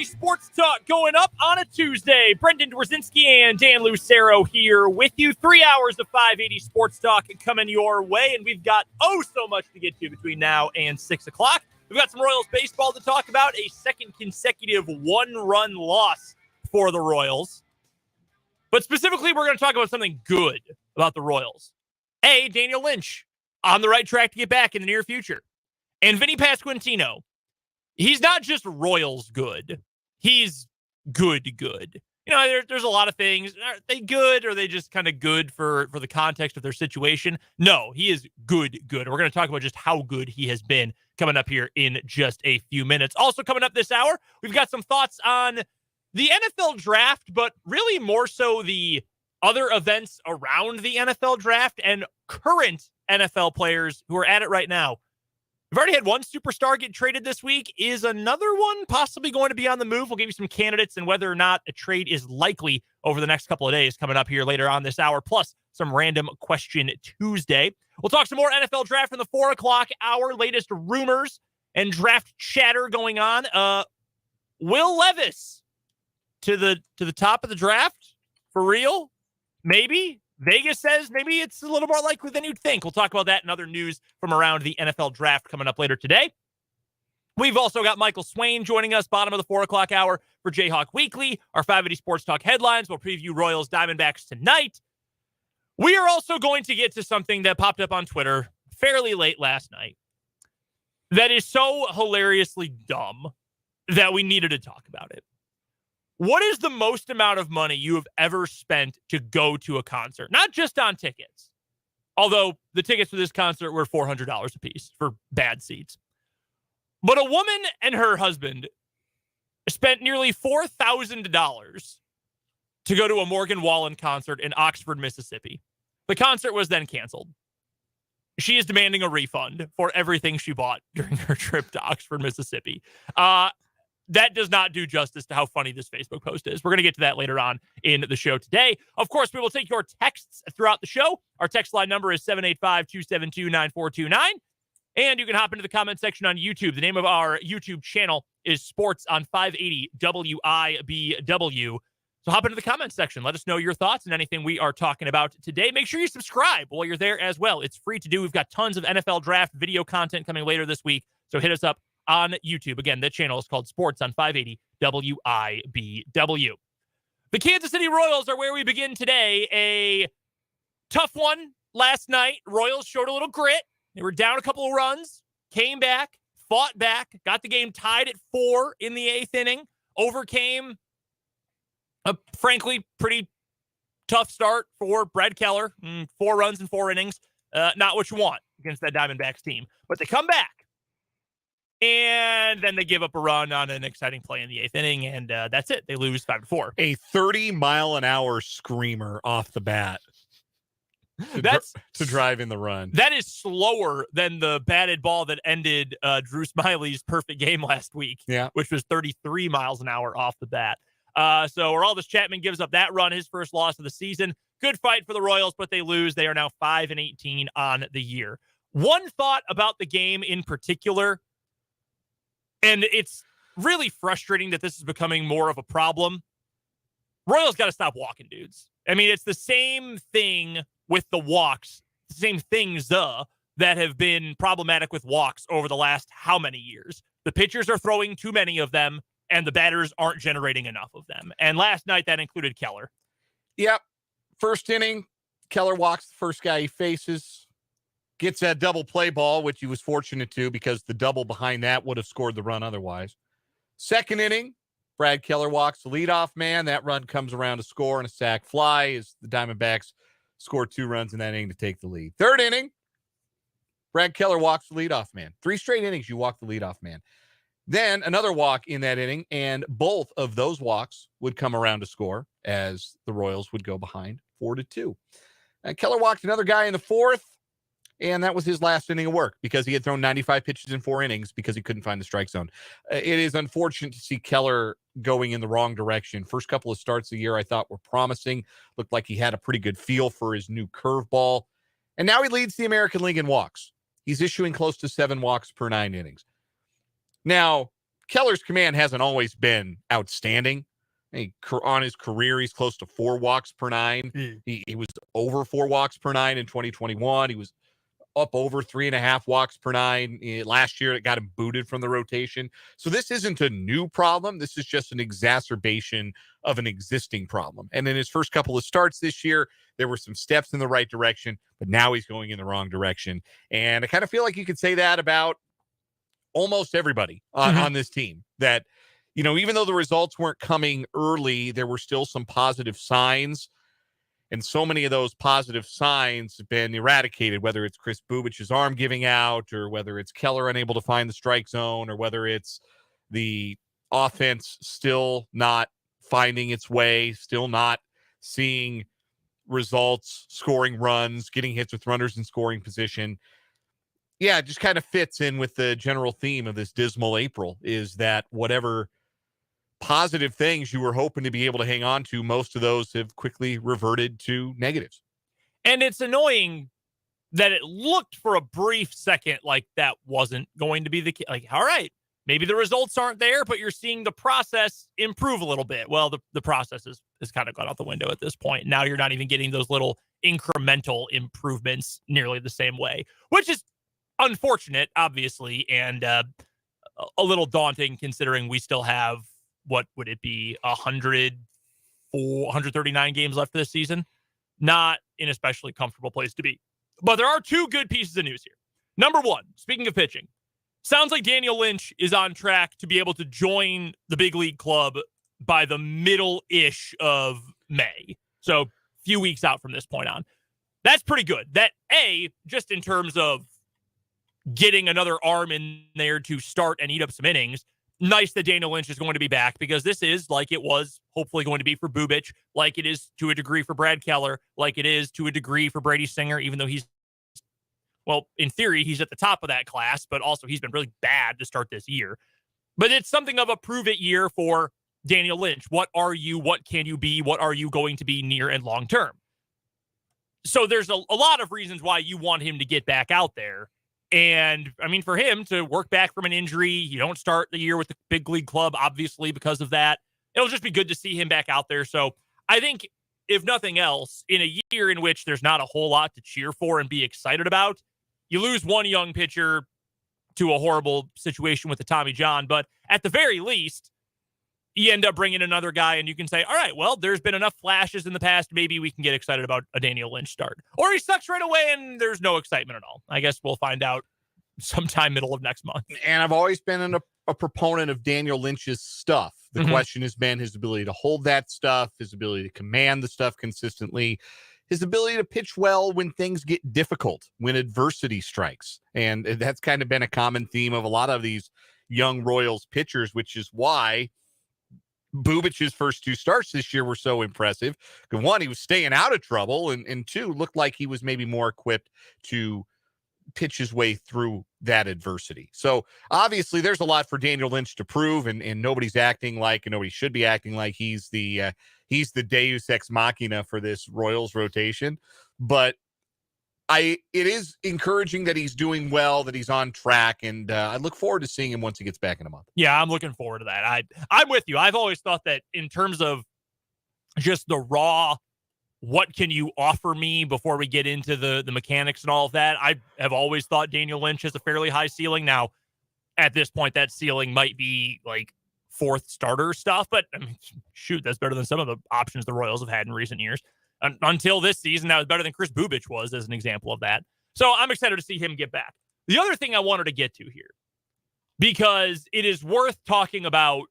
580 Sports Talk going up on a Tuesday. Brendan Dworzinski and Dan Lucero here with you. 3 hours of 580 Sports Talk coming your way, and we've got so much to get to between now and 6 o'clock. We've got some Royals baseball to talk about, a second consecutive one-run loss for the Royals. But specifically, we're going to talk about something good about the Royals. A, Daniel Lynch on the right track to get back in the near future. And Vinnie Pasquantino, he's not just Royals good. He's good. You know, there's a lot of things. Are they good, or are they just kind of good for the context of their situation? No, he is good. We're going to talk about just how good he has been coming up here in just a few minutes. Also coming up this hour, we've got some thoughts on the NFL draft, but really more so the other events around the NFL draft and current NFL players who are at it right now. We've already had one superstar get traded this week. Is another one possibly going to be on the move? We'll give you some candidates and whether or not a trade is likely over the next couple of days coming up here later on this hour, plus some random question Tuesday. We'll talk some more NFL draft in the 4 o'clock hour, latest rumors and draft chatter going on. Will Levis to the top of the draft? For real? Maybe. Vegas says maybe it's a little more likely than you'd think. We'll talk about that and other news from around the NFL draft coming up later today. We've also got Michael Swain joining us, bottom of the 4 o'clock hour for Jayhawk Weekly. Our 580 Sports Talk headlines. We'll preview Royals Diamondbacks tonight. We are also going to get to something that popped up on Twitter fairly late last night that is so hilariously dumb that we needed to talk about it. What is the most amount of money you have ever spent to go to a concert? Not just on tickets, although the tickets for this concert were $400 a piece for bad seats. But a woman and her husband spent nearly $4,000 to go to a Morgan Wallen concert in Oxford, Mississippi. The concert was then canceled. She is demanding a refund for everything she bought during her trip to Oxford, Mississippi. That does not do justice to how funny this Facebook post is. We're going to get to that later on in the show today. Of course, we will take your texts throughout the show. Our text line number is 785-272-9429. And you can hop into the comment section on YouTube. The name of our YouTube channel is Sports on 580 WIBW. So hop into the comment section. Let us know your thoughts and anything we are talking about today. Make sure you subscribe while you're there as well. It's free to do. We've got tons of NFL draft video content coming later this week. So hit us up on YouTube. Again, the channel is called Sports on 580 WIBW. The Kansas City Royals are where we begin today. A tough one last night. Royals showed a little grit. They were down a couple of runs, came back, fought back, got the game tied at 4 in the 8th inning, overcame a, frankly, pretty tough start for Brad Keller. 4 runs in 4 innings. Not what you want against that Diamondbacks team. But they come back. And then they give up a run on an exciting play in the 8th inning, and that's it. They lose 5-4. A 30-mile-an-hour screamer off the bat. To drive in the run. That is slower than the batted ball that ended Drew Smyly's perfect game last week, which was 33 miles an hour off the bat. So Aroldis Chapman gives up that run, his first loss of the season. Good fight for the Royals, but they lose. They are now 5-18 on the year. One thought about the game in particular, and it's really frustrating that this is becoming more of a problem. Royals got to stop walking dudes. I mean, it's the same thing with the walks, the same things that have been problematic with walks over the last how many years. The pitchers are throwing too many of them, and the batters aren't generating enough of them. And last night, that included Keller. Yep. First inning, Keller walks the first guy he faces. Gets that double play ball, which he was fortunate to because the double behind that would have scored the run otherwise. Second inning, Brad Keller walks the leadoff man. That run comes around to score and a sac fly as the Diamondbacks score 2 runs in that inning to take the lead. Third inning, Brad Keller walks the leadoff man. 3 straight innings, you walk the leadoff man. Then another walk in that inning, and both of those walks would come around to score as the Royals would go behind 4-2. And Keller walked another guy in the 4th. And that was his last inning of work because he had thrown 95 pitches in 4 innings because he couldn't find the strike zone. It is unfortunate to see Keller going in the wrong direction. First couple of starts of the year I thought were promising. Looked like he had a pretty good feel for his new curveball. And now he leads the American League in walks. He's issuing close to 7 walks per 9 innings. Now, Keller's command hasn't always been outstanding. On his career, he's close to 4 walks per 9. He was over 4 walks per 9 in 2021. He was up over 3.5 walks per 9. Last year, it got him booted from the rotation. So this isn't a new problem. This is just an exacerbation of an existing problem. And in his first couple of starts this year, there were some steps in the right direction, but now he's going in the wrong direction. And I kind of feel like you could say that about almost everybody on this team, that, even though the results weren't coming early, there were still some positive signs. And so many of those positive signs have been eradicated, whether it's Chris Bubich's arm giving out, or whether it's Keller unable to find the strike zone, or whether it's the offense still not finding its way, still not seeing results, scoring runs, getting hits with runners in scoring position. Yeah, it just kind of fits in with the general theme of this dismal April, is that whatever positive things you were hoping to be able to hang on to, most of those have quickly reverted to negatives. And it's annoying that it looked for a brief second like that wasn't going to be the case. Like, all right, maybe the results aren't there, but you're seeing the process improve a little bit. Well, the process has kind of gone out the window at this point. Now you're not even getting those little incremental improvements nearly the same way, which is unfortunate, obviously, and a little daunting considering we still have, what would it be, 139 games left this season? Not an especially comfortable place to be. But there are 2 good pieces of news here. Number 1, speaking of pitching, sounds like Daniel Lynch is on track to be able to join the big league club by the middle-ish of May. So a few weeks out from this point on. That's pretty good. That, just in terms of getting another arm in there to start and eat up some innings, nice that Daniel Lynch is going to be back, because this is, like it was hopefully going to be for Bubich, like it is to a degree for Brad Keller, like it is to a degree for Brady Singer, even though he's, well, in theory, he's at the top of that class, but also he's been really bad to start this year. But it's something of a prove-it year for Daniel Lynch. What are you? What can you be? What are you going to be near and long term? So there's a lot of reasons why you want him to get back out there. And, I mean, for him to work back from an injury, you don't start the year with the big league club, obviously, because of that. It'll just be good to see him back out there. So I think, if nothing else, in a year in which there's not a whole lot to cheer for and be excited about, you lose one young pitcher to a horrible situation with the Tommy John. But at the very least, you end up bringing another guy and you can say, all right, well, there's been enough flashes in the past. Maybe we can get excited about a Daniel Lynch start. Or he sucks right away and there's no excitement at all. I guess we'll find out sometime middle of next month. And I've always been a proponent of Daniel Lynch's stuff. The question has been his ability to hold that stuff, his ability to command the stuff consistently, his ability to pitch well when things get difficult, when adversity strikes. And that's kind of been a common theme of a lot of these young Royals pitchers, which is why Bubich's first 2 starts this year were so impressive. One, he was staying out of trouble, and 2, looked like he was maybe more equipped to pitch his way through that adversity. So obviously there's a lot for Daniel Lynch to prove, and nobody's acting like, and nobody should be acting like he's the Deus Ex Machina for this Royals rotation. But it is encouraging that he's doing well, that he's on track, and I look forward to seeing him once he gets back in a month. Yeah, I'm looking forward to that. I'm with you. I've always thought that in terms of just the raw, what can you offer me before we get into the mechanics and all of that, I have always thought Daniel Lynch has a fairly high ceiling. Now, at this point, that ceiling might be like 4th starter stuff, but I mean, shoot, that's better than some of the options the Royals have had in recent years. Until this season, that was better than Chris Bubich was, as an example of that. So I'm excited to see him get back. The other thing I wanted to get to here, because it is worth talking about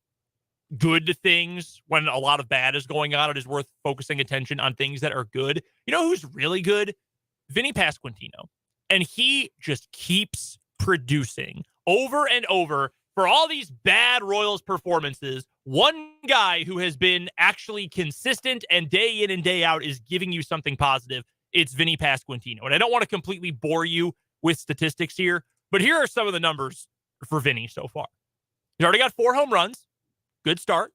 good things when a lot of bad is going on. It is worth focusing attention on things that are good. You know who's really good? Vinnie Pasquantino. And he just keeps producing over and over. For all these bad Royals performances, one guy who has been actually consistent and day in and day out is giving you something positive. It's Vinnie Pasquantino. And I don't want to completely bore you with statistics here, but here are some of the numbers for Vinnie so far. He's already got 4 home runs. Good start.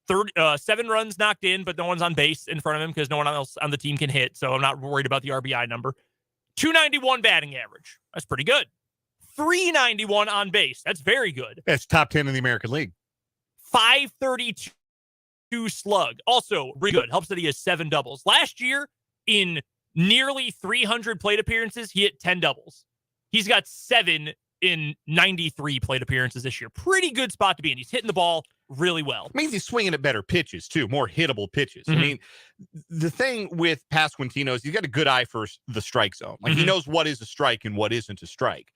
7 runs knocked in, but no one's on base in front of him because no one else on the team can hit. So I'm not worried about the RBI number. 291 batting average. That's pretty good. 391 on base. That's very good. That's top 10 in the American League. 532 slug. Also really good. Helps that he has 7 doubles. Last year, in nearly 300 plate appearances, he hit 10 doubles. He's got 7 in 93 plate appearances this year. Pretty good spot to be in. He's hitting the ball really well. It means he's swinging at better pitches, too, more hittable pitches. Mm-hmm. I mean, the thing with Pasquantino is he's got a good eye for the strike zone. Like, he knows what is a strike and what isn't a strike.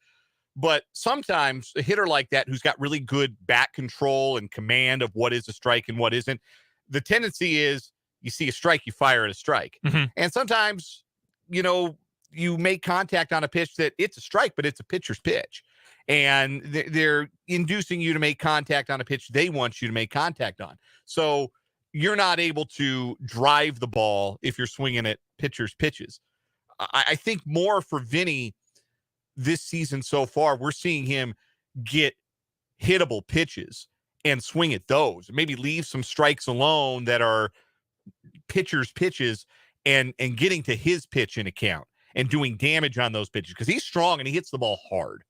But sometimes a hitter like that who's got really good bat control and command of what is a strike and what isn't, the tendency is you see a strike, you fire at a strike. And sometimes, you make contact on a pitch that it's a strike, but it's a pitcher's pitch. And they're inducing you to make contact on a pitch they want you to make contact on. So you're not able to drive the ball if you're swinging at pitcher's pitches. I think more for Vinnie this season so far, we're seeing him get hittable pitches and swing at those. Maybe leave some strikes alone that are pitcher's pitches and getting to his pitch in account and doing damage on those pitches because he's strong and he hits the ball hard.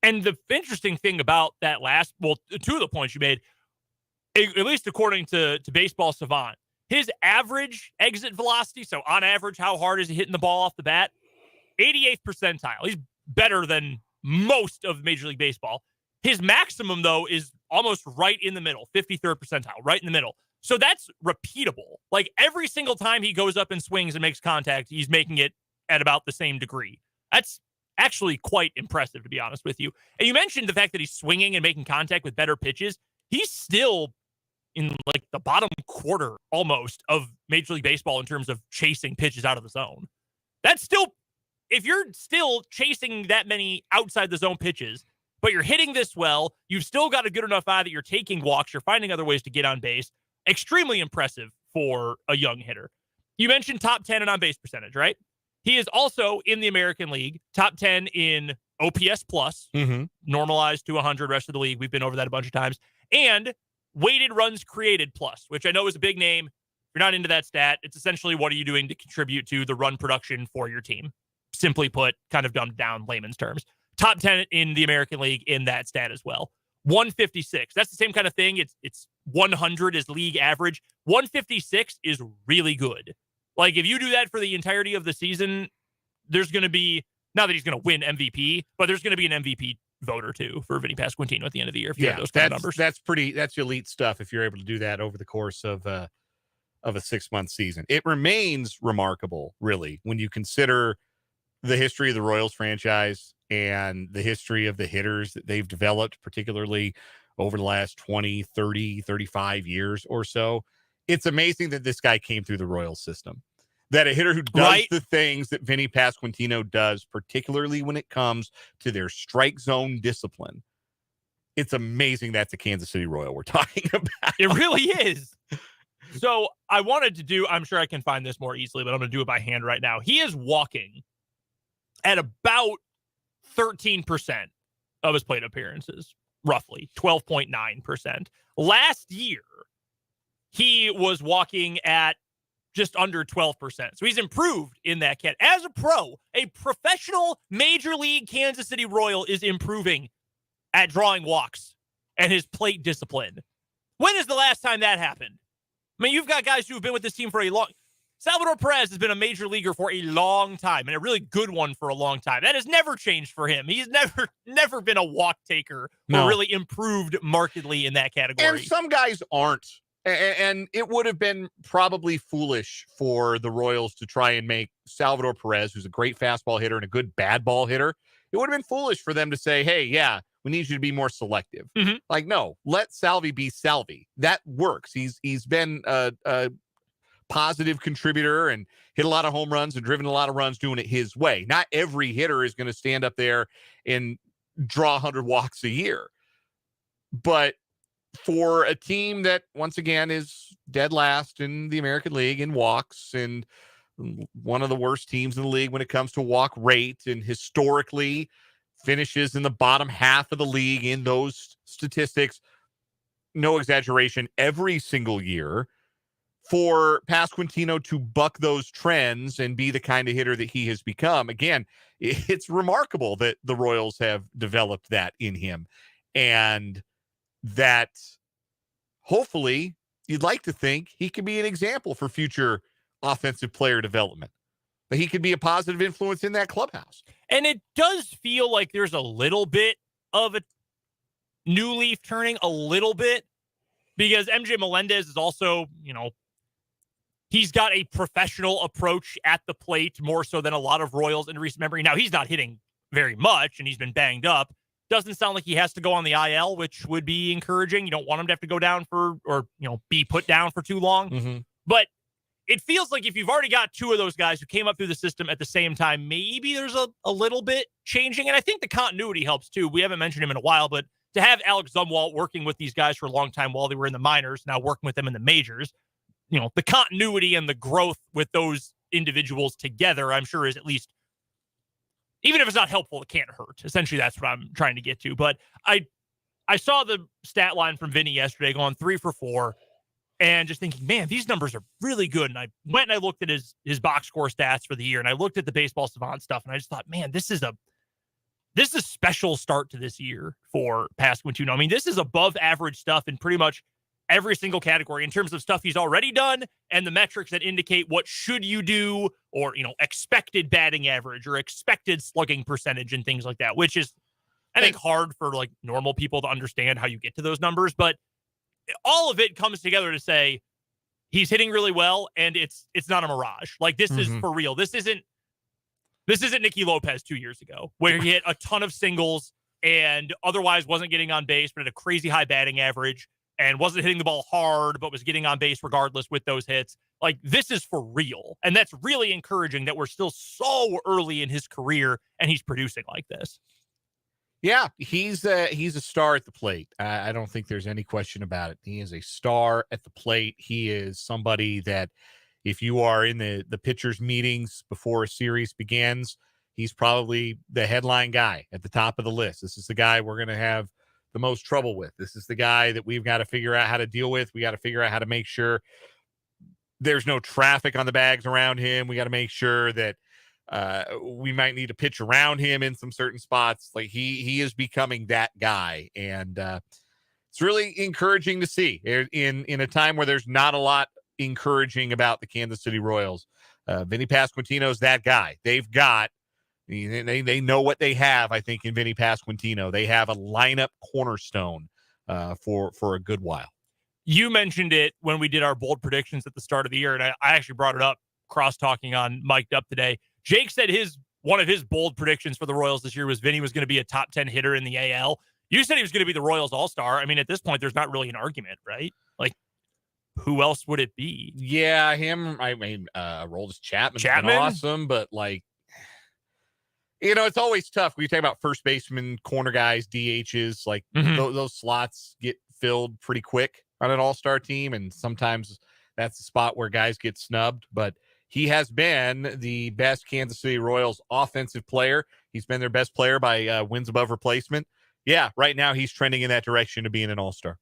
And the interesting thing about that two of the points you made, at least according to Baseball Savant, his average exit velocity, so on average, how hard is he hitting the ball off the bat? 88th percentile. He's better than most of Major League Baseball. His maximum, though, is almost right in the middle, 53rd percentile, right in the middle. So that's repeatable. Like every single time he goes up and swings and makes contact, he's making it at about the same degree. That's actually quite impressive, to be honest with you. And you mentioned the fact that he's swinging and making contact with better pitches. He's still in like the bottom quarter almost of Major League Baseball in terms of chasing pitches out of the zone. That's still, if you're still chasing that many outside the zone pitches, but you're hitting this well, you've still got a good enough eye that you're taking walks, you're finding other ways to get on base. Extremely impressive for a young hitter. You mentioned top 10 in on-base percentage, right? He is also in the American League, top 10 in OPS plus, normalized to 100, rest of the league. We've been over that a bunch of times. And weighted runs created plus, which I know is a big name. If you're not into that stat, it's essentially what are you doing to contribute to the run production for your team? Simply put, kind of dumbed down layman's terms. Top 10 in the American League in that stat as well. 156. That's the same kind of thing. It's 100 is league average. 156 is really good. Like if you do that for the entirety of the season, there's going to be, not that he's going to win MVP, but there's going to be an MVP voter too for Vinnie Pasquantino at the end of the year. If you have those kind of numbers, that's elite stuff. If you're able to do that over the course of a 6-month season, it remains remarkable, really, when you consider the history of the Royals franchise and the history of the hitters that they've developed, particularly over the last 20, 30, 35 years or so. It's amazing that this guy came through the Royals system, that a hitter who does the things that Vinnie Pasquantino does, particularly when it comes to their strike zone discipline. It's amazing that's a Kansas City Royal we're talking about. It really is. So I wanted to do, I'm sure I can find this more easily, but I'm going to do it by hand right now. He is walking at about 13% of his plate appearances, roughly 12.9%. Last year, he was walking at just under 12%. So he's improved in that cat. As a pro, a professional Major League Kansas City Royal is improving at drawing walks and his plate discipline. When is the last time that happened? I mean, you've got guys who have been with this team for a long... Salvador Perez has been a major leaguer for a long time and a really good one for a long time. That has never changed for him. He's never been a walk taker or really improved markedly in that category. And some guys aren't. And it would have been probably foolish for the Royals to try and make Salvador Perez, who's a great fastball hitter and a good bad ball hitter, it would have been foolish for them to say, hey, yeah, we need you to be more selective. Like, no, let Salvi be Salvi. That works. He's been a positive contributor and hit a lot of home runs and driven a lot of runs doing it his way. Not every hitter is going to stand up there and draw 100 walks a year. But for a team that, once again, is dead last in the American League in walks and one of the worst teams in the league when it comes to walk rate and historically finishes in the bottom half of the league in those statistics, no exaggeration, every single year, for Pasquantino to buck those trends and be the kind of hitter that he has become. Again, it's remarkable that the Royals have developed that in him, and that hopefully you'd like to think he can be an example for future offensive player development, but he could be a positive influence in that clubhouse. And it does feel like there's a little bit of a new leaf turning, a little bit, because MJ Melendez is also, he's got a professional approach at the plate more so than a lot of Royals in recent memory. Now, he's not hitting very much, and he's been banged up. Doesn't sound like he has to go on the IL, which would be encouraging. You don't want him to have to go down be put down for too long. Mm-hmm. But it feels like if you've already got two of those guys who came up through the system at the same time, maybe there's a little bit changing. And I think the continuity helps too. We haven't mentioned him in a while, but to have Alex Zumwalt working with these guys for a long time while they were in the minors, now working with them in the majors, the continuity and the growth with those individuals together, I'm sure is at least, even if it's not helpful, it can't hurt. Essentially, that's what I'm trying to get to. But I saw the stat line from Vinnie yesterday going 3 for 4 and just thinking, man, these numbers are really good. And I went and I looked at his box score stats for the year, and I looked at the Baseball Savant stuff, and I just thought, man, this is a special start to this year for Pasquantino. I mean, this is above average stuff in pretty much every single category in terms of stuff he's already done and the metrics that indicate what should you do, or, expected batting average or expected slugging percentage and things like that, which is, I think, hard for like normal people to understand how you get to those numbers. But all of it comes together to say he's hitting really well, and it's not a mirage. Like, this is for real. This isn't Nicky Lopez 2 years ago, where he hit a ton of singles and otherwise wasn't getting on base, but had a crazy high batting average and wasn't hitting the ball hard, but was getting on base regardless with those hits. Like, this is for real. And that's really encouraging that we're still so early in his career and he's producing like this. Yeah, he's a star at the plate. I don't think there's any question about it. He is a star at the plate. He is somebody that, if you are in the pitchers' meetings before a series begins, he's probably the headline guy at the top of the list. This is the guy we're going to have the most trouble with. This is the guy that we've got to figure out how to deal with. We got to figure out how to make sure there's no traffic on the bags around him. We got to make sure that we might need to pitch around him in some certain spots. Like, he is becoming that guy. And it's really encouraging to see in a time where there's not a lot encouraging about the Kansas City Royals. Vinnie Pasquantino is that guy. They know what they have, I think, in Vinnie Pasquantino. They have a lineup cornerstone for a good while. You mentioned it when we did our bold predictions at the start of the year, and I actually brought it up cross-talking on Mic'd Up today. Jake said one of his bold predictions for the Royals this year was Vinnie was going to be a top 10 hitter in the AL. You said he was going to be the Royals all-star. I mean, at this point, there's not really an argument, right? Like, who else would it be? Yeah, him. I mean, Aroldis Chapman's been awesome, but like, it's always tough when you talk about first baseman, corner guys, DHs. Like, those slots get filled pretty quick on an all-star team, and sometimes that's the spot where guys get snubbed. But he has been the best Kansas City Royals offensive player. He's been their best player by wins above replacement. Yeah, right now he's trending in that direction of being an all-star.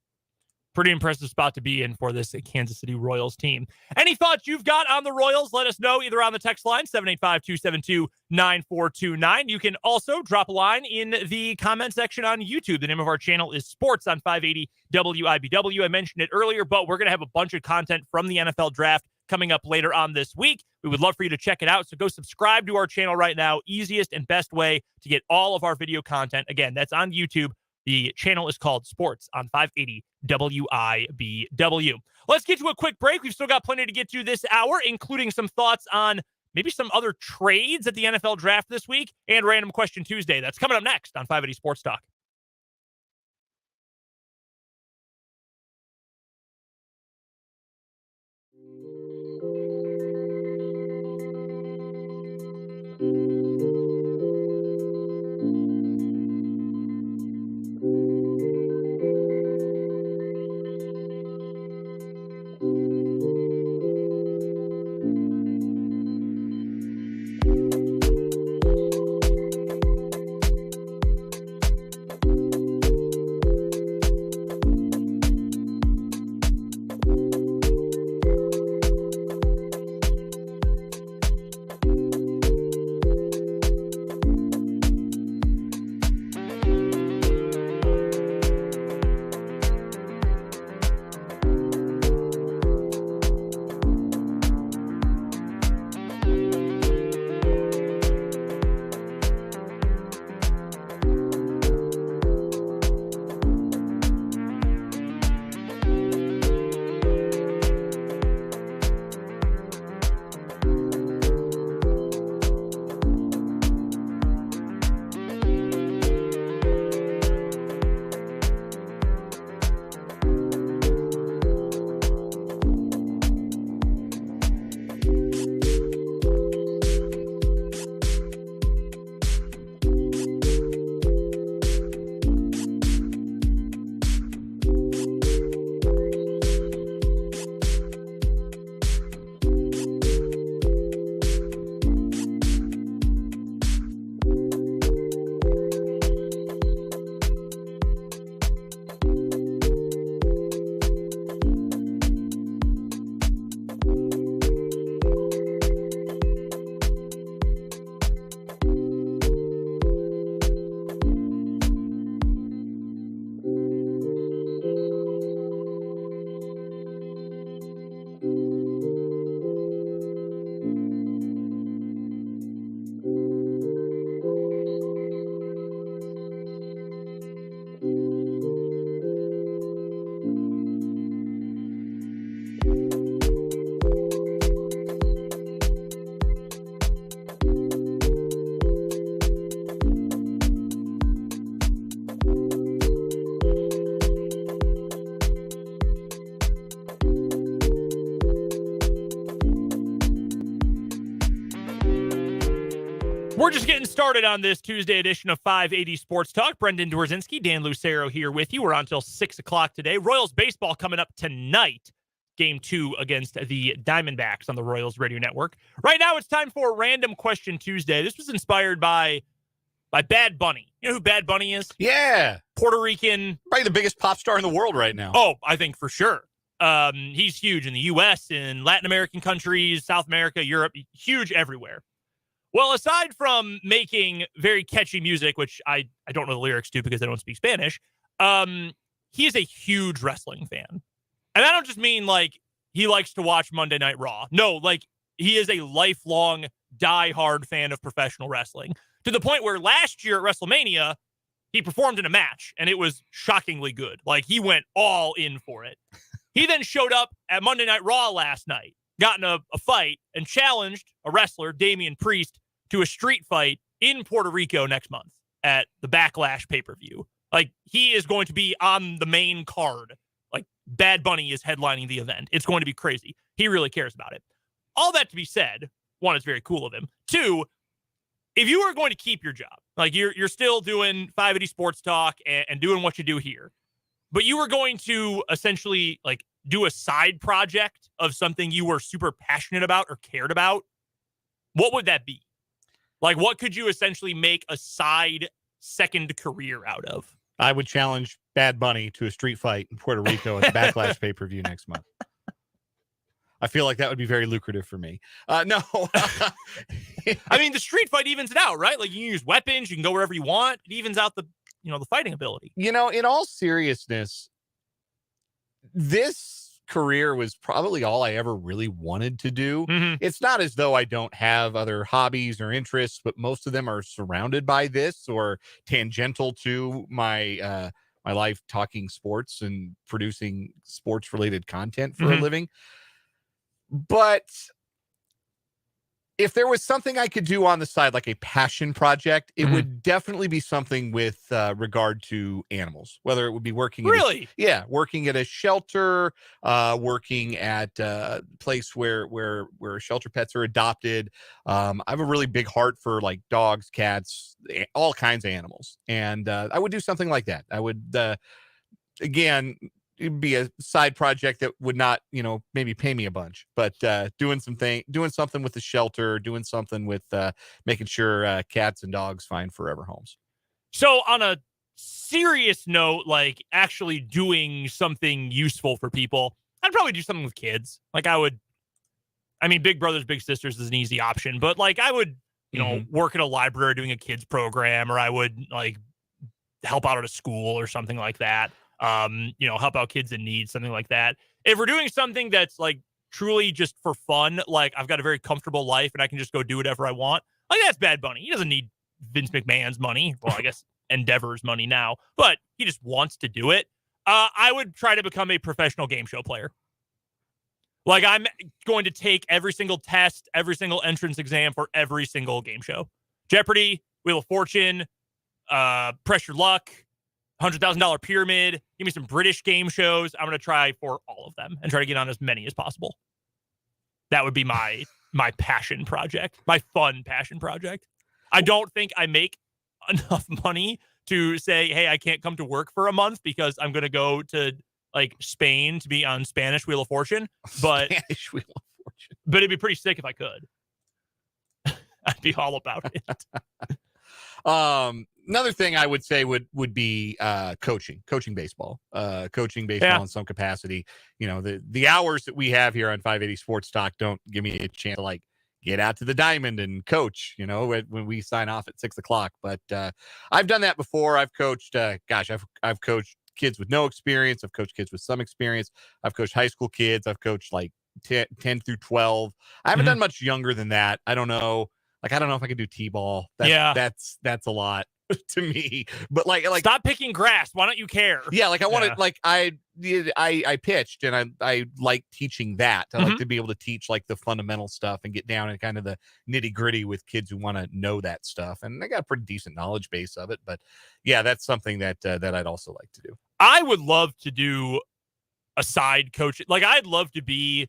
Pretty impressive spot to be in for this Kansas City Royals team. Any thoughts you've got on the Royals? Let us know either on the text line, 785-272-9429. You can also drop a line in the comment section on YouTube. The name of our channel is Sports on 580 WIBW. I mentioned it earlier, but we're going to have a bunch of content from the NFL draft coming up later on this week. We would love for you to check it out. So go subscribe to our channel right now. Easiest and best way to get all of our video content. Again, that's on YouTube. The channel is called Sports on 580 WIBW. Let's get to a quick break. We've still got plenty to get to this hour, including some thoughts on maybe some other trades at the NFL draft this week and Random Question Tuesday. That's coming up next on 580 Sports Talk. We're just getting started on this Tuesday edition of 580 Sports Talk. Brendan Dworzinski, Dan Lucero here with you. We're on until 6 o'clock today. Royals baseball coming up tonight. Game 2 against the Diamondbacks on the Royals Radio Network. Right now, it's time for Random Question Tuesday. This was inspired by Bad Bunny. You know who Bad Bunny is? Yeah. Puerto Rican. Probably the biggest pop star in the world right now. Oh, I think for sure. He's huge in the U.S., in Latin American countries, South America, Europe, huge everywhere. Well, aside from making very catchy music, which I don't know the lyrics to because I don't speak Spanish, he is a huge wrestling fan. And I don't just mean like he likes to watch Monday Night Raw. No, like he is a lifelong, diehard fan of professional wrestling to the point where last year at WrestleMania, he performed in a match and it was shockingly good. Like he went all in for it. He then showed up at Monday Night Raw last night, got in a fight and challenged a wrestler, Damian Priest, to a street fight in Puerto Rico next month at the Backlash pay-per-view. Like, he is going to be on the main card. Like, Bad Bunny is headlining the event. It's going to be crazy. He really cares about it. All that to be said, one, it's very cool of him. Two, if you are going to keep your job, like you're still doing 580 Sports Talk and doing what you do here, but you were going to essentially like do a side project of something you were super passionate about or cared about, what would that be? Like, what could you essentially make a side second career out of? I would challenge Bad Bunny to a street fight in Puerto Rico at the Backlash pay-per-view next month. I feel like that would be very lucrative for me. No. I mean, the street fight evens it out, right? Like, you can use weapons, you can go wherever you want. It evens out the fighting ability. You know, in all seriousness, this career was probably all I ever really wanted to do. Mm-hmm. It's not as though I don't have other hobbies or interests, but most of them are surrounded by this or tangential to my my life, talking sports and producing sports related content for a living. But if there was something I could do on the side, like a passion project, it would definitely be something with regard to animals, whether it would be working. Really? Working at a shelter, working at a place where shelter pets are adopted. I have a really big heart for like dogs, cats, all kinds of animals. And I would do something like that. I would, again, it'd be a side project that would not, maybe pay me a bunch, but doing something with the shelter, doing something with making sure cats and dogs find forever homes. So on a serious note, like actually doing something useful for people, I'd probably do something with kids. Like Big Brothers Big Sisters is an easy option, but like I would, work at a library doing a kids program, or I would like help out at a school or something like that. Help out kids in need, something like that. If we're doing something that's like truly just for fun, like I've got a very comfortable life and I can just go do whatever I want, like that's Bad Bunny. He doesn't need Vince McMahon's money. Well, I guess Endeavor's money now, but he just wants to do it. I would try to become a professional game show player. Like I'm going to take every single test, every single entrance exam for every single game show. Jeopardy, Wheel of Fortune, Press Your Luck, $100,000 Pyramid. Give me some British game shows. I'm going to try for all of them and try to get on as many as possible. That would be my passion project, my fun passion project. I don't think I make enough money to say, hey, I can't come to work for a month because I'm going to go to like Spain to be on Spanish Wheel of Fortune. But Spanish Wheel of Fortune. But it'd be pretty sick if I could. I'd be all about it. Another thing I would say would be coaching baseball in some capacity. The hours that we have here on 580 Sports Talk don't give me a chance to like get out to the diamond and coach, when we sign off at 6 o'clock. But I've done that before. I've coached, I've coached kids with no experience. I've coached kids with some experience. I've coached high school kids. I've coached like 10 through 12. I haven't done much younger than that. I don't know. Like, I don't know if I could do T-ball. That's a lot to me. But like stop picking grass. Why don't you care? Yeah, like I want to like I pitched and I like teaching that. I like to be able to teach like the fundamental stuff and get down in kind of the nitty-gritty with kids who want to know that stuff. And I got a pretty decent knowledge base of it. But yeah, that's something that I'd also like to do. I would love to do a side coach. Like I'd love to be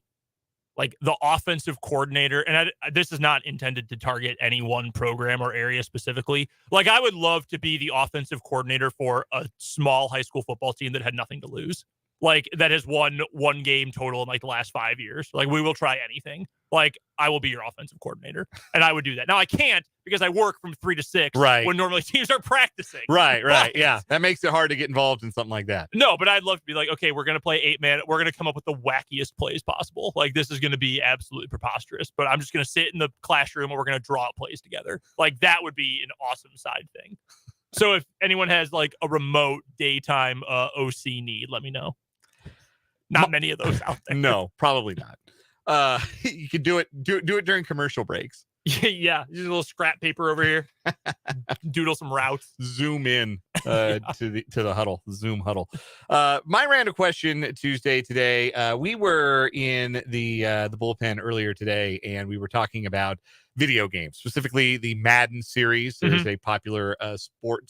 like the offensive coordinator, and this is not intended to target any one program or area specifically. Like, I would love to be the offensive coordinator for a small high school football team that had nothing to lose. Like, that has won one game total in like the last 5 years. Like, we will try anything. Like, I will be your offensive coordinator, and I would do that. Now, I can't because I work from 3 to 6 when normally teams are practicing. Right. Yeah, that makes it hard to get involved in something like that. No, but I'd love to be like, okay, we're going to play 8-man. We're going to come up with the wackiest plays possible. Like, this is going to be absolutely preposterous, but I'm just going to sit in the classroom and we're going to draw up plays together. Like, that would be an awesome side thing. So if anyone has like a remote daytime OC need, let me know. Not many of those out there. No, probably not. You could do it during commercial breaks. Yeah, just a little scrap paper over here. Doodle some routes. Zoom in to the huddle, Zoom huddle. My random question Tuesday today. We were in the bullpen earlier today, and we were talking about video games, specifically the Madden series. There's a popular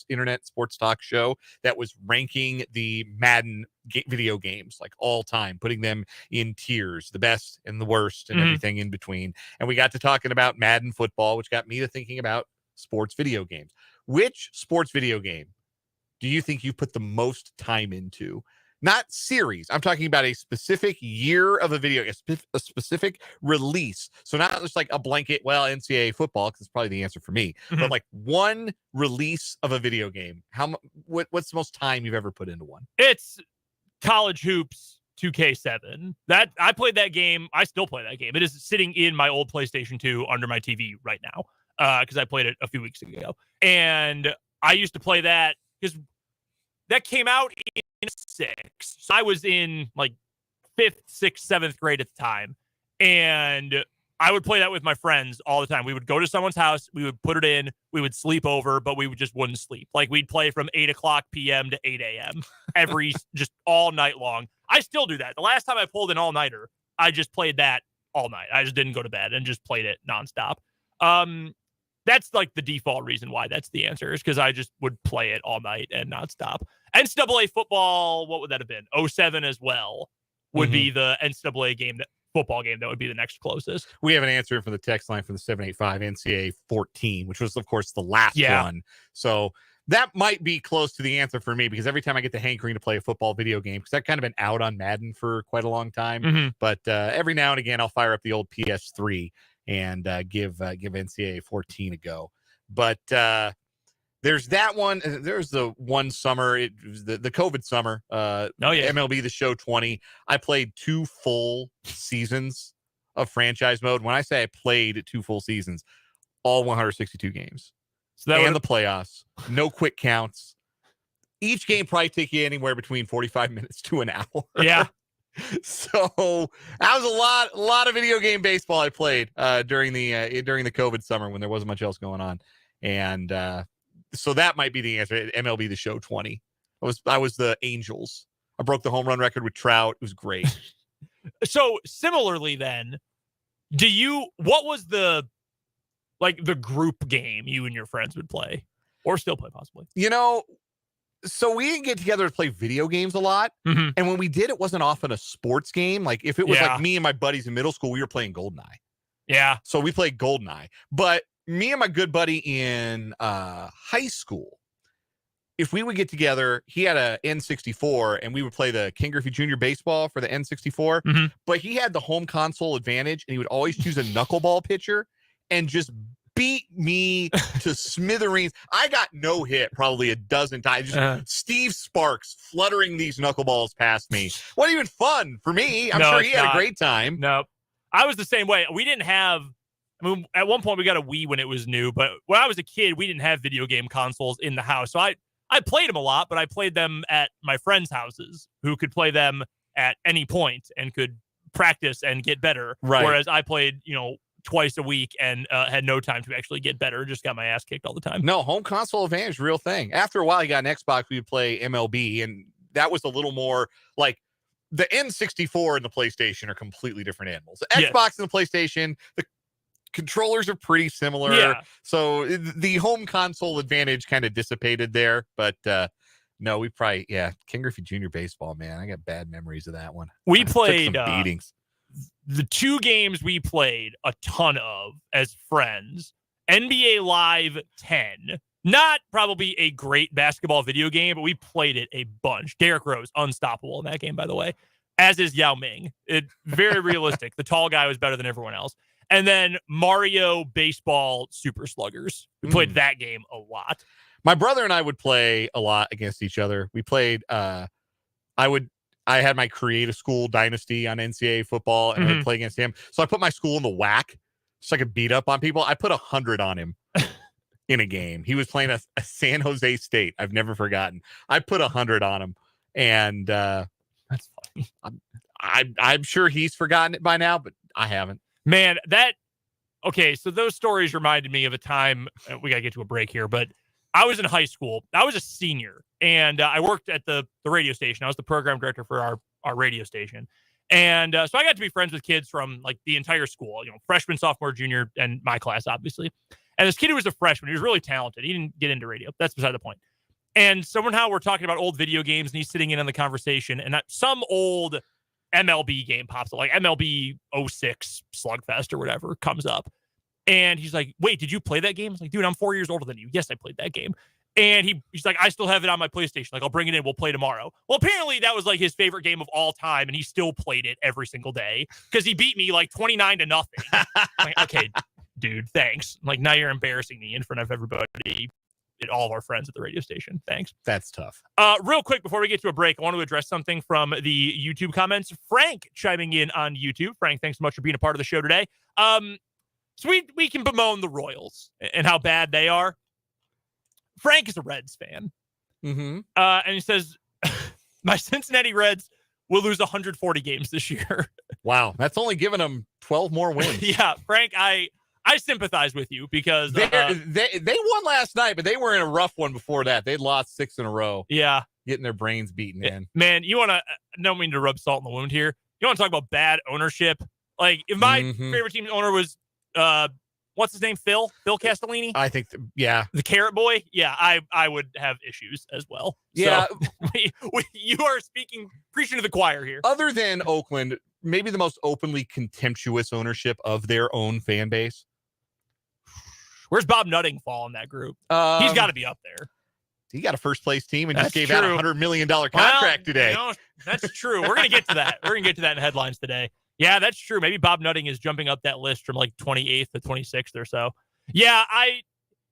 internet sports talk show that was ranking the Madden video games like all time, putting them in tiers, the best and the worst and everything in between. And we got to talking about Madden football, which got me to thinking about sports video games. Which sports video game do you think you put the most time into? Not series. I'm talking about a specific year of a video, a specific release. So not just like a blanket, NCAA football, because it's probably the answer for me, but like one release of a video game. What's the most time you've ever put into one? It's College Hoops 2K7. That I played that game. I still play that game. It is sitting in my old PlayStation 2 under my TV right now because I played it a few weeks ago. And I used to play that because that came out in 6. So I was in like 5th, 6th, 7th grade at the time. And I would play that with my friends all the time. We would go to someone's house. We would put it in. We would sleep over, but we just wouldn't sleep. Like, we'd play from 8 o'clock p.m. to 8 a.m. just all night long. I still do that. The last time I pulled an all-nighter, I just played that all night. I just didn't go to bed and just played it nonstop. That's like the default reason why that's the answer, is because I just would play it all night and not stop. NCAA football, what would that have been? 07 as well would be the NCAA football game that would be the next closest. We have an answer from the text line from the 785 NCAA 14, which was, of course, the last one. So that might be close to the answer for me, because every time I get the hankering to play a football video game, because I've kind of been out on Madden for quite a long time, but every now and again I'll fire up the old PS3 and give NCAA 14 a go. But there's that one. There's the one summer. It was the COVID summer. MLB The Show 20. I played 2 full seasons of franchise mode. When I say I played 2 full seasons, all 162 games. So that the playoffs. No quick counts. Each game probably take you anywhere between 45 minutes to an hour. Yeah. So that was a lot of video game baseball I played during the COVID summer when there wasn't much else going on, and so that might be the answer. MLB The Show 20. I was the Angels. I broke the home run record with Trout. It was great. So similarly, then, what was the group game you and your friends would play, or still play possibly? So we didn't get together to play video games a lot. And when we did, it wasn't often a sports game. Like, if it was like me and my buddies in middle school, we were playing GoldenEye. Yeah. So we played GoldenEye. But me and my good buddy in high school, if we would get together, he had a N64 and we would play the Ken Griffey Jr. baseball for the N64. But he had the home console advantage, and he would always choose a knuckleball pitcher and just beat me to smithereens. I got no hit probably a dozen times. Steve Sparks fluttering these knuckleballs past me. Wasn't even fun for me. I'm sure he had a great time. No, I was the same way. We didn't have, at one point we got a Wii when it was new, but when I was a kid, we didn't have video game consoles in the house. So I played them a lot, but I played them at my friends' houses who could play them at any point and could practice and get better. Right. Whereas I played, twice a week and had no time to actually get better. Just got my ass kicked all the time. No, home console advantage, real thing. After a while, you got an Xbox, we would play MLB, and that was a little more like the N64 and the PlayStation are completely different animals. The Xbox and the PlayStation, the controllers are pretty similar. Yeah. So the home console advantage kind of dissipated there. But no, we probably, Ken Griffey Jr. baseball, man. I got bad memories of that one. We played beatings. the two games we played a ton of as friends, NBA Live 10, not probably a great basketball video game, but we played it a bunch. Derrick Rose, unstoppable in that game, by the way, as is Yao Ming. Very realistic. The tall guy was better than everyone else. And then Mario Baseball Super Sluggers. We played that game a lot. My brother and I would play a lot against each other. We played, I had my create a school dynasty on NCAA football, and I would play against him. So I put my school in the whack so I could beat up on people. I put 100 on him in a game. He was playing a San Jose State. I've never forgotten. I put 100 on him, and that's funny. I'm sure he's forgotten it by now, but I haven't. Man, okay, so those stories reminded me of a time, we got to get to a break here, but I was in high school. I was a senior, and I worked at the radio station. I was the program director for our radio station. And so I got to be friends with kids from like the entire school, freshman, sophomore, junior, and my class, obviously. And this kid who was a freshman, he was really talented. He didn't get into radio. That's beside the point. And somehow we're talking about old video games, and he's sitting in on the conversation, and some old MLB game pops up, like MLB 06 Slugfest or whatever comes up. And he's like, wait, did you play that game? I was like, dude, I'm 4 years older than you. Yes, I played that game. And he's like, I still have it on my PlayStation. Like, I'll bring it in. We'll play tomorrow. Well, apparently that was like his favorite game of all time. And he still played it every single day because he beat me like 29-0. Like, okay, dude, thanks. Like, now you're embarrassing me in front of everybody, all of our friends at the radio station. Thanks. That's tough. Real quick, before we get to a break, I want to address something from the YouTube comments. Frank chiming in on YouTube. Frank, thanks so much for being a part of the show today. So we can bemoan the Royals and how bad they are. Frank is a Reds fan. Mm-hmm. And he says, my Cincinnati Reds will lose 140 games this year. Wow. That's only giving them 12 more wins. Yeah, Frank, I sympathize with you because they won last night, but they were in a rough one before that. They'd lost 6 in a row. Yeah. Getting their brains beaten in. Man, you want to, don't mean to rub salt in the wound here. You want to talk about bad ownership? Like, if my favorite team owner was, what's his name? Phil Castellini? I think, yeah. The Carrot Boy? Yeah, I would have issues as well. Yeah. So, you are preaching to the choir here. Other than Oakland, maybe the most openly contemptuous ownership of their own fan base. Where's Bob Nutting fall in that group? He's got to be up there. He got a first place team and just gave true. out a $100 million contract today. That's true. We're going to get to that. We're going to get to that in headlines today. Yeah, that's true. Maybe Bob Nutting is jumping up that list from like 28th to 26th or so. Yeah,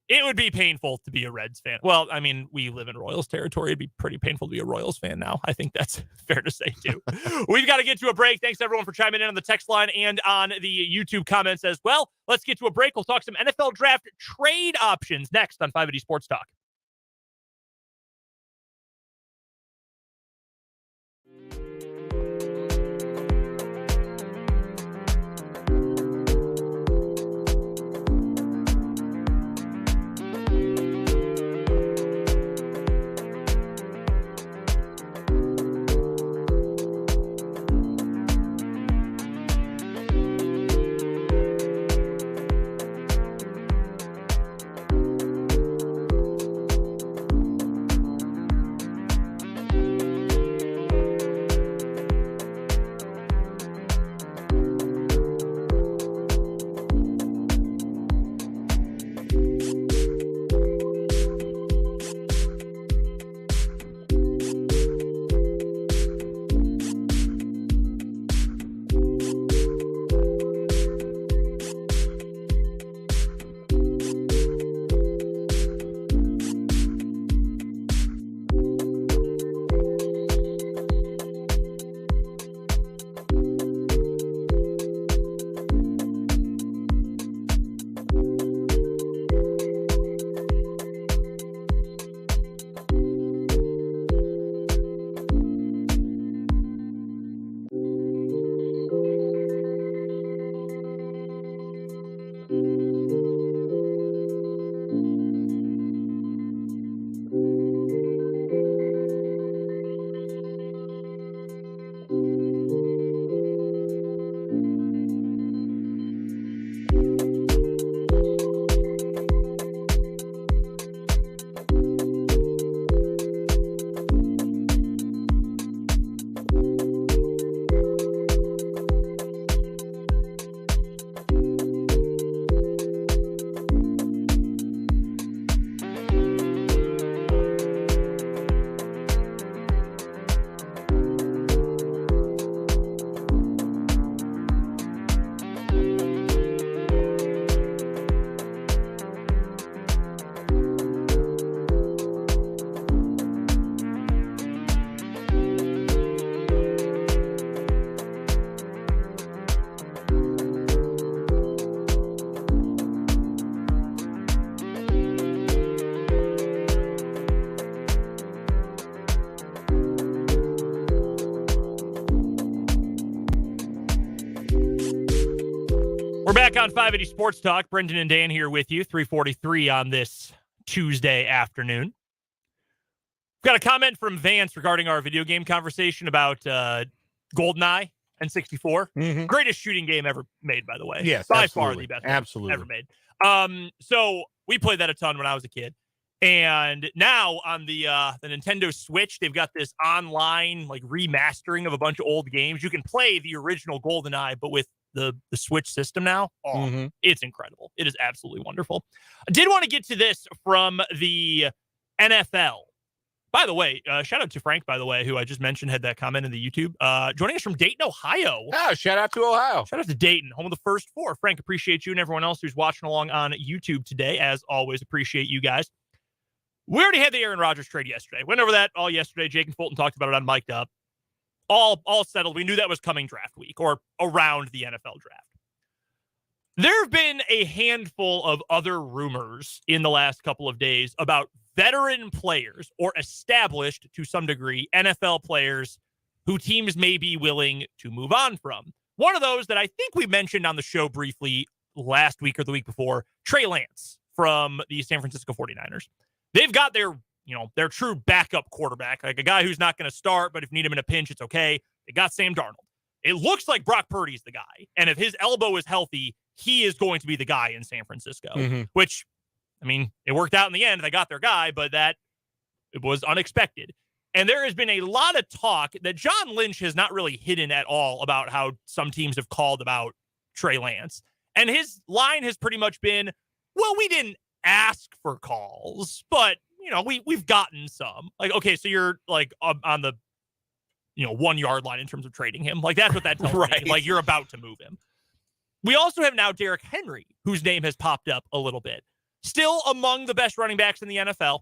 it would be painful to be a Reds fan. Well, I mean, we live in Royals territory. It'd be pretty painful to be a Royals fan now. I think that's fair to say, too. We've got to get to a break. Thanks, everyone, for chiming in on the text line and on the YouTube comments as well. Let's get to a break. We'll talk some NFL draft trade options next on 580 Sports Talk. We're back on 580 Sports Talk. Brendan and Dan here with you, 3:43 on this Tuesday afternoon. We've got a comment from Vance regarding our video game conversation about GoldenEye and 64. Mm-hmm. Greatest shooting game ever made, by the way. Yes, by absolutely. far the best absolutely ever made. So we played that a ton when I was a kid. And now on the Nintendo Switch, they've got this online like remastering of a bunch of old games. You can play the original GoldenEye, but with the Switch system now. Oh, It's incredible. It is absolutely wonderful. I did want to get to this from the NFL. By the way, shout out to Frank, by the way, who I just mentioned had that comment in the YouTube. Joining us from Dayton, Ohio. Oh, shout out to Ohio. Shout out to Dayton, home of the first four. Frank, appreciate you and everyone else who's watching along on YouTube today. As always, appreciate you guys. We already had the Aaron Rodgers trade yesterday. Went over that all yesterday. Jake and Fulton talked about it on Mic'd Up. All settled. We knew that was coming draft week or around the NFL draft. There have been a handful of other rumors in the last couple of days about veteran players or established, to some degree, NFL players who teams may be willing to move on from. One of those that I think we mentioned on the show briefly last week or the week before, Trey Lance from the San Francisco 49ers. They've got their true backup quarterback, like a guy who's not going to start, but if you need him in a pinch, it's okay. They got Sam Darnold. It looks like Brock Purdy's the guy. And if his elbow is healthy, he is going to be the guy in San Francisco, which, I mean, it worked out in the end. They got their guy, but it was unexpected. And there has been a lot of talk that John Lynch has not really hidden at all about how some teams have called about Trey Lance. And his line has pretty much been, well, we didn't ask for calls, but we've gotten some. Like, okay, so you're like on the 1 yard line in terms of trading him. Like, that's what that tells me. Like, you're about to move him. We also have now Derrick Henry, whose name has popped up a little bit. Still among the best running backs in the NFL.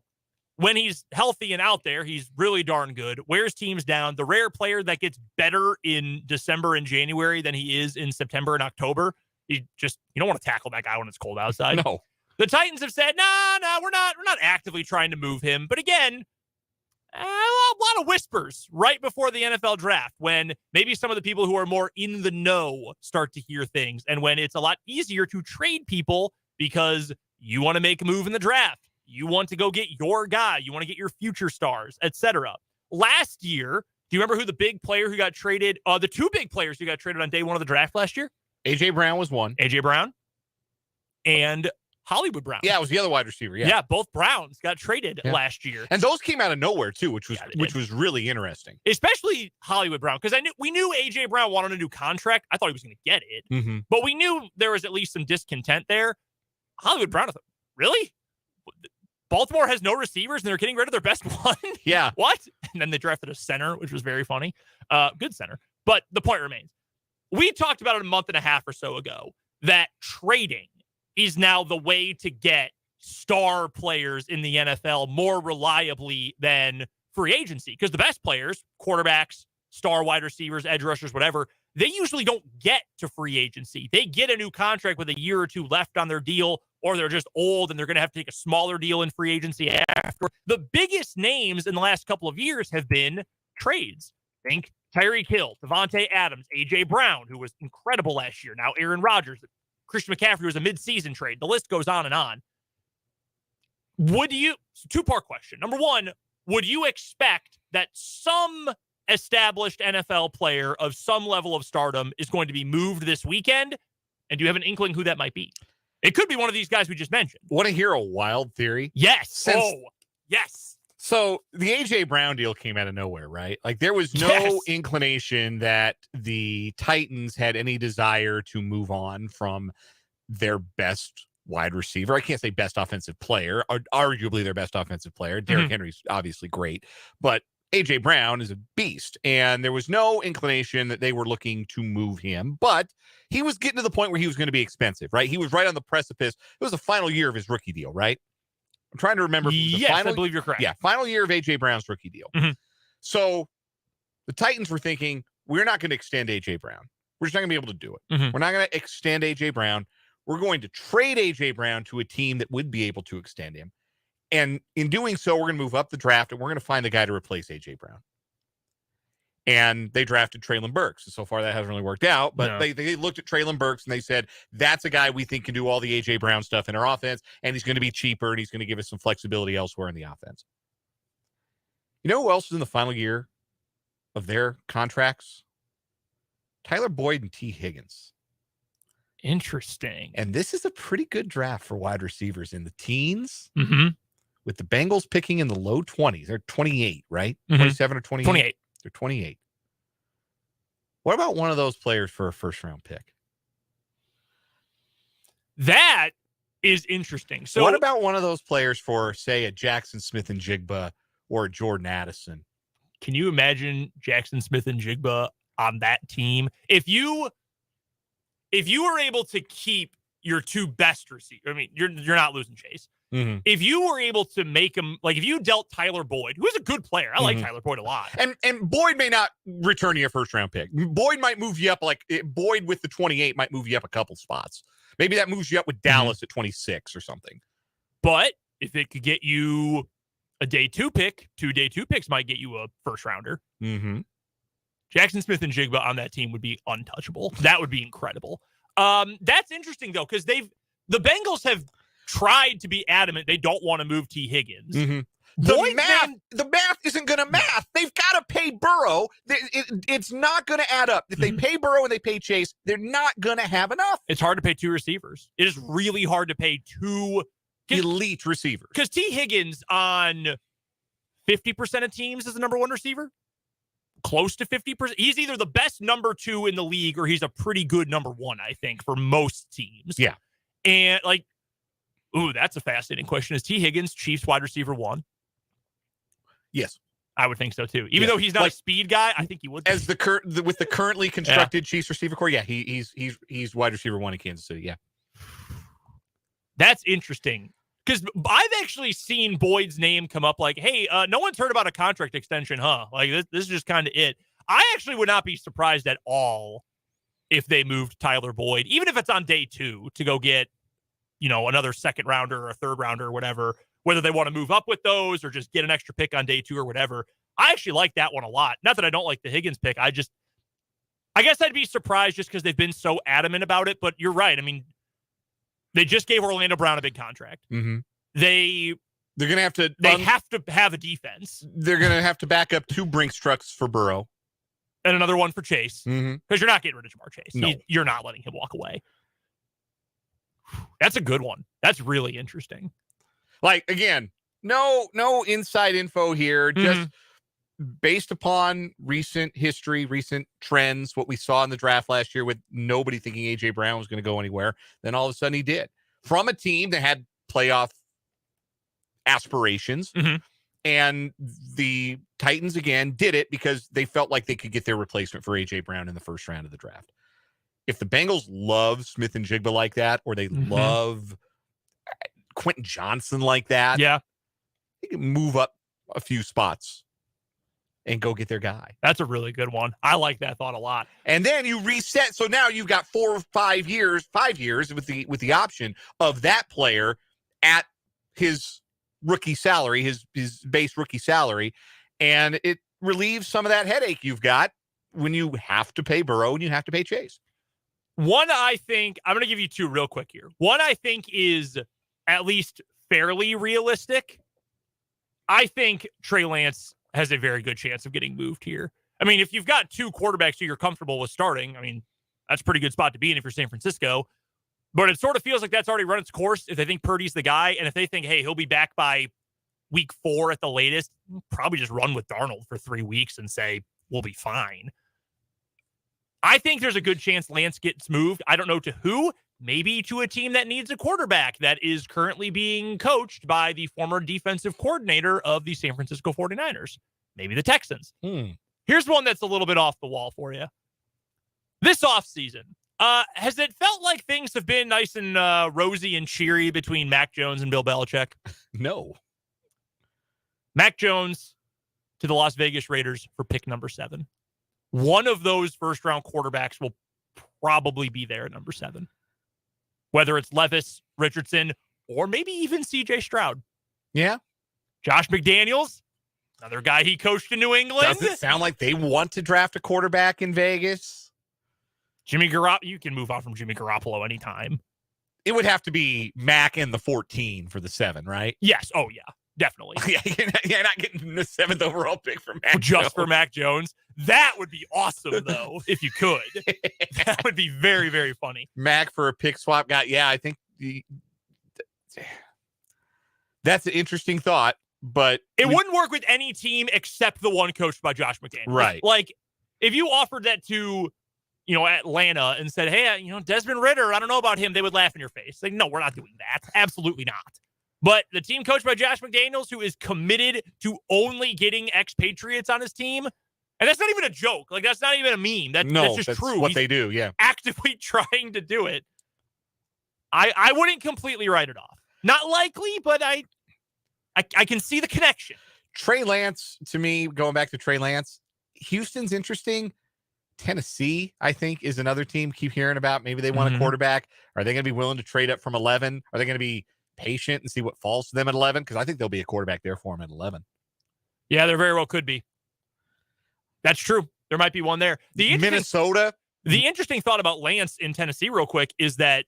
When he's healthy and out there, he's really darn good. Wears teams down. The rare player that gets better in December and January than he is in September and October. You don't want to tackle that guy when it's cold outside. No. The Titans have said, no, we're not actively trying to move him. But again, a lot of whispers right before the NFL draft when maybe some of the people who are more in the know start to hear things, and when it's a lot easier to trade people because you want to make a move in the draft. You want to go get your guy. You want to get your future stars, etc. Last year, do you remember who the big player who got traded, the two big players who got traded on day one of the draft last year? A.J. Brown was one. A.J. Brown and Hollywood Brown. Yeah, it was the other wide receiver. Yeah, both Browns got traded last year. And those came out of nowhere, too, which was really interesting. Especially Hollywood Brown, because we knew A.J. Brown wanted a new contract. I thought he was going to get it. But we knew there was at least some discontent there. Hollywood Brown, I thought, really? Baltimore has no receivers, and they're getting rid of their best one? Yeah. What? And then they drafted a center, which was very funny. Good center. But the point remains. We talked about it a month and a half or so ago, that trading is now the way to get star players in the NFL more reliably than free agency. Because the best players, quarterbacks, star wide receivers, edge rushers, whatever, they usually don't get to free agency. They get a new contract with a year or two left on their deal, or they're just old and they're going to have to take a smaller deal in free agency after. The biggest names in the last couple of years have been trades. Think Tyreek Hill, Devontae Adams, A.J. Brown, who was incredible last year. Now Aaron Rodgers, Christian McCaffrey was a mid-season trade. The list goes on and on. Two-part question. Number one, would you expect that some established NFL player of some level of stardom is going to be moved this weekend? And do you have an inkling who that might be? It could be one of these guys we just mentioned. Want to hear a wild theory? Yes. Yes. So the A.J. Brown deal came out of nowhere, right? Like, there was no inclination that the Titans had any desire to move on from their best wide receiver. I can't say best offensive player, arguably their best offensive player. Derrick Henry's obviously great, but A.J. Brown is a beast, and there was no inclination that they were looking to move him, but he was getting to the point where he was going to be expensive, right? He was right on the precipice. It was the final year of his rookie deal, right? I'm trying to remember. Yes, I believe you're correct. Yeah, final year of A.J. Brown's rookie deal. So the Titans were thinking, we're not going to extend A.J. Brown. We're just not going to be able to do it. We're not going to extend A.J. Brown. We're going to trade A.J. Brown to a team that would be able to extend him. And in doing so, we're going to move up the draft, and we're going to find the guy to replace A.J. Brown. And they drafted Traylon Burks. So far, that hasn't really worked out. But they looked at Traylon Burks and they said, that's a guy we think can do all the A.J. Brown stuff in our offense, and he's going to be cheaper, and he's going to give us some flexibility elsewhere in the offense. You know who else is in the final year of their contracts? Tyler Boyd and T. Higgins. Interesting. And this is a pretty good draft for wide receivers in the teens, with the Bengals picking in the low 20s. They're 28, right? 27 or 28? 28. They're 28. What about one of those players for a first-round pick? That is interesting. So, what about one of those players for, say, a Jackson Smith and Jigba or a Jordan Addison? Can you imagine Jackson Smith and Jigba on that team? If you were able to keep your two best receivers, I mean, you're not losing Chase. If you were able to make him, like if you dealt Tyler Boyd, who's a good player, I like Tyler Boyd a lot. And Boyd may not return you a first-round pick. Boyd might move you up, Boyd with the 28 might move you up a couple spots. Maybe that moves you up with Dallas at 26 or something. But if it could get you a day 2 pick, 2 day 2 picks might get you a first-rounder. Jackson Smith and Jigba on that team would be untouchable. That would be incredible. That's interesting, though, because the Bengals have tried to be adamant they don't want to move T. Higgins. The math isn't going to math. They've got to pay Burrow. It's not going to add up. If they pay Burrow and they pay Chase, they're not going to have enough. It's hard to pay 2 receivers. It is really hard to pay 2 elite receivers. Because T. Higgins on 50% of teams is the number 1 receiver. Close to 50%. He's either the best number 2 in the league or he's a pretty good number 1, I think, for most teams. Yeah. And that's a fascinating question. Is T. Higgins Chiefs wide receiver 1? Yes. I would think so too. Even though he's not a speed guy, I think he would be. As with the currently constructed Chiefs receiver core, he's wide receiver 1 in Kansas City. Yeah. That's interesting. Because I've actually seen Boyd's name come up like, hey, no one's heard about a contract extension, huh? Like, this is just kind of it. I actually would not be surprised at all if they moved Tyler Boyd, even if it's on day 2, to go get, another second rounder or a third rounder or whatever, whether they want to move up with those or just get an extra pick on day 2 or whatever. I actually like that one a lot. Not that I don't like the Higgins pick. I guess I'd be surprised just because they've been so adamant about it. But you're right. I mean, they just gave Orlando Brown a big contract. They're going to have to... They have to have a defense. They're going to have to back up 2 Brinks trucks for Burrow. And another one for Chase. Because you're not getting rid of Jamar Chase. No. You're not letting him walk away. That's a good one. That's really interesting. Like, again, no inside info here. Just based upon recent history, recent trends, what we saw in the draft last year with nobody thinking A.J. Brown was going to go anywhere. Then all of a sudden he did. From a team that had playoff aspirations. And the Titans, again, did it because they felt like they could get their replacement for A.J. Brown in the first round of the draft. If the Bengals love Smith and Jigba like that, or they love Quentin Johnson like that, they can move up a few spots and go get their guy. That's a really good one. I like that thought a lot. And then you reset. So now you've got 4 or 5 years with the option of that player at his rookie salary, his base rookie salary. And it relieves some of that headache you've got when you have to pay Burrow and you have to pay Chase. One, I think, I'm going to give you 2 real quick here. One, I think, is at least fairly realistic. I think Trey Lance has a very good chance of getting moved here. I mean, if you've got 2 quarterbacks who you're comfortable with starting, I mean, that's a pretty good spot to be in if you're San Francisco. But it sort of feels like that's already run its course if they think Purdy's the guy. And if they think, hey, he'll be back by week 4 at the latest, probably just run with Darnold for 3 weeks and say, we'll be fine. I think there's a good chance Lance gets moved. I don't know to who. Maybe to a team that needs a quarterback that is currently being coached by the former defensive coordinator of the San Francisco 49ers. Maybe the Texans. Here's one that's a little bit off the wall for you. This offseason, has it felt like things have been nice and rosy and cheery between Mac Jones and Bill Belichick? No. Mac Jones to the Las Vegas Raiders for pick number 7. One of those first-round quarterbacks will probably be there at number 7. Whether it's Levis, Richardson, or maybe even C.J. Stroud. Yeah. Josh McDaniels, Another guy he coached in New England. Doesn't it sound like they want to draft a quarterback in Vegas? Jimmy Garoppolo. You can move on from Jimmy Garoppolo anytime. It would have to be Mac and the 14 for the 7, right? Yes. Oh, yeah. Definitely. You're not getting the 7th overall pick for Mac Just Jones. for Mac Jones. That would be awesome, though, if you could. That would be very, very funny. Mac for a pick swap guy. Yeah, I think that's an interesting thought, but it wouldn't work with any team except the one coached by Josh McDaniels. Right. Like, if you offered that to, Atlanta and said, hey, Desmond Ridder, I don't know about him, they would laugh in your face. Like, no, we're not doing that. Absolutely not. But the team coached by Josh McDaniels, who is committed to only getting expatriates on his team, and that's not even a joke. Like, that's not even a meme. That's just true. What they do, yeah. Actively trying to do it. I wouldn't completely write it off. Not likely, but I can see the connection. Trey Lance, to me, going back to Trey Lance, Houston's interesting. Tennessee, I think, is another team keep hearing about. Maybe they want a quarterback. Are they going to be willing to trade up from 11? Are they going to be patient and see what falls to them at 11? Because I think there'll be a quarterback there for them at 11. Yeah, there very well could be. That's true. There might be one there. Minnesota. The interesting thought about Lance in Tennessee real quick is that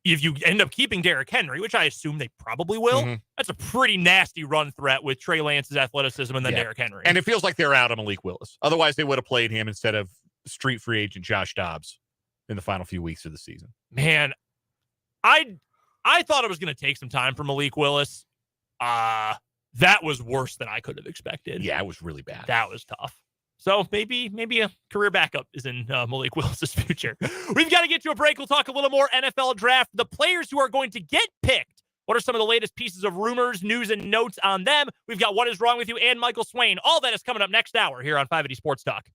if you end up keeping Derrick Henry, which I assume they probably will, that's a pretty nasty run threat with Trey Lance's athleticism and then Derrick Henry. And it feels like they're out on Malik Willis. Otherwise, they would have played him instead of street free agent Josh Dobbs in the final few weeks of the season. Man, I thought it was going to take some time for Malik Willis. That was worse than I could have expected. Yeah, it was really bad. That was tough. So maybe a career backup is in Malik Willis's future. We've got to get to a break. We'll talk a little more NFL draft. The players who are going to get picked. What are some of the latest pieces of rumors, news, and notes on them? We've got What Is Wrong With You and Michael Swain. All that is coming up next hour here on 580 Sports Talk.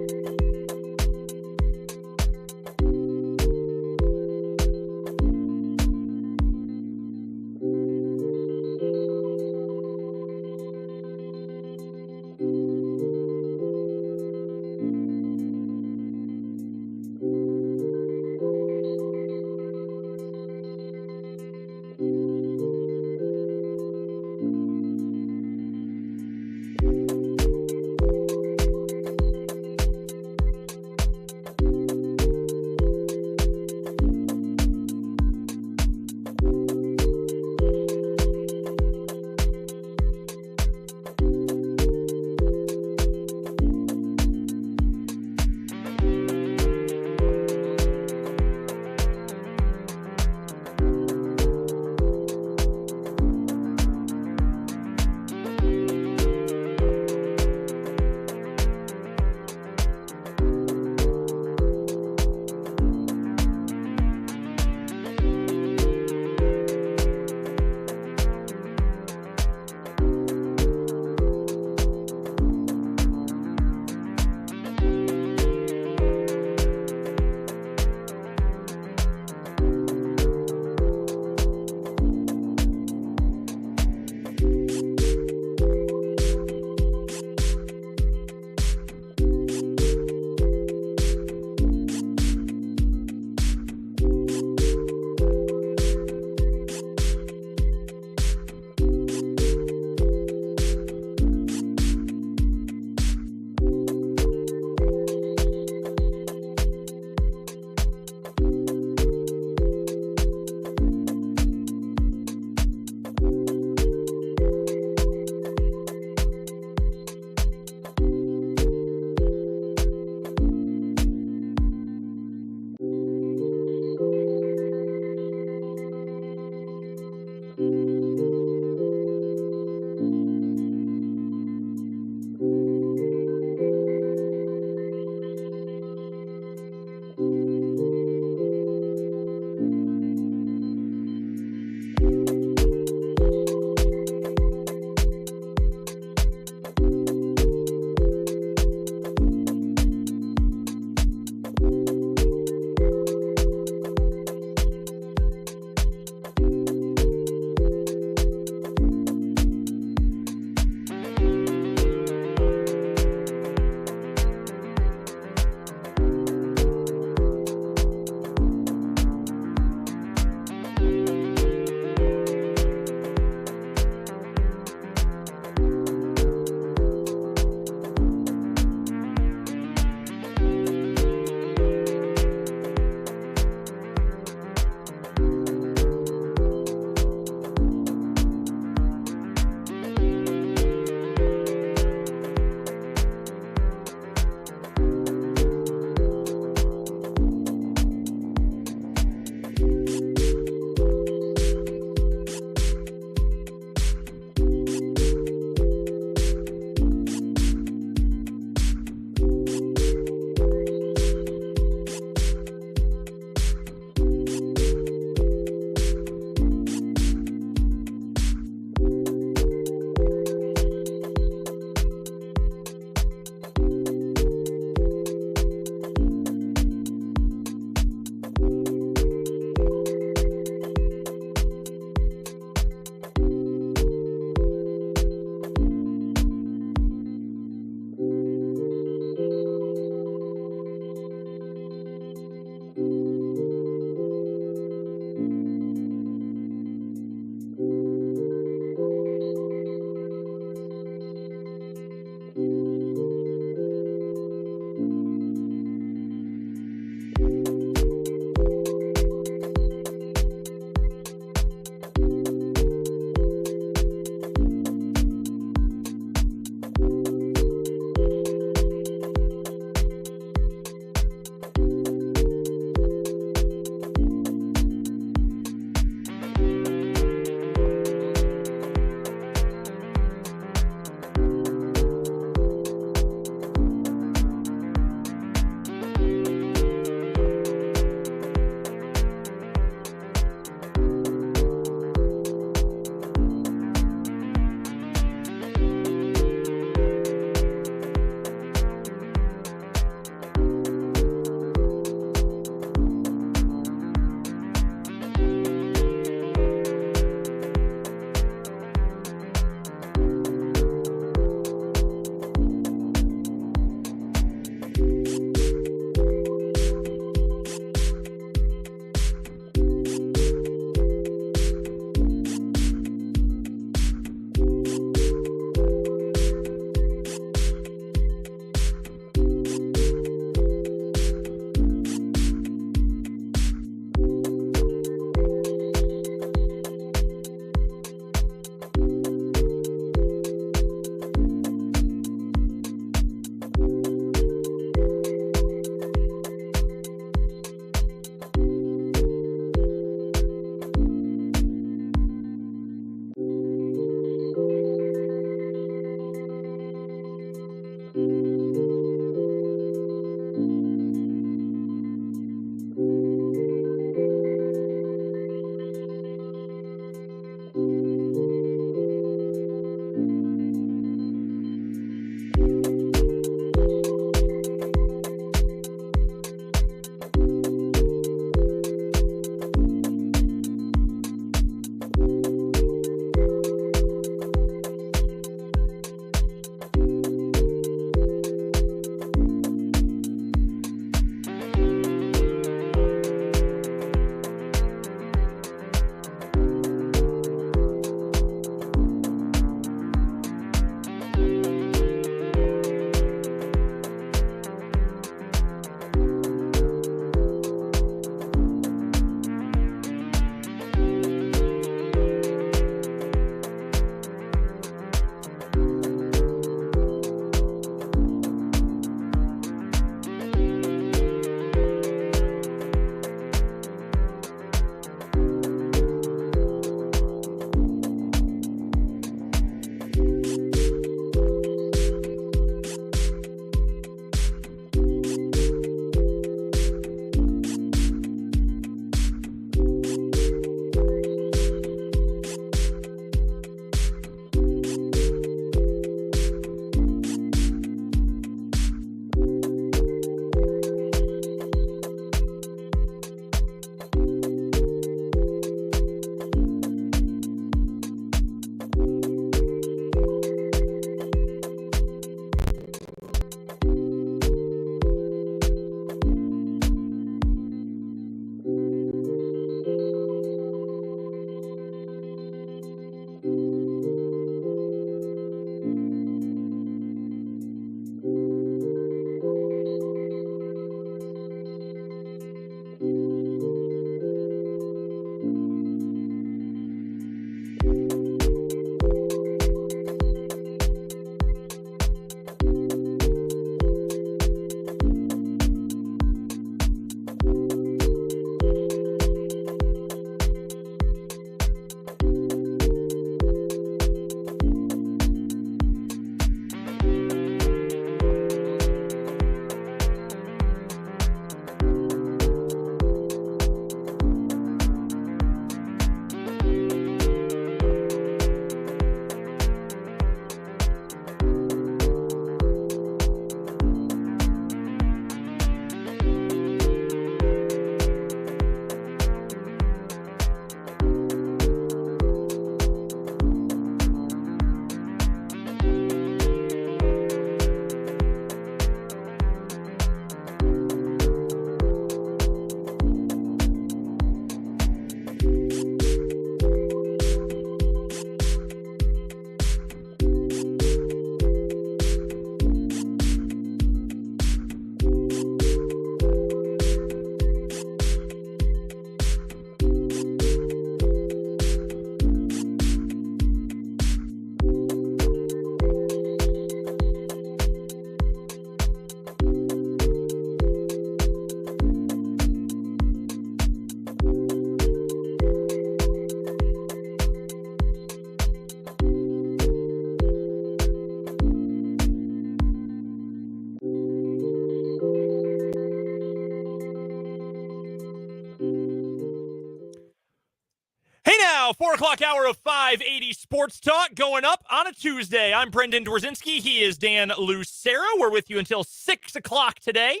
4 o'clock hour of 580 Sports Talk going up on a Tuesday. I'm Brendan Dworzinski. He is Dan Lucero. We're with you until 6 o'clock today.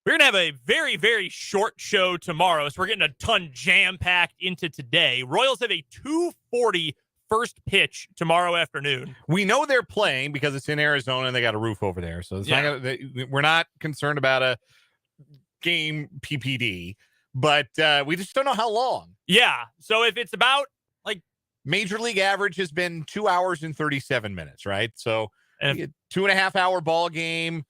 We're going to have a very, very short show tomorrow, so we're getting a ton jam-packed into today. Royals have a 2:40 first pitch tomorrow afternoon. We know they're playing because it's in Arizona and they got a roof over there. So it's we're not concerned about a game PPD, but we just don't know how long. Yeah, so if it's about Major League average has been 2 hours and 37 minutes, right? So a 2.5 hour ball game,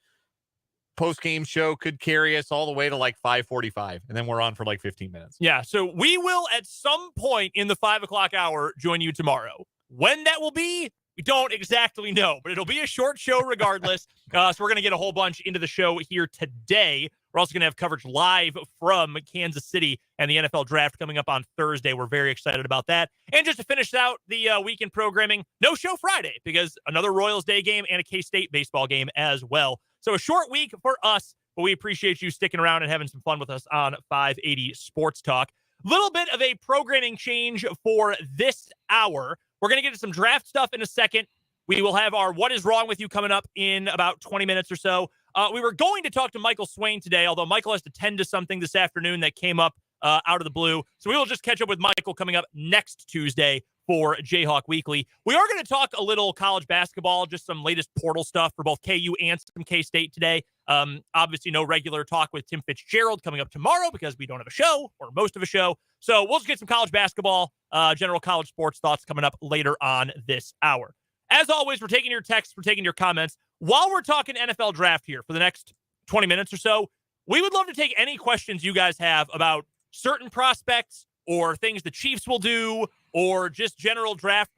post-game show could carry us all the way to 5:45, and then we're on for 15 minutes. Yeah, so we will at some point in the 5 o'clock hour join you tomorrow. When that will be, we don't exactly know, but it'll be a short show regardless. So we're going to get a whole bunch into the show here today. We're also going to have coverage live from Kansas City and the NFL draft coming up on Thursday. We're very excited about that. And just to finish out the weekend programming, no show Friday because another Royals Day game and a K-State baseball game as well. So a short week for us, but we appreciate you sticking around and having some fun with us on 580 Sports Talk. Little bit of a programming change for this hour. We're going to get to some draft stuff in a second. We will have our What Is Wrong With You coming up in about 20 minutes or so. We were going to talk to Michael Swain today, although Michael has to tend to something this afternoon that came up out of the blue. So we will just catch up with Michael coming up next Tuesday for Jayhawk Weekly. We are going to talk a little college basketball, just some latest portal stuff for both KU and some K-State today. Obviously, no regular talk with Tim Fitzgerald coming up tomorrow because we don't have a show or most of a show. So we'll just get some college basketball, general college sports thoughts coming up later on this hour. As always, we're taking your texts, we're taking your comments. While we're talking NFL draft here for the next 20 minutes or so, we would love to take any questions you guys have about certain prospects or things the Chiefs will do or just general draft.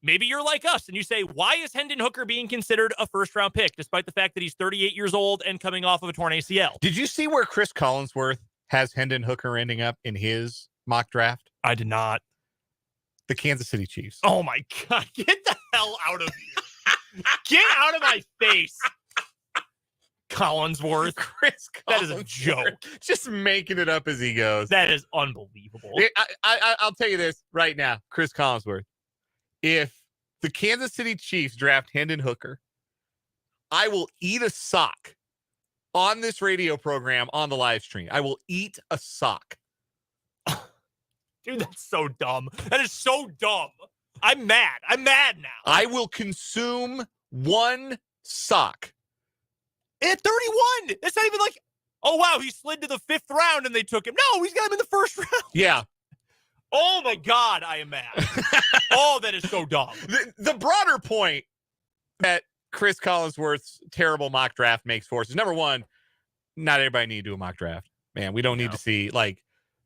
Maybe you're like us and you say, why is Hendon Hooker being considered a first-round pick despite the fact that he's 38 years old and coming off of a torn ACL? Did you see where Chris Collinsworth has Hendon Hooker ending up in his mock draft? I did not. The Kansas City Chiefs. Oh, my God. Get the hell out of here. Get out of my face. Collinsworth. Chris Collinsworth. That is a joke. Just making it up as he goes. That is unbelievable. I'll tell you this right now, Chris Collinsworth. If the Kansas City Chiefs draft Hendon Hooker, I will eat a sock on this radio program on the live stream. I will eat a sock. Dude, that's so dumb. That is so dumb. I'm mad. I'm mad now. I will consume one sock. At 31. It's not even oh, wow, he slid to the 5th round and they took him. No, he's got him in the 1st round. Yeah. Oh, my God, I am mad. Oh, that is so dumb. The broader point that Chris Collinsworth's terrible mock draft makes for us is, number one, not everybody need to do a mock draft. Man, we don't need to see,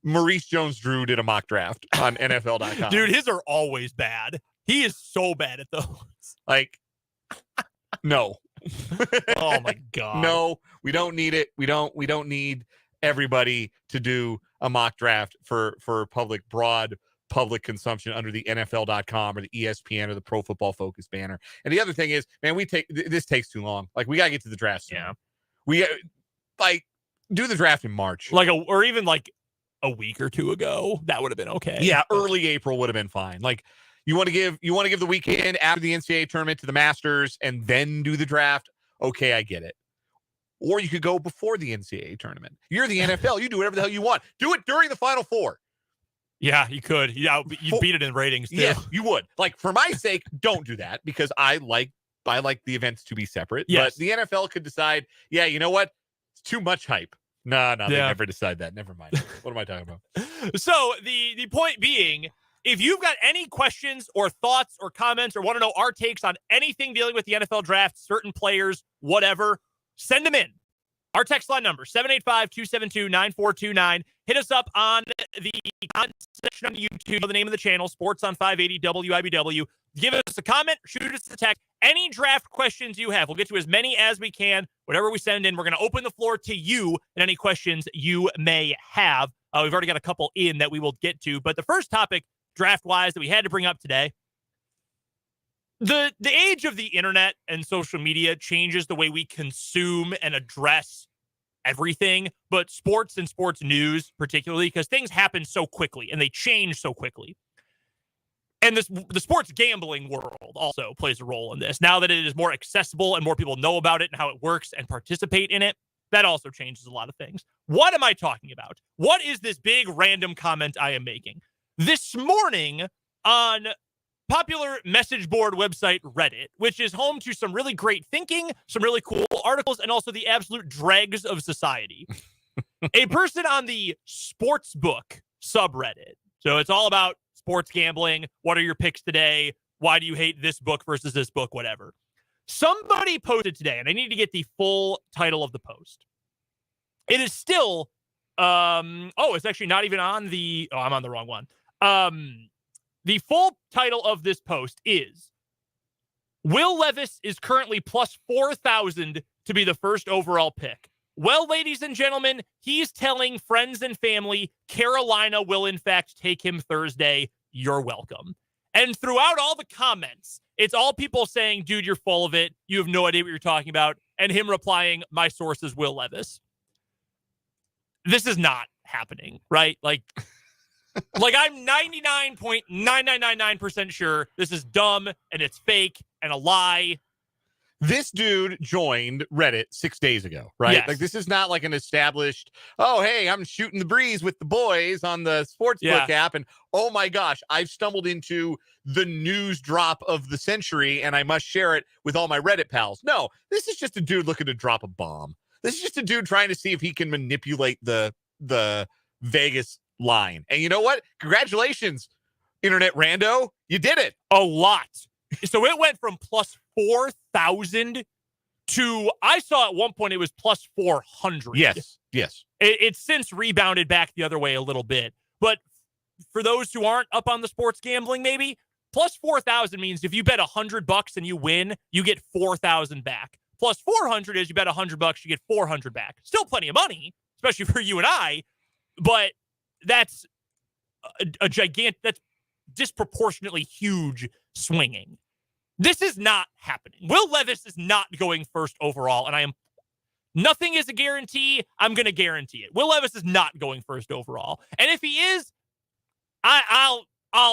Maurice Jones-Drew did a mock draft on NFL.com. Dude, his are always bad. He is so bad at those. No. Oh, my God. No, we don't need it. We don't need everybody to do a mock draft for broad public consumption under the NFL.com or the ESPN or the Pro Football Focus banner. And the other thing is, man, this takes too long. We got to get to the draft soon. Yeah. We do the draft in March. Or even a week or two ago. That would have been okay. Yeah, early April would have been fine. You want to give the weekend after the NCAA tournament to the Masters and then do the draft. Okay, I get it. Or you could go before the NCAA tournament. You're the NFL. You do whatever the hell you want. Do it during the Final Four. Yeah, you could. Yeah, you beat it in ratings too. Yeah, you would. For my sake, don't do that because I like the events to be separate. Yes. But the NFL could decide, yeah, you know what? It's too much hype. No, they never decide that. Never mind. What am I talking about? So the point being, if you've got any questions or thoughts or comments or want to know our takes on anything dealing with the NFL draft, certain players, whatever, send them in. Our text line number, 785-272-9429. Hit us up on the comment section on YouTube. The name of the channel, Sports on 580 WIBW. Give us a comment, shoot us a text. Any draft questions you have, we'll get to as many as we can. Whatever we send in, we're going to open the floor to you and any questions you may have. We've already got a couple in that we will get to. But the first topic, draft-wise, that we had to bring up today, the age of the internet and social media changes the way we consume and address everything, but sports and sports news particularly, because things happen so quickly and they change so quickly. And the sports gambling world also plays a role in this. Now that it is more accessible and more people know about it and how it works and participate in it, that also changes a lot of things. What am I talking about? What is this big random comment I am making? This morning on popular message board website Reddit, which is home to some really great thinking, some really cool articles, and also the absolute dregs of society. A person on the sportsbook subreddit. So it's all about sports gambling. What are your picks today? Why do you hate this book versus this book? Whatever. Somebody posted today, and I need to get the full title of the post. It is still, it's actually not even on I'm on the wrong one. The full title of this post is, Will Levis is currently plus 4,000 to be the first overall pick. Well, ladies and gentlemen, he's telling friends and family Carolina will in fact take him Thursday. You're welcome. And throughout all the comments, it's all people saying, dude, you're full of it. You have no idea what you're talking about. And him replying, my source is Will Levis. This is not happening, right? Like I'm 99.9999% sure this is dumb and it's fake and a lie. This dude joined Reddit 6 days ago, right? Yes. Like, this is not like an established, oh, hey, I'm shooting the breeze with the boys on the sportsbook app. And oh my gosh, I've stumbled into the news drop of the century and I must share it with all my Reddit pals. No, this is just a dude looking to drop a bomb. This is just a dude trying to see if he can manipulate the Vegas line. And you know what? Congratulations, internet rando. You did it. A lot. So it went from plus 4,000 to, I saw at one point it was plus 400. Yes. It's since rebounded back the other way a little bit. But for those who aren't up on the sports gambling, maybe, plus 4,000 means if you bet $100 and you win, you get 4,000 back. Plus 400 is you bet $100, you get 400 back. Still plenty of money, especially for you and I. But that's a gigantic, that's disproportionately huge swinging. This is not happening. Will Levis is not going first overall, and nothing is a guarantee. I'm going to guarantee it. Will Levis is not going first overall, and if he is, I'll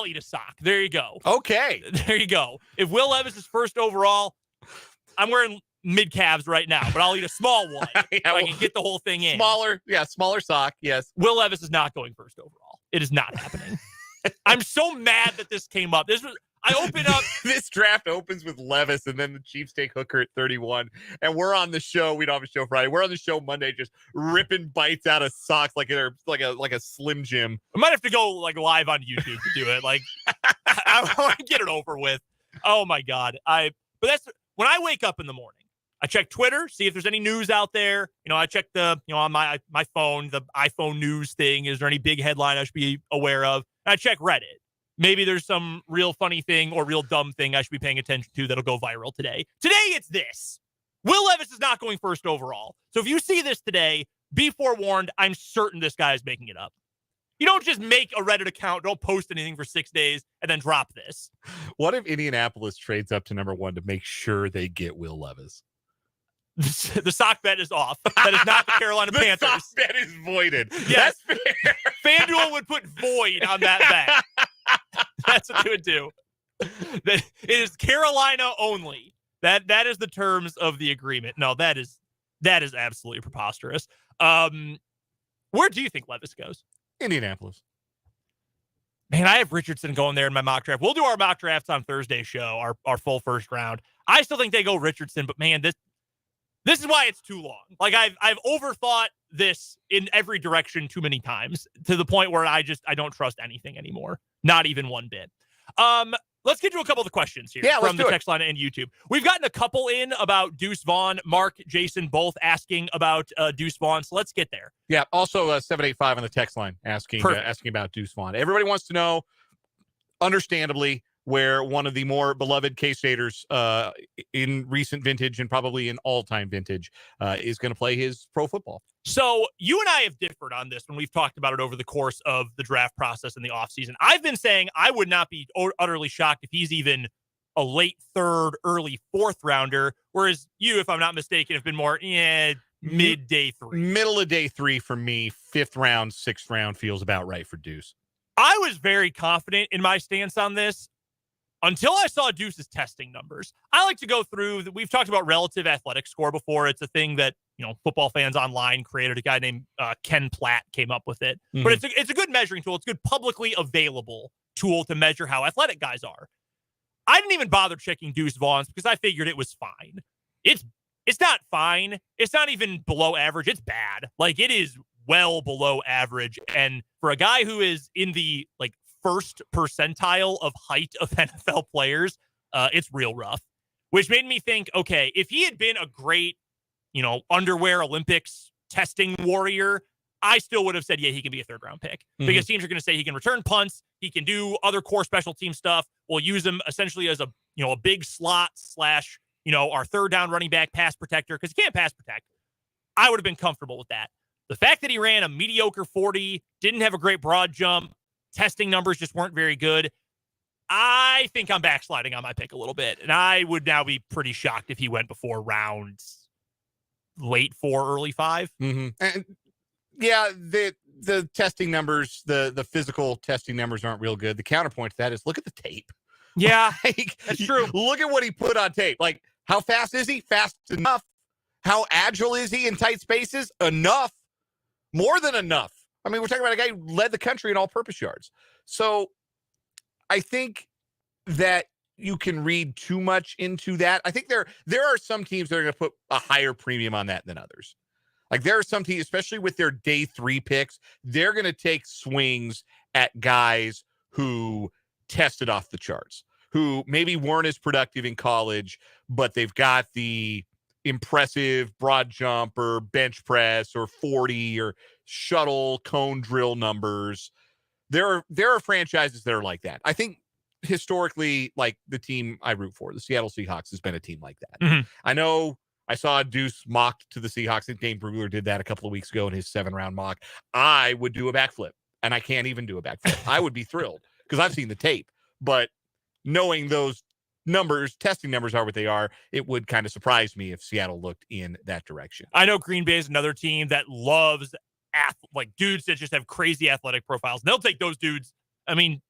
eat a sock. There you go. Okay, there you go. If Will Levis is first overall, I'm wearing mid calves right now, but I'll eat a small one so I can get the whole thing in. Smaller sock. Yes. Will Levis is not going first overall. It is not happening. I'm so mad that this came up. I open up. This draft opens with Levis, and then the Chiefs take Hooker at 31. And we're on the show. We don't have a show Friday. We're on the show Monday, just ripping bites out of socks like a Slim Jim. I might have to go live on YouTube to do it. I want to get it over with. Oh my God. But that's when I wake up in the morning. I check Twitter, see if there's any news out there. I check on my phone, the iPhone news thing. Is there any big headline I should be aware of? And I check Reddit. Maybe there's some real funny thing or real dumb thing I should be paying attention to that'll go viral today. Today, it's this. Will Levis is not going first overall. So if you see this today, be forewarned. I'm certain this guy is making it up. You don't just make a Reddit account, don't post anything for 6 days, and then drop this. What if Indianapolis trades up to number 1 to make sure they get Will Levis? The sock bet is off. That is not the Carolina Panthers. The sock bet is voided. Yes. That's fair. FanDuel would put void on that bet. That's what they would do. It is Carolina only. That is the terms of the agreement. No, that is absolutely preposterous. Where do you think Levis goes? Indianapolis. Man, I have Richardson going there in my mock draft. We'll do our mock drafts on Thursday's show, our full first round. I still think they go Richardson, but man, this is why it's too long. I've overthought this in every direction too many times to the point where I don't trust anything anymore. Not even one bit. Let's get to a couple of the questions here from the text line and YouTube. We've gotten a couple in about Deuce Vaughn. Mark, Jason, both asking about Deuce Vaughn. So let's get there. Yeah. Also 785 on the text line asking about Deuce Vaughn. Everybody wants to know, understandably, where one of the more beloved K-Staters in recent vintage and probably in all-time vintage is going to play his pro football. So you and I have differed on this when we've talked about it over the course of the draft process in the offseason. I've been saying I would not be utterly shocked if he's even a late third, early fourth rounder, whereas you, if I'm not mistaken, have been more mid day 3. Middle of day 3 for me. 5th round, 6th round feels about right for Deuce. I was very confident in my stance on this until I saw Deuce's testing numbers. I like to go through, we've talked about relative athletic score before. It's a thing that, football fans online created. A guy named Ken Platt came up with it. Mm-hmm. But it's a good measuring tool. It's a good publicly available tool to measure how athletic guys are. I didn't even bother checking Deuce Vaughn's because I figured it was fine. It's not fine. It's not even below average. It's bad. Like, it is well below average. And for a guy who is in the first percentile of height of NFL players, it's real rough, which made me think, okay, if he had been a great, underwear Olympics testing warrior, I still would have said, yeah, he can be a third-round pick because teams are going to say he can return punts, he can do other core special team stuff. We'll use him essentially as a big slot / our third down running back pass protector because he can't pass protect. I would have been comfortable with that. The fact that he ran a mediocre 40, didn't have a great broad jump, testing numbers just weren't very good, I think I'm backsliding on my pick a little bit. And I would now be pretty shocked if he went before rounds late 4, early 5. Mm-hmm. And yeah, the testing numbers, the physical testing numbers aren't real good. The counterpoint to that is look at the tape. Yeah, that's true. Look at what he put on tape. Like, how fast is he? Fast enough. How agile is he in tight spaces? Enough. More than enough. I mean, we're talking about a guy who led the country in all-purpose yards. So I think that you can read too much into that. I think there are some teams that are going to put a higher premium on that than others. Like, there are some teams, especially with their day 3 picks, they're going to take swings at guys who tested off the charts, who maybe weren't as productive in college, but they've got the impressive broad jump or bench press or 40 or shuttle cone drill numbers. There are franchises that are like that. I think historically, like the team I root for, the Seattle Seahawks, has been a team like that. Mm-hmm. I know I saw Deuce mocked to the Seahawks. I think Dane Brugler did that a couple of weeks ago in his 7-round mock. I would do a backflip, and I can't even do a backflip. I would be thrilled because I've seen the tape. But knowing those numbers, testing numbers are what they are, it would kind of surprise me if Seattle looked in that direction. I know Green Bay is another team that loves dudes that just have crazy athletic profiles. And they'll take those dudes. I mean,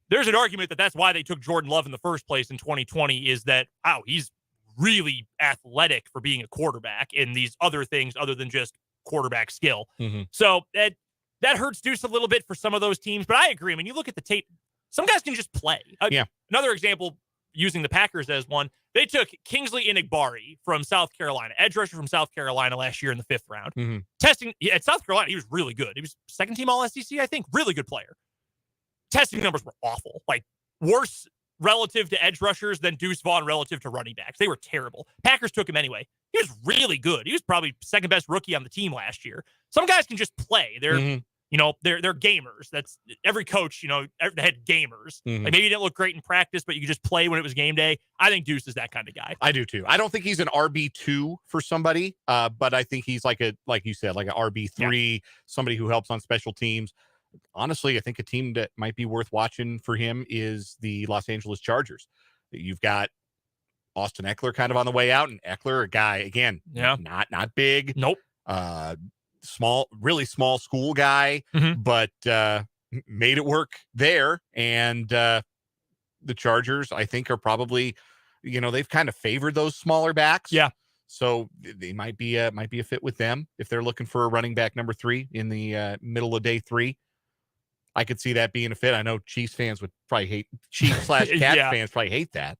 there's an argument that that's why they took Jordan Love in the first place in 2020 is that, he's really athletic for being a quarterback in these other things other than just quarterback skill. Mm-hmm. So that hurts Deuce a little bit for some of those teams. But I agree. I mean, you look at the tape, some guys can just play. Yeah. Another example, using the Packers as one, they took Kingsley Enagbare from South Carolina, edge rusher from South Carolina last year in the 5th round. Mm-hmm. Testing at South Carolina, he was really good. He was second team All SEC, I think. Really good player. Testing numbers were awful. Like, worse relative to edge rushers than Deuce Vaughn relative to running backs. They were terrible. Packers took him anyway. He was really good. He was probably second best rookie on the team last year. Some guys can just play. They're they're gamers. That's every coach, had gamers. Mm-hmm. Like, maybe he didn't look great in practice, but you could just play when it was game day. I think Deuce is that kind of guy. I do too. I don't think he's an RB2 for somebody, but I think he's like you said, like an RB3, somebody who helps on special teams. Honestly, I think a team that might be worth watching for him is the Los Angeles Chargers. You've got Austin Eckler kind of on the way out, and Eckler, a guy, again, not big. Nope. Really small school guy, but made it work there. And the Chargers, I think, are probably, they've kind of favored those smaller backs. Yeah. So they might be a fit with them if they're looking for a running back number 3 in the middle of day 3. I could see that being a fit. I know Chiefs fans would probably hate Chiefs/Cats fans probably hate that.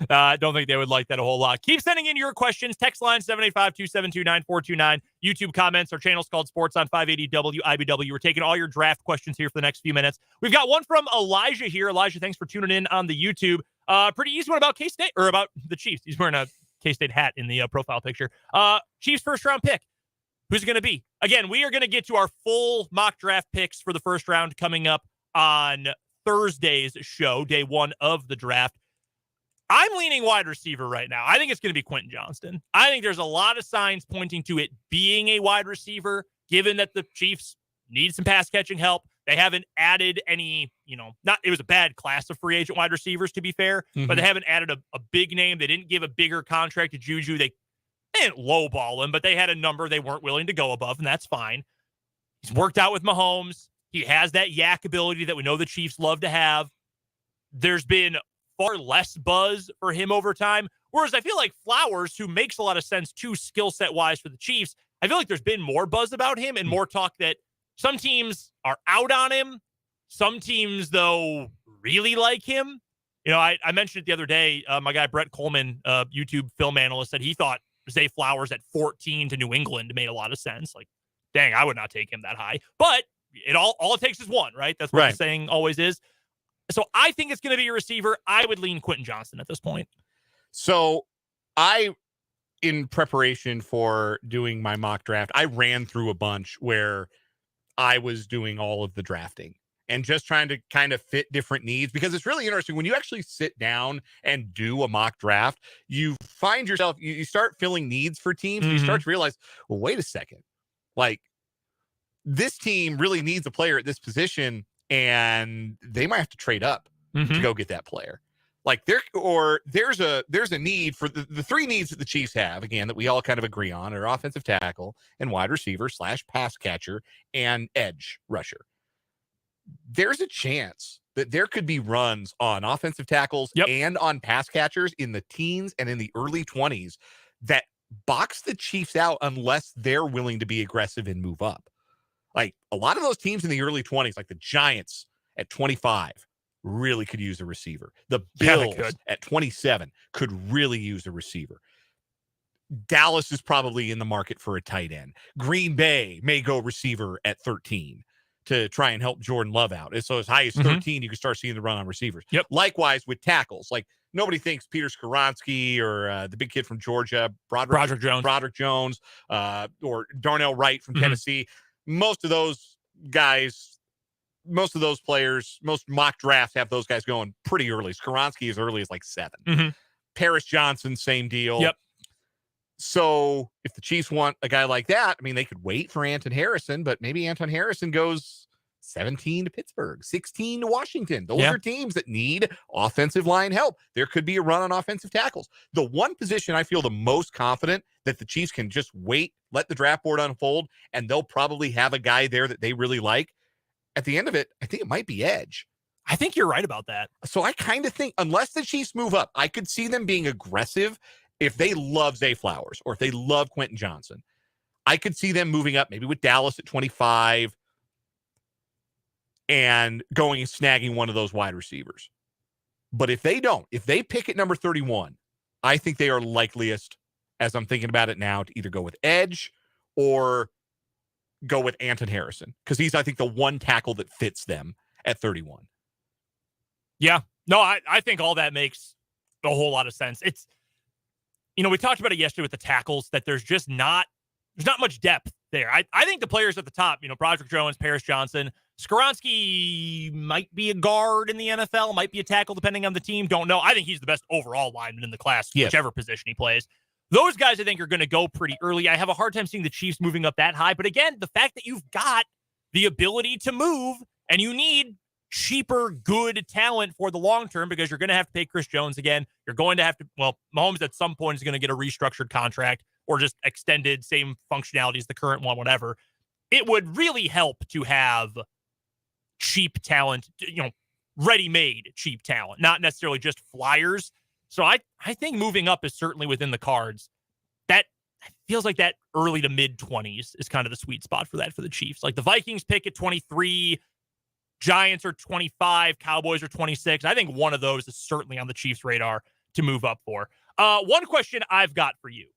I don't think they would like that a whole lot. Keep sending in your questions. Text line 785-272-9429. YouTube comments. Our channel's called Sports on 580 WIBW. We're taking all your draft questions here for the next few minutes. We've got one from Elijah here. Elijah, thanks for tuning in on the YouTube. Pretty easy one about K-State, or about the Chiefs. He's wearing a K-State hat in the profile picture. Chiefs first round pick. Who's it going to be? Again, we are going to get to our full mock draft picks for the first round coming up on Thursday's show, day 1 of the draft. I'm leaning wide receiver right now. I think it's going to be Quentin Johnston. I think there's a lot of signs pointing to it being a wide receiver, given that the Chiefs need some pass catching help. They haven't added any, it was a bad class of free agent wide receivers, to be fair, but they haven't added a big name. They didn't give a bigger contract to Juju. They didn't lowball him, but they had a number they weren't willing to go above, and that's fine. He's worked out with Mahomes. He has that yak ability that we know the Chiefs love to have. There's been far less buzz for him over time. Whereas I feel like Flowers, who makes a lot of sense too skill set wise for the Chiefs, I feel like there's been more buzz about him and more talk that some teams are out on him. Some teams, though, really like him. You know, I mentioned it the other day. My guy Brett Coleman, YouTube film analyst, said he thought Zay Flowers at 14 to New England made a lot of sense. Like, dang, I would not take him that high. But all it takes is one, right? That's what the saying always is. So I think it's going to be a receiver. I would lean Quentin Johnson at this point. So in preparation for doing my mock draft, I ran through a bunch where I was doing all of the drafting and just trying to kind of fit different needs, because it's really interesting when you actually sit down and do a mock draft, you find yourself, you start filling needs for teams. And you start to realize, well, wait a second, like this team really needs a player at this position and they might have to trade up to go get that player. Like there's a need for the three needs that the Chiefs have, again, that we all kind of agree on, are offensive tackle and wide receiver / pass catcher and edge rusher. There's a chance that there could be runs on offensive tackles and on pass catchers in the teens and in the early 20s that box the Chiefs out unless they're willing to be aggressive and move up. Like a lot of those teams in the early 20s, like the Giants at 25, really could use a receiver. The Bills at 27 could really use a receiver. Dallas is probably in the market for a tight end. Green Bay may go receiver at 13 to try and help Jordan Love out. And so as high as 13, you can start seeing the run on receivers. Likewise with tackles. Like nobody thinks Peter Skoronski or the big kid from Georgia, Broderick Jones, or Darnell Wright from Tennessee. Most of those guys, most of those players, most mock drafts have those guys going pretty early. Skoronski as early as like 7. Paris Johnson, same deal. So if the Chiefs want a guy like that, I mean, they could wait for Anton Harrison, but maybe Anton Harrison goes 17 to Pittsburgh, 16 to Washington. Those are teams that need offensive line help. There could be a run on offensive tackles. The one position I feel the most confident that the Chiefs can just wait, let the draft board unfold, and they'll probably have a guy there that they really like. At the end of it, I think it might be edge. I think you're right about that. So I kind of think unless the Chiefs move up, I could see them being aggressive if they love Zay Flowers or if they love Quentin Johnson. I could see them moving up maybe with Dallas at 25 and going and snagging one of those wide receivers. But if they don't, if they pick at number 31, I think they are likeliest, as I'm thinking about it now, to either go with edge or go with Anton Harrison, because he's, I think, the one tackle that fits them at 31. Yeah. No, I think all that makes a whole lot of sense. It's, you know, we talked about it yesterday with the tackles, that there's not much depth there. I think the players at the top, you know, Broderick Jones, Paris Johnson, Skoronski might be a guard in the NFL, might be a tackle depending on the team. Don't know. I think he's the best overall lineman in the class, whichever position he plays. Those guys, I think, are going to go pretty early. I have a hard time seeing the Chiefs moving up that high. But again, the fact that you've got the ability to move and you need cheaper, good talent for the long term, because you're going to have to pay Chris Jones again. You're going to have to, well, Mahomes at some point is going to get a restructured contract or just extended, same functionality as the current one, whatever. It would really help to have cheap talent, you know, ready-made cheap talent, not necessarily just flyers. So I think moving up is certainly within the cards. That feels like that early to mid-20s is kind of the sweet spot for that for the Chiefs. Like the Vikings pick at 23, Giants are 25, Cowboys are 26. I think one of those is certainly on the Chiefs' radar to move up for. One question I've got for you.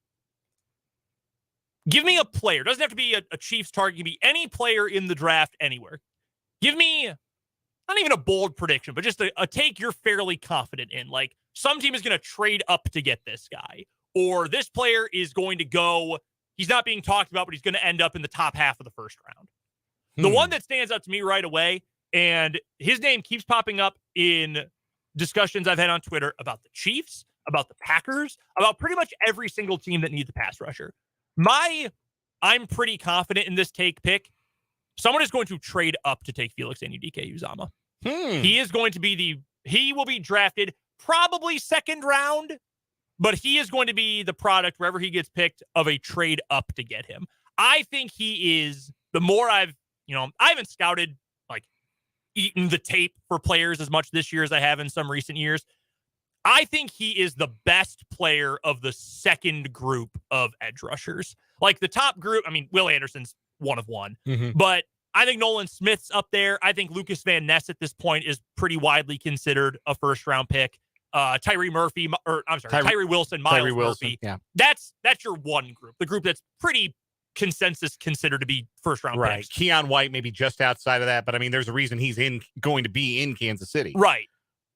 Give me a player. It doesn't have to be a Chiefs target. It can be any player in the draft anywhere. Give me not even a bold prediction, but just a take you're fairly confident in. Like some team is going to trade up to get this guy, or this player is going to go, he's not being talked about, but he's going to end up in the top half of the first round. The one that stands out to me right away, and his name keeps popping up in discussions I've had on Twitter about the Chiefs, about the Packers, about pretty much every single team that needs a pass rusher. I'm pretty confident in this pick. Someone is going to trade up to take Felix Anudike-Uzomah. He is going to be he will be drafted probably second round, but he is going to be the product, wherever he gets picked, of a trade up to get him. I think he is, the more I haven't scouted, like eaten the tape for players as much this year as I have in some recent years. I think he is the best player of the second group of edge rushers. Like the top group, I mean, Will Anderson's one of one, but I think Nolan Smith's up there. I think Lucas Van Ness at this point is pretty widely considered a first-round pick. Tyree Wilson, Miles Murphy. Yeah. That's your one group, the group that's pretty consensus considered to be first-round picks. Keon White maybe just outside of that, but I mean, there's a reason he's going to be in Kansas City. Right.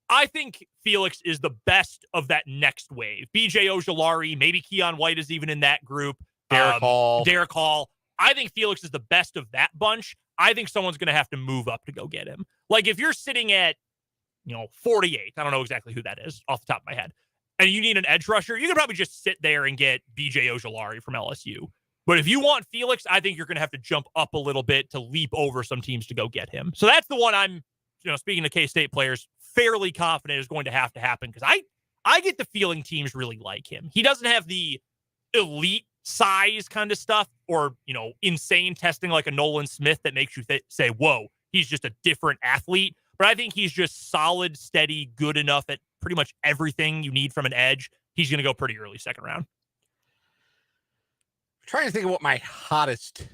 I think Felix is the best of that next wave. BJ Ojulari, maybe Keon White is even in that group. Derek Hall. I think Felix is the best of that bunch. I think someone's going to have to move up to go get him. Like if you're sitting at, 48, I don't know exactly who that is off the top of my head, and you need an edge rusher, you can probably just sit there and get BJ Ojulari from LSU. But if you want Felix, I think you're going to have to jump up a little bit to leap over some teams to go get him. So that's the one I'm, speaking to K-State players, fairly confident is going to have to happen because I get the feeling teams really like him. He doesn't have the elite size kind of stuff or, insane testing like a Nolan Smith that makes you say, whoa, he's just a different athlete. But I think he's just solid, steady, good enough at pretty much everything you need from an edge. He's going to go pretty early second round. I'm trying to think of what my hottest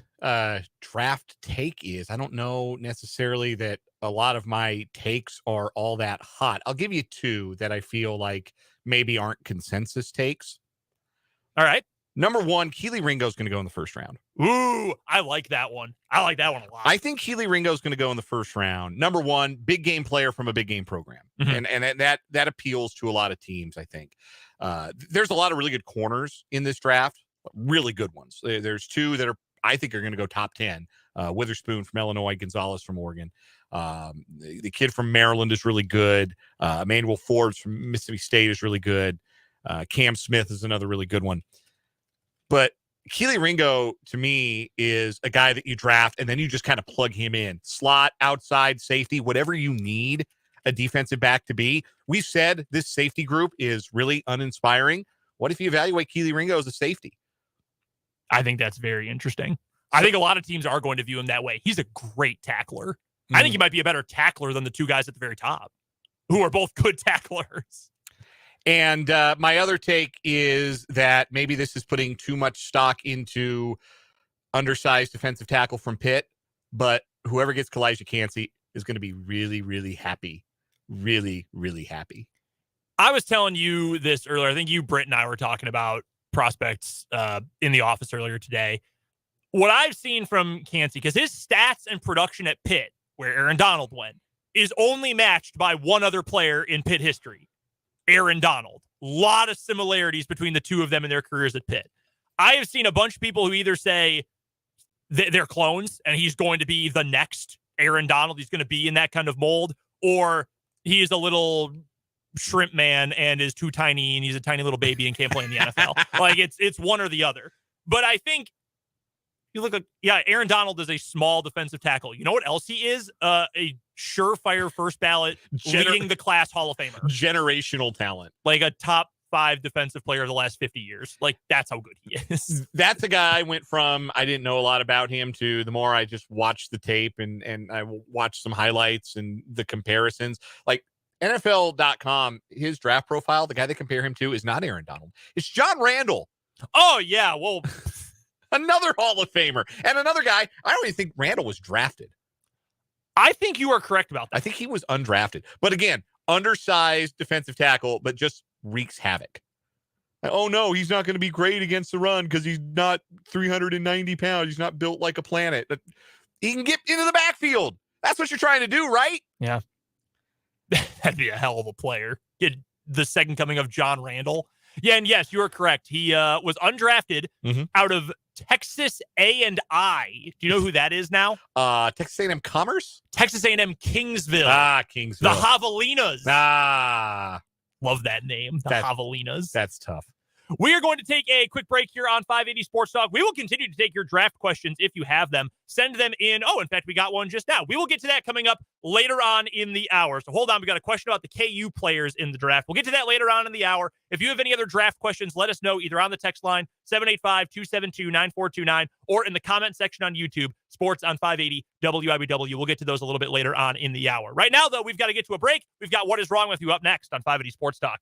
draft take is. I don't know necessarily that a lot of my takes are all that hot. I'll give you two that I feel like maybe aren't consensus takes. All right. Number one, Kelee Ringo is going to go in the first round. Ooh, I like that one. I like that one a lot. I think Kelee Ringo is going to go in the first round. Number one, big game player from a big game program. Mm-hmm. And that appeals to a lot of teams, I think. There's a lot of really good corners in this draft, really good ones. There's two that I think are going to go top 10. Witherspoon from Illinois, Gonzalez from Oregon. The kid from Maryland is really good. Emmanuel Forbes from Mississippi State is really good. Cam Smith is another really good one. But Kelee Ringo, to me, is a guy that you draft, and then you just kind of plug him in. Slot, outside, safety, whatever you need a defensive back to be. We've said this safety group is really uninspiring. What if you evaluate Kelee Ringo as a safety? I think that's very interesting. I think a lot of teams are going to view him that way. He's a great tackler. I think he might be a better tackler than the two guys at the very top, who are both good tacklers. And my other take is that maybe this is putting too much stock into undersized defensive tackle from Pitt, but whoever gets Kalijah Kancey is going to be really, really happy. Really, really happy. I was telling you this earlier. I think you, Britt, and I were talking about prospects in the office earlier today. What I've seen from Kancey, because his stats and production at Pitt, where Aaron Donald went, is only matched by one other player in Pitt history. Aaron Donald. A lot of similarities between the two of them in their careers at Pitt. I have seen a bunch of people who either say they're clones and he's going to be the next Aaron Donald. He's going to be in that kind of mold, or he is a little shrimp man and is too tiny and he's a tiny little baby and can't play in the NFL. Like it's one or the other. But I think you look like, Aaron Donald is a small defensive tackle. You know what else he is? A surefire first ballot leading the class Hall of Famer. Generational talent. Like a top 5 defensive player of the last 50 years. Like that's how good he is. That's a guy I went from, I didn't know a lot about him to the more I just watched the tape and I watched some highlights and the comparisons. Like NFL.com, his draft profile, the guy they compare him to is not Aaron Donald. It's John Randall. Oh, yeah. Well, another Hall of Famer. And another guy, I don't even think Randall was drafted. I think you are correct about that. I think he was undrafted. But again, undersized defensive tackle, but just wreaks havoc. Oh, no, he's not going to be great against the run because he's not 390 pounds. He's not built like a planet. But he can get into the backfield. That's what you're trying to do, right? Yeah. That'd be a hell of a player. Get the second coming of John Randall. Yeah, and yes, you are correct. He was undrafted out of Texas A&I. Do you know who that is now? Texas A&M Commerce? Texas A&M Kingsville. Kingsville. The Javelinas. Love that name, the Javelinas. That's tough. We are going to take a quick break here on 580 Sports Talk. We will continue to take your draft questions if you have them. Send them in. Oh, in fact, we got one just now. We will get to that coming up later on in the hour. So hold on. We got a question about the KU players in the draft. We'll get to that later on in the hour. If you have any other draft questions, let us know either on the text line, 785-272-9429, or in the comment section on YouTube, Sports on 580 WIBW. We'll get to those a little bit later on in the hour. Right now, though, we've got to get to a break. We've got What Is Wrong With You up next on 580 Sports Talk.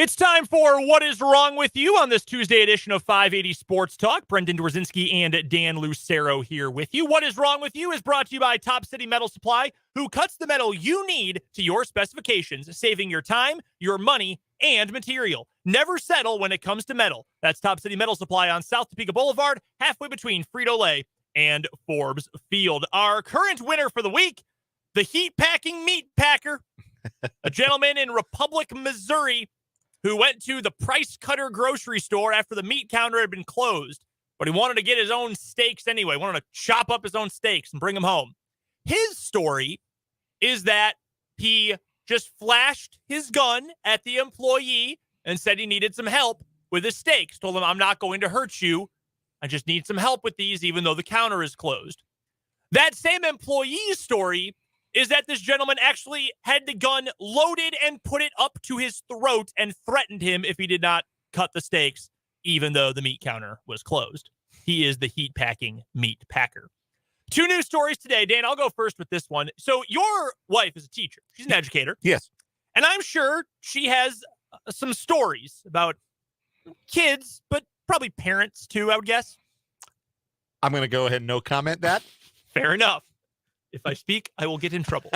It's time for What is Wrong with You on this Tuesday edition of 580 Sports Talk. Brendan Dworzinski and Dan Lucero here with you. What is Wrong with You is brought to you by Top City Metal Supply, who cuts the metal you need to your specifications, saving your time, your money, and material. Never settle when it comes to metal. That's Top City Metal Supply on South Topeka Boulevard, halfway between Frito-Lay and Forbes Field. Our current winner for the week, the heat-packing meat packer, a gentleman in Republic, Missouri, who went to the Price Cutter grocery store after the meat counter had been closed, but he wanted to get his own steaks anyway, wanted to chop up his own steaks and bring them home. His story is that he just flashed his gun at the employee and said he needed some help with his steaks. Told him, I'm not going to hurt you. I just need some help with these, even though the counter is closed. That same employee's story is that this gentleman actually had the gun loaded and put it up to his throat and threatened him if he did not cut the steaks, even though the meat counter was closed. He is the heat-packing meat packer. Two news stories today. Dan, I'll go first with this one. So your wife is a teacher. She's an educator. Yes. And I'm sure she has some stories about kids, but probably parents too, I would guess. I'm going to go ahead and no comment that. Fair enough. If I speak, I will get in trouble.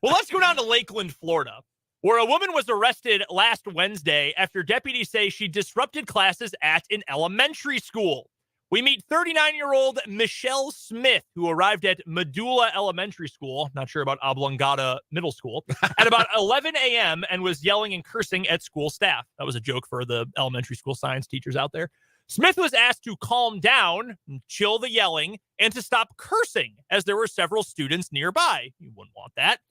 Well, let's go down to Lakeland, Florida, where a woman was arrested last Wednesday after deputies say she disrupted classes at an elementary school. We meet 39-year-old Michelle Smith, who arrived at Medulla Elementary School, not sure about Oblongata Middle School, at about 11 a.m. and was yelling and cursing at school staff. That was a joke for the elementary school science teachers out there. Smith was asked to calm down, chill the yelling, and to stop cursing, as there were several students nearby. You wouldn't want that.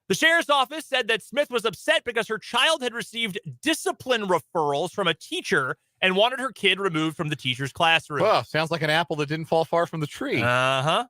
The sheriff's office said that Smith was upset because her child had received discipline referrals from a teacher and wanted her kid removed from the teacher's classroom. Well, sounds like an apple that didn't fall far from the tree. Uh-huh.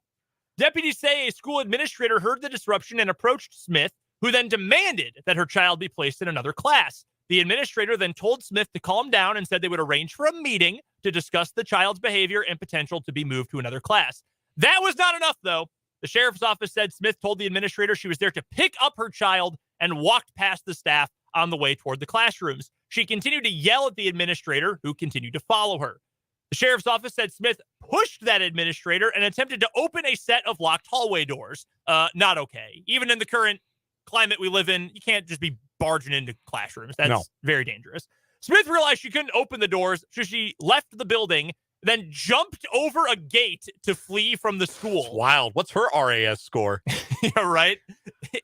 Deputies say a school administrator heard the disruption and approached Smith, who then demanded that her child be placed in another class. The administrator then told Smith to calm down and said they would arrange for a meeting to discuss the child's behavior and potential to be moved to another class. That was not enough, though. The sheriff's office said Smith told the administrator she was there to pick up her child and walked past the staff on the way toward the classrooms. She continued to yell at the administrator, who continued to follow her. The sheriff's office said Smith pushed that administrator and attempted to open a set of locked hallway doors. Not okay. Even in the current climate we live in, you can't just be barging into classrooms. That's very dangerous. Smith realized she couldn't open the doors, so she left the building, then jumped over a gate to flee from the school. That's wild. What's her RAS score? Yeah, right?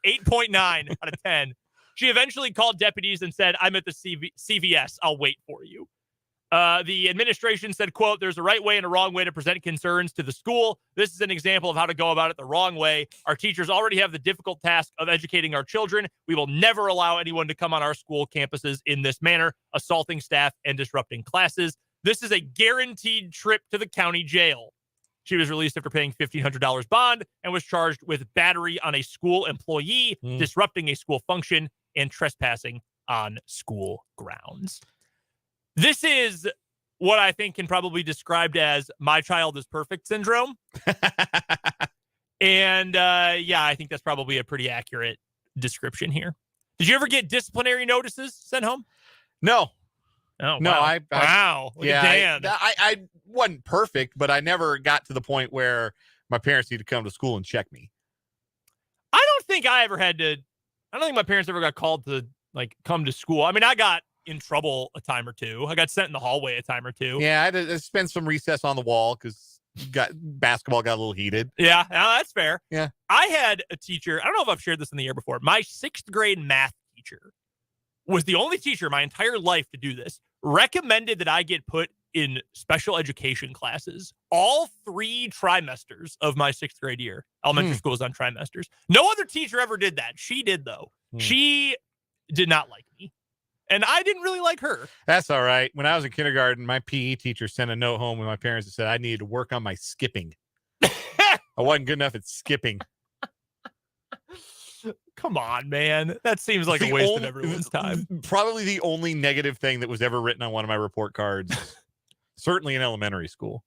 8.9 out of 10. She eventually called deputies and said, I'm at the CVS. I'll wait for you. The administration said, quote, there's a right way and a wrong way to present concerns to the school. This is an example of how to go about it the wrong way. Our teachers already have the difficult task of educating our children. We will never allow anyone to come on our school campuses in this manner, assaulting staff and disrupting classes. This is a guaranteed trip to the county jail. She was released after paying $1,500 bond and was charged with battery on a school employee, disrupting a school function, and trespassing on school grounds. This is what I think can probably be described as my child is perfect syndrome. And yeah, I think that's probably a pretty accurate description here. Did you ever get disciplinary notices sent home? No. Oh, no, wow. wow. Look at Dan. I wasn't perfect, but I never got to the point where my parents need to come to school and check me. I don't think I don't think my parents ever got called to like come to school. I mean, I got in trouble a time or two. I got sent in the hallway a time or two. Yeah, I had to spend some recess on the wall because basketball got a little heated. Yeah, no, that's fair. Yeah. I had a teacher, I don't know if I've shared this in the air before. My 6th grade math teacher was the only teacher my entire life to do this, recommended that I get put in special education classes all 3 trimesters of my 6th grade year. Elementary school is on trimesters. No other teacher ever did that. She did, though. She did not like me. And I didn't really like her. That's all right. When I was in kindergarten, my PE teacher sent a note home with my parents that said I needed to work on my skipping. I wasn't good enough at skipping. Come on, man. That seems like a waste of everyone's time. Probably the only negative thing that was ever written on one of my report cards. Certainly in elementary school.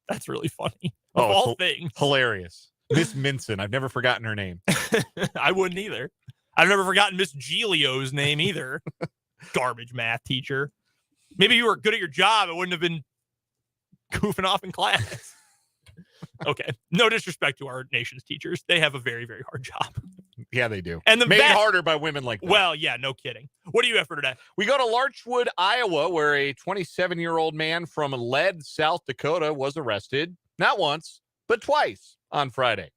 That's really funny. Of all things. Hilarious. Miss Minson. I've never forgotten her name. I wouldn't either. I've never forgotten Miss Giglio's name either. Garbage math teacher. Maybe you were good at your job. It wouldn't have been goofing off in class. Okay. No disrespect to our nation's teachers. They have a very, very hard job. Yeah, they do. And made harder by women like that. Well, yeah, no kidding. What do you have for today? We go to Larchwood, Iowa, where a 27-year-old man from Lead, South Dakota was arrested, not once, but twice on Friday.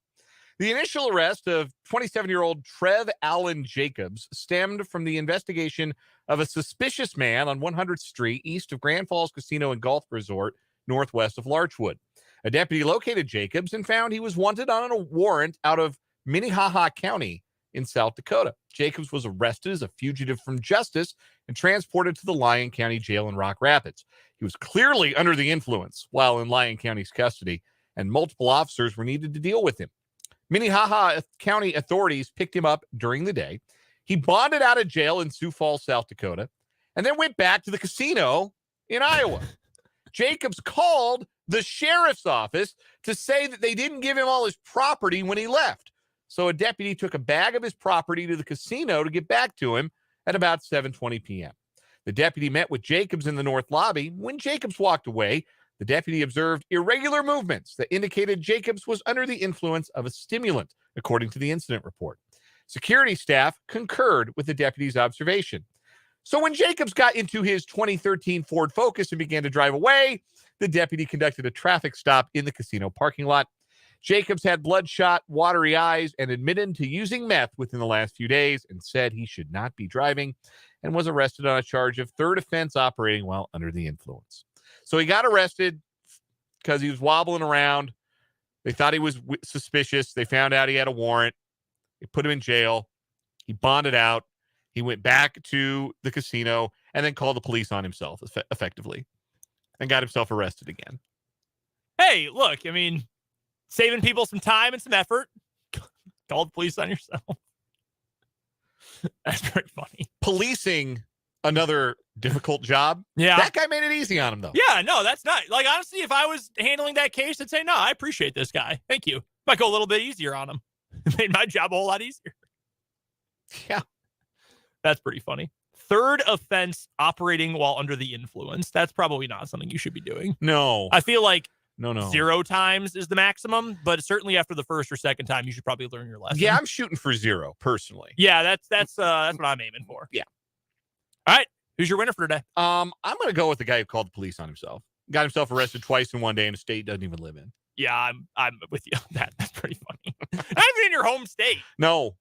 The initial arrest of 27-year-old Trev Allen Jacobs stemmed from the investigation of a suspicious man on 100th Street, east of Grand Falls Casino and Golf Resort, northwest of Larchwood. A deputy located Jacobs and found he was wanted on a warrant out of Minnehaha County in South Dakota. Jacobs was arrested as a fugitive from justice and transported to the Lyon County Jail in Rock Rapids. He was clearly under the influence while in Lyon County's custody, and multiple officers were needed to deal with him. Minnehaha County authorities picked him up during the day. He bonded out of jail in Sioux Falls, South Dakota, and then went back to the casino in Iowa. Jacobs called the sheriff's office to say that they didn't give him all his property when he left. So a deputy took a bag of his property to the casino to get back to him at about 7:20 p.m. The deputy met with Jacobs in the north lobby. When Jacobs walked away, the deputy observed irregular movements that indicated Jacobs was under the influence of a stimulant, according to the incident report. Security staff concurred with the deputy's observation. So when Jacobs got into his 2013 Ford Focus and began to drive away, the deputy conducted a traffic stop in the casino parking lot. Jacobs had bloodshot, watery eyes and admitted to using meth within the last few days and said he should not be driving and was arrested on a charge of third offense operating while under the influence. So he got arrested because he was wobbling around. They thought he was suspicious. They found out he had a warrant. They put him in jail. He bonded out. He went back to the casino and then called the police on himself effectively and got himself arrested again. Hey, look, I mean, saving people some time and some effort. Call the police on yourself. That's pretty funny. Policing, another difficult job. Yeah. That guy made it easy on him, though. Yeah, no, that's not. Like, honestly, if I was handling that case, I'd say, no, I appreciate this guy. Thank you. Might go a little bit easier on him. It made my job a whole lot easier. Yeah. That's pretty funny. Third offense operating while under the influence. That's probably not something you should be doing. No. I feel like No. 0 times is the maximum, but certainly after the first or second time, you should probably learn your lesson. Yeah, I'm shooting for 0 personally. Yeah, that's what I'm aiming for. Yeah. All right. Who's your winner for today? I'm going to go with the guy who called the police on himself. Got himself arrested twice in one day in a state he doesn't even live in. Yeah, I'm with you on that. That's pretty funny. Not even in your home state. No.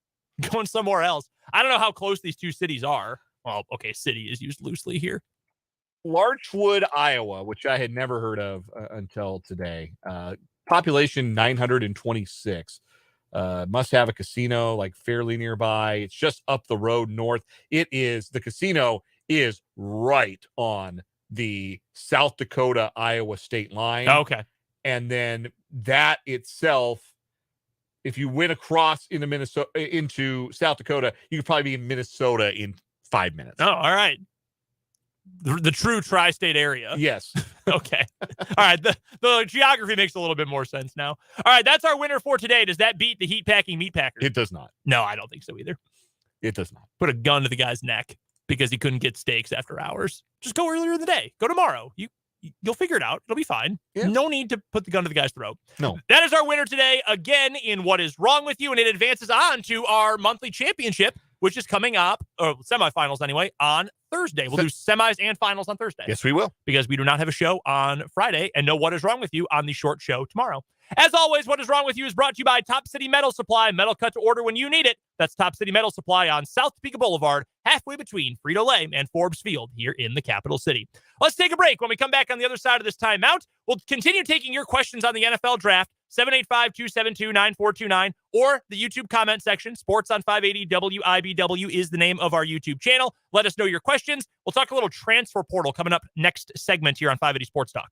Going somewhere else. I don't know how close these two cities are. Well, okay, city is used loosely here. Larchwood, Iowa, which I had never heard of until today. Population 926. Must have a casino like fairly nearby. It's just up the road north. The casino is right on the South Dakota, Iowa state line. Okay. And then that itself, if you went across into South Dakota, you could probably be in Minnesota in 5 minutes. Oh, all right. The true tri-state area. Yes. Okay. All right. The geography makes a little bit more sense now. All right. That's our winner for today. Does that beat the Heat Packing Meat Packers? It does not. No, I don't think so either. It does not. Put a gun to the guy's neck because he couldn't get steaks after hours. Just go earlier in the day. Go tomorrow. You'll figure it out. It'll be fine. Yeah. No need to put the gun to the guy's throat. No. That is our winner today, again, in What Is Wrong With You, and it advances on to our monthly championship, which is coming up, or semifinals anyway, on Thursday. We'll do semis and finals on Thursday. Yes, we will. Because we do not have a show on Friday and no What Is Wrong With You on the short show tomorrow. As always, What Is Wrong With You is brought to you by Top City Metal Supply. Metal cut to order when you need it. That's Top City Metal Supply on South Topeka Boulevard, halfway between Frito-Lay and Forbes Field here in the capital city. Let's take a break. When we come back on the other side of this timeout, we'll continue taking your questions on the NFL draft, 785-272-9429, or the YouTube comment section. Sports on 580 WIBW is the name of our YouTube channel. Let us know your questions. We'll talk a little transfer portal coming up next segment here on 580 Sports Talk.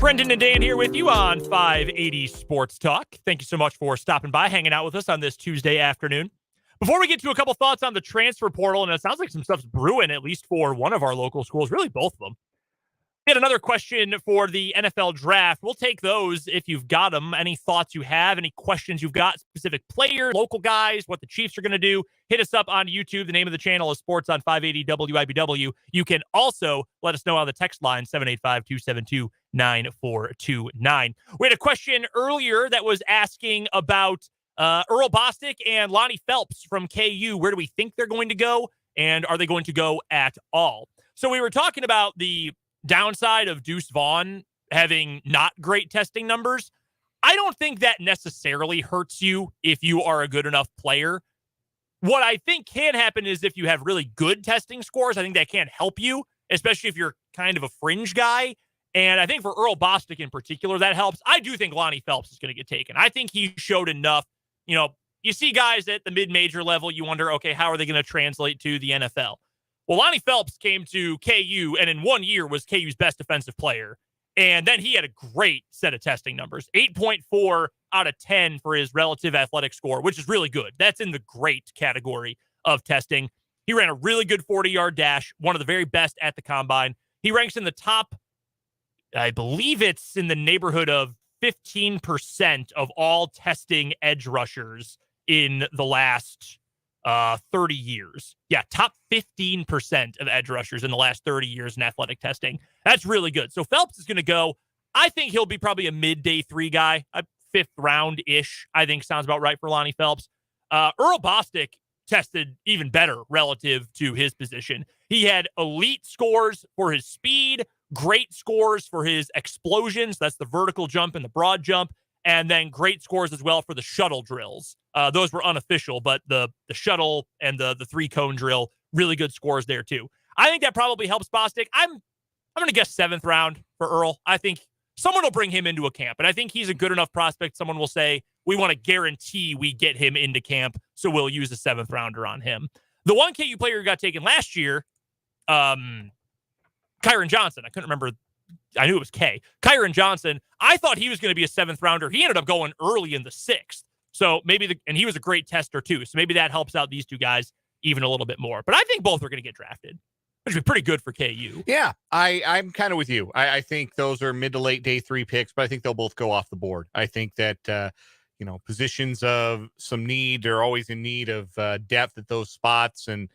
Brendan and Dan here with you on 580 Sports Talk. Thank you so much for stopping by, hanging out with us on this Tuesday afternoon. Before we get to a couple thoughts on the transfer portal, and it sounds like some stuff's brewing, at least for one of our local schools, really both of them. We had another question for the NFL draft. We'll take those if you've got them. Any thoughts you have, any questions you've got, specific players, local guys, what the Chiefs are going to do, hit us up on YouTube. The name of the channel is Sports on 580 WIBW. You can also let us know on the text line, 785-272-9429. We had a question earlier that was asking about Earl Bostic and Lonnie Phelps from KU. Where do we think they're going to go, and are they going to go at all? So we were talking about the downside of Deuce Vaughn having not great testing numbers. I don't think that necessarily hurts you if you are a good enough player. What I think can happen is if you have really good testing scores, I think that can help you, especially if you're kind of a fringe guy. And I think for Earl Bostic in particular, that helps. I do think Lonnie Phelps is going to get taken. I think he showed enough. You know, you see guys at the mid-major level, you wonder, okay, how are they going to translate to the NFL? Well, Lonnie Phelps came to KU and in 1 year was KU's best defensive player. And then he had a great set of testing numbers, 8.4 out of 10 for his relative athletic score, which is really good. That's in the great category of testing. He ran a really good 40-yard dash, one of the very best at the combine. He ranks in the top, I believe it's in the neighborhood of 15% of all testing edge rushers in the last 30 years. Yeah, top 15% of edge rushers in the last 30 years in athletic testing. That's really good. So Phelps is going to go. I think he'll be probably a mid-day 3 guy, a 5th round-ish, I think sounds about right for Lonnie Phelps. Earl Bostic tested even better relative to his position. He had elite scores for his speed, great scores for his explosions. That's the vertical jump and the broad jump. And then great scores as well for the shuttle drills. Those were unofficial, but the shuttle and the 3-cone drill, really good scores there too. I think that probably helps Bostic. I'm going to guess 7th round for Earl. I think someone will bring him into a camp, and I think he's a good enough prospect. Someone will say, we want to guarantee we get him into camp, so we'll use a 7th rounder on him. The one KU player who got taken last year, Kyron Johnson. I couldn't remember. I knew it was K. Kyron Johnson. I thought he was going to be a 7th rounder. He ended up going early in the 6th. So maybe, and he was a great tester too. So maybe that helps out these two guys even a little bit more. But I think both are going to get drafted, which would be pretty good for KU. Yeah, I'm kind of with you. I think those are mid to late day 3 picks, but I think they'll both go off the board. I think that, positions of some need, they're always in need of depth at those spots and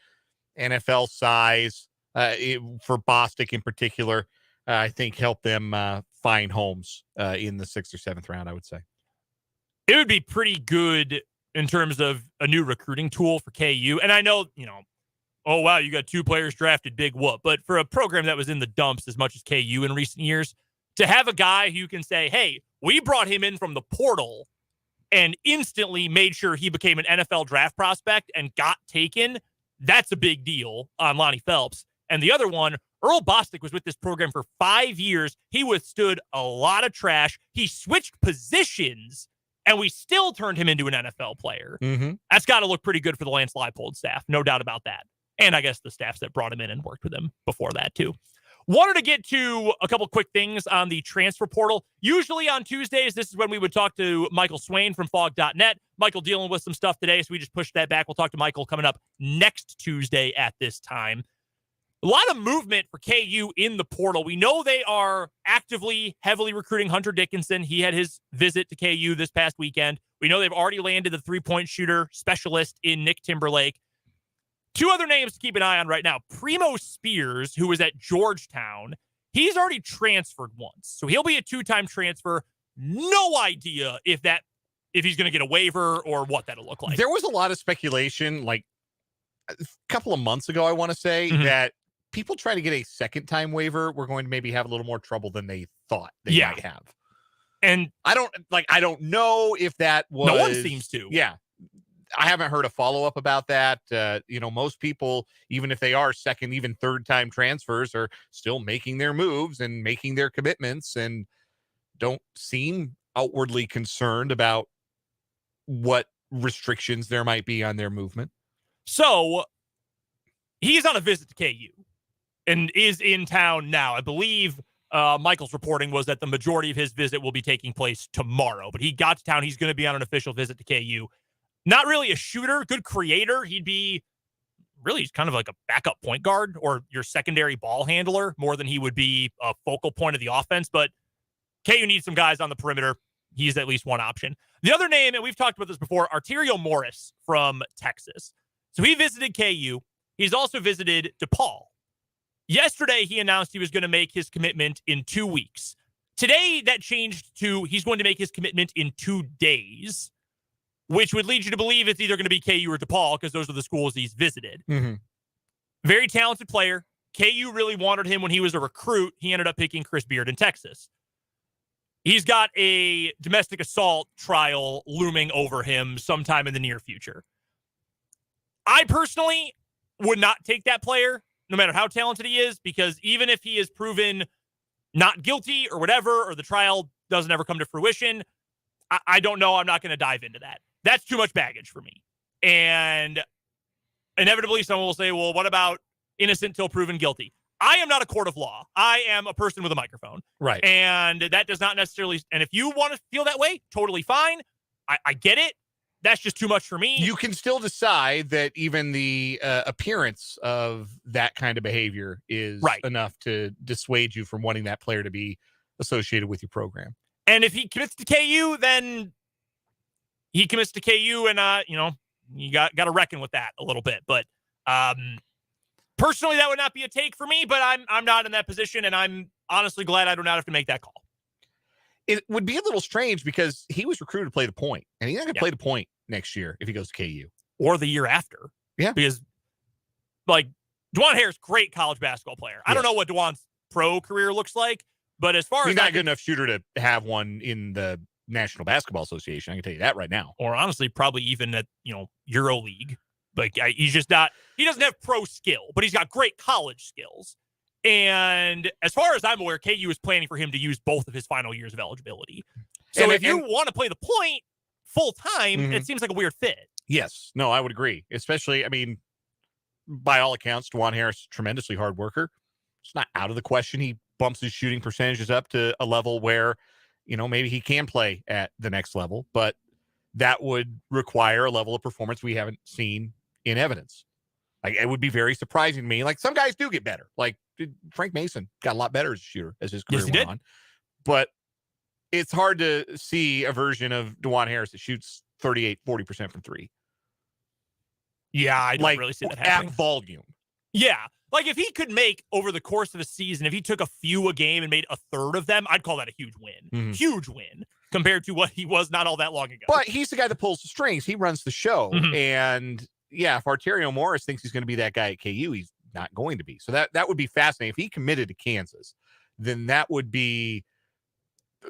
NFL size for Bostic in particular. I think help them find homes in the 6th or 7th round, I would say. It would be pretty good in terms of a new recruiting tool for KU. And I know, oh, wow, you got 2 players drafted, big whoop. But for a program that was in the dumps as much as KU in recent years, to have a guy who can say, hey, we brought him in from the portal and instantly made sure he became an NFL draft prospect and got taken, that's a big deal on Lonnie Phelps. And the other one, Earl Bostic was with this program for 5 years. He withstood a lot of trash. He switched positions, and we still turned him into an NFL player. Mm-hmm. That's got to look pretty good for the Lance Leipold staff. No doubt about that. And I guess the staffs that brought him in and worked with him before that, too. Wanted to get to a couple quick things on the transfer portal. Usually on Tuesdays, this is when we would talk to Michael Swain from Fog.net. Michael dealing with some stuff today, so we just pushed that back. We'll talk to Michael coming up next Tuesday at this time. A lot of movement for KU in the portal. We know they are actively, heavily recruiting Hunter Dickinson. He had his visit to KU this past weekend. We know they've already landed the 3-point shooter specialist in Nick Timberlake. 2 other names to keep an eye on right now. Primo Spears, who was at Georgetown, he's already transferred once. So he'll be a 2-time transfer. No idea if he's going to get a waiver or what that'll look like. There was a lot of speculation, like a couple of months ago, I want to say, that people try to get a 2nd-time waiver, we're going to maybe have a little more trouble than they thought they might have. And I don't know if that was... No one seems to. Yeah. I haven't heard a follow-up about that. Most people, even if they are 2nd, even 3rd-time transfers, are still making their moves and making their commitments and don't seem outwardly concerned about what restrictions there might be on their movement. So he's on a visit to KU and is in town now. I believe Michael's reporting was that the majority of his visit will be taking place tomorrow. But he got to town. He's going to be on an official visit to KU. Not really a shooter, good creator. He'd be really kind of like a backup point guard or your secondary ball handler more than he would be a focal point of the offense. But KU needs some guys on the perimeter. He's at least one option. The other name, and we've talked about this before, Arterio Morris from Texas. So he visited KU. He's also visited DePaul. Yesterday, he announced he was going to make his commitment in 2 weeks. Today, that changed to he's going to make his commitment in 2 days, which would lead you to believe it's either going to be KU or DePaul because those are the schools he's visited. Mm-hmm. Very talented player. KU really wanted him when he was a recruit. He ended up picking Chris Beard in Texas. He's got a domestic assault trial looming over him sometime in the near future. I personally would not take that player, no matter how talented he is, because even if he is proven not guilty or whatever, or the trial doesn't ever come to fruition, I don't know. I'm not going to dive into that. That's too much baggage for me. And inevitably, someone will say, well, what about innocent till proven guilty? I am not a court of law. I am a person with a microphone. Right. And that does not necessarily, and if you want to feel that way, totally fine. I get it. That's just too much for me. You can still decide that even the appearance of that kind of behavior is enough to dissuade you from wanting that player to be associated with your program. And if he commits to KU, then he commits to KU, and you got to reckon with that a little bit. But personally, that would not be a take for me. But I'm not in that position, and I'm honestly glad I do not have to make that call. It would be a little strange because he was recruited to play the point, and he's not going to play the point next year if he goes to KU or the year after. Yeah, because like DeJuan Harris, great college basketball player. I don't know what DeJuan's pro career looks like, but as far as he's not a good enough shooter to have one in the National Basketball Association, I can tell you that right now. Or honestly, probably even at EuroLeague. Like he's just not. He doesn't have pro skill, but he's got great college skills. And as far as I'm aware, KU is planning for him to use both of his final years of eligibility. So if you want to play the point full time, it seems like a weird fit. Yes. No, I would agree. Especially, by all accounts, DeJuan Harris, tremendously hard worker. It's not out of the question he bumps his shooting percentages up to a level where, maybe he can play at the next level, but that would require a level of performance we haven't seen in evidence. Like, it would be very surprising to me. Like, some guys do get better. Like, Frank Mason got a lot better as a shooter as his career went on. But it's hard to see a version of DeJuan Harris that shoots 38-40% from three. Yeah, I don't really see that happening. At volume. Yeah. Like, if he could make, over the course of a season, if he took a few a game and made a third of them, I'd call that a huge win. Huge win compared to what he was not all that long ago. But he's the guy that pulls the strings. He runs the show. And, yeah, if Arterio Morris thinks he's going to be that guy at KU, he's not going to be. So that would be fascinating. If he committed to Kansas, then that would be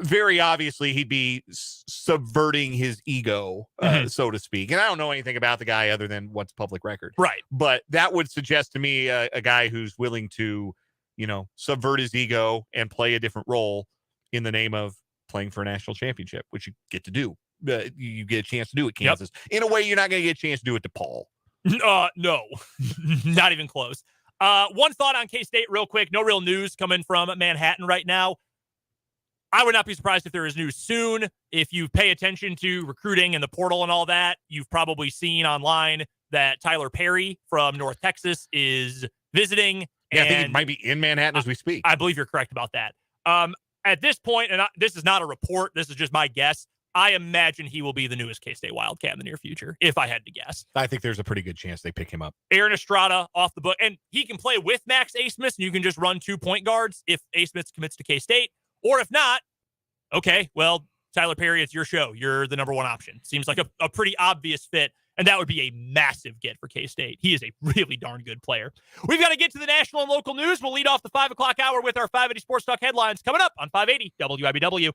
very obviously he'd be subverting his ego, so to speak. And I don't know anything about the guy other than what's public record. Right. But that would suggest to me a guy who's willing to, subvert his ego and play a different role in the name of playing for a national championship, which you get to do. You get a chance to do at Kansas. In a way you're not going to get a chance to do it to DePaul. No, not even close. One thought on K-State real quick. No real news coming from Manhattan right now. I would not be surprised if there is news soon. If you pay attention to recruiting and the portal and all that, you've probably seen online that Tyler Perry from North Texas is visiting. Yeah, I think he might be in Manhattan as we speak. I believe you're correct about that. At this point, and this is not a report, this is just my guess, I imagine he will be the newest K-State Wildcat in the near future, if I had to guess. I think there's a pretty good chance they pick him up. Aaron Estrada off the book. And he can play with Max Asmith, and you can just run 2 point guards if Asmith commits to K-State. Or if not, okay, well, Tyler Perry, it's your show. You're the number one option. Seems like a pretty obvious fit, and that would be a massive get for K-State. He is a really darn good player. We've got to get to the national and local news. We'll lead off the 5 o'clock hour with our 580 Sports Talk headlines coming up on 580 WIBW.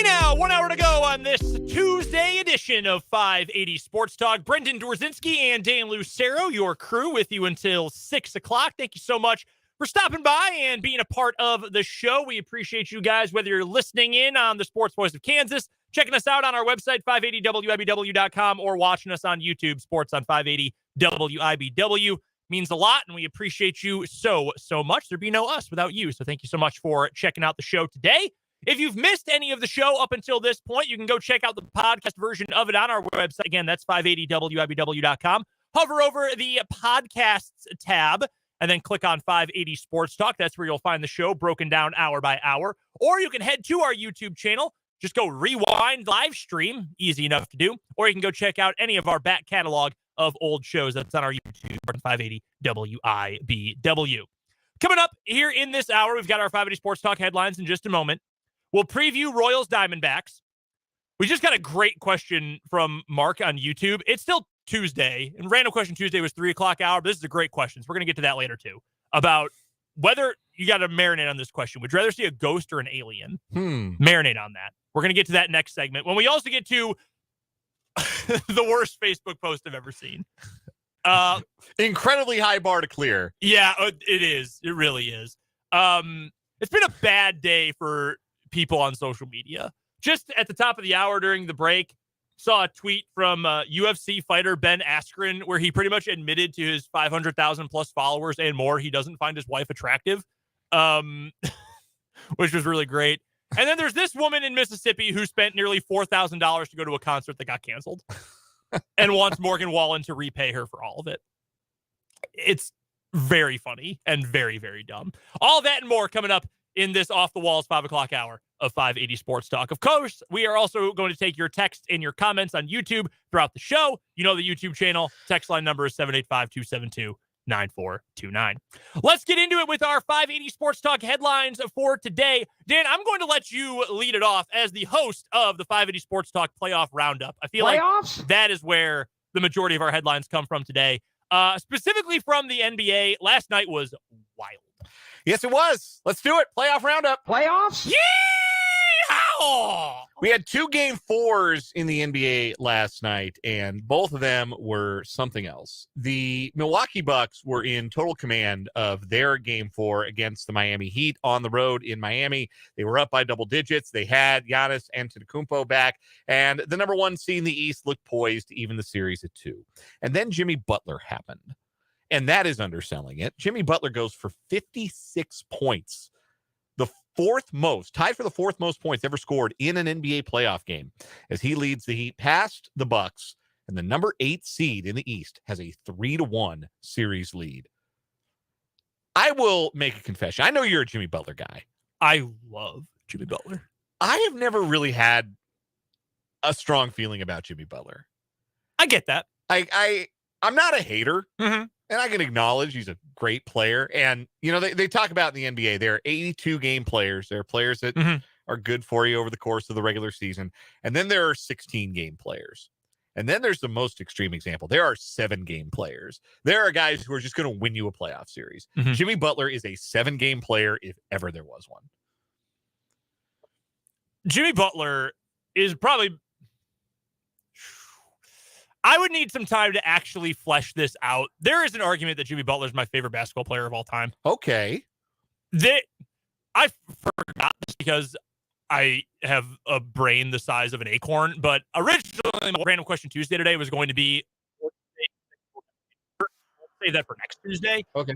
now, 1 hour to go on this Tuesday edition of 580 Sports Talk. Brendan Dworzinski and Dan Lucero, your crew, with you until 6 o'clock. Thank you so much for stopping by and being a part of the show. We appreciate you guys, whether you're listening in on the Sports Voice of Kansas, checking us out on our website, 580wibw.com, or watching us on YouTube, Sports on 580 WIBW. Means a lot, and we appreciate you so much. There'd be no us without you, so thank you so much for checking out the show today. If you've missed any of the show up until this point, you can go check out the podcast version of it on our website. Again, that's 580wibw.com. Hover over the podcasts tab and then click on 580 Sports Talk. That's where you'll find the show broken down hour by hour. Or you can head to our YouTube channel. Just go rewind live stream. Easy enough to do. Or you can go check out any of our back catalog of old shows that's on our YouTube, 580 WIBW. Coming up here in this hour, we've got our 580 Sports Talk headlines in just a moment. We'll preview Royals Diamondbacks. We just got a great question from Mark on YouTube. It's still Tuesday, and Random Question Tuesday was 3 o'clock hour, but this is a great question. So we're going to get to that later, too, about whether you got to marinate on this question. Would you rather see a ghost or an alien? Marinate on that. We're going to get to that next segment when we also get to the worst Facebook post I've ever seen. Incredibly high bar to clear. Yeah, it is. It really is. It's been a bad day for people on social media. Just at the top of the hour during the break, saw a tweet from UFC fighter Ben Askren where he pretty much admitted to his 500,000 plus followers and more he doesn't find his wife attractive, which was really great. And then there's this woman in Mississippi who spent nearly $4,000 to go to a concert that got canceled and wants Morgan Wallen to repay her for all of it. It's very funny and very, very dumb. All that and more coming up in this off-the-walls 5 o'clock hour of 580 Sports Talk. Of course, we are also going to take your texts and your comments on YouTube throughout the show. You know the YouTube channel. Text line number is 785-272-9429. Let's get into it with our 580 Sports Talk headlines for today. Dan, I'm going to let you lead it off as the host of the 580 Sports Talk Playoff Roundup. I feel like that is where the majority of our headlines come from today. Specifically from the NBA, last night was wild. Yes, it was. Let's do it. Playoff roundup. Playoffs? Yeehaw! We had 2 Game 4s in the NBA last night, and both of them were something else. The Milwaukee Bucks were in total command of their Game 4 against the Miami Heat on the road in Miami. They were up by double digits. They had Giannis Antetokounmpo back, and the number 1 seed in the East looked poised to even the series at 2. And then Jimmy Butler happened. And that is underselling it. Jimmy Butler goes for 56 points, the fourth most, tied for the fourth most points ever scored in an NBA playoff game, as he leads the Heat past the Bucks, and the number 8 seed in the East has a 3-1 series lead. I will make a confession. I know you're a Jimmy Butler guy. I love Jimmy Butler. I have never really had a strong feeling about Jimmy Butler. I get that. I'm not a hater. Mm-hmm. And I can acknowledge he's a great player. And, you know, they talk about in the NBA, there are 82-game players. There are players that are good for you over the course of the regular season. And then there are 16-game players. And then there's the most extreme example. There are 7-game players. There are guys who are just going to win you a playoff series. Mm-hmm. Jimmy Butler is a 7-game player if ever there was one. Jimmy Butler is probably... I would need some time to actually flesh this out. There is an argument that Jimmy Butler is my favorite basketball player of all time. Okay. I forgot this because I have a brain the size of an acorn, but originally my Random Question Tuesday today was going to be, I'll save that for next Tuesday. Okay.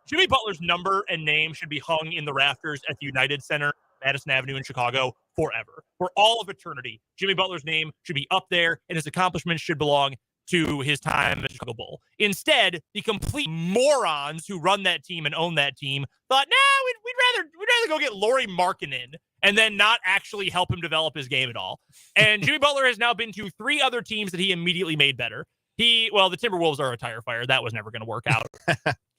Jimmy Butler's number and name should be hung in the rafters at the United Center, Madison Avenue in Chicago, forever. For all of eternity, Jimmy Butler's name should be up there, and his accomplishments should belong to his time at the Chicago Bull. Instead, the complete morons who run that team and own that team thought, we'd rather go get Lauri Markkanen and then not actually help him develop his game at all. And Jimmy Butler has now been to 3 other teams that he immediately made better. The Timberwolves are a tire fire. That was never going to work out.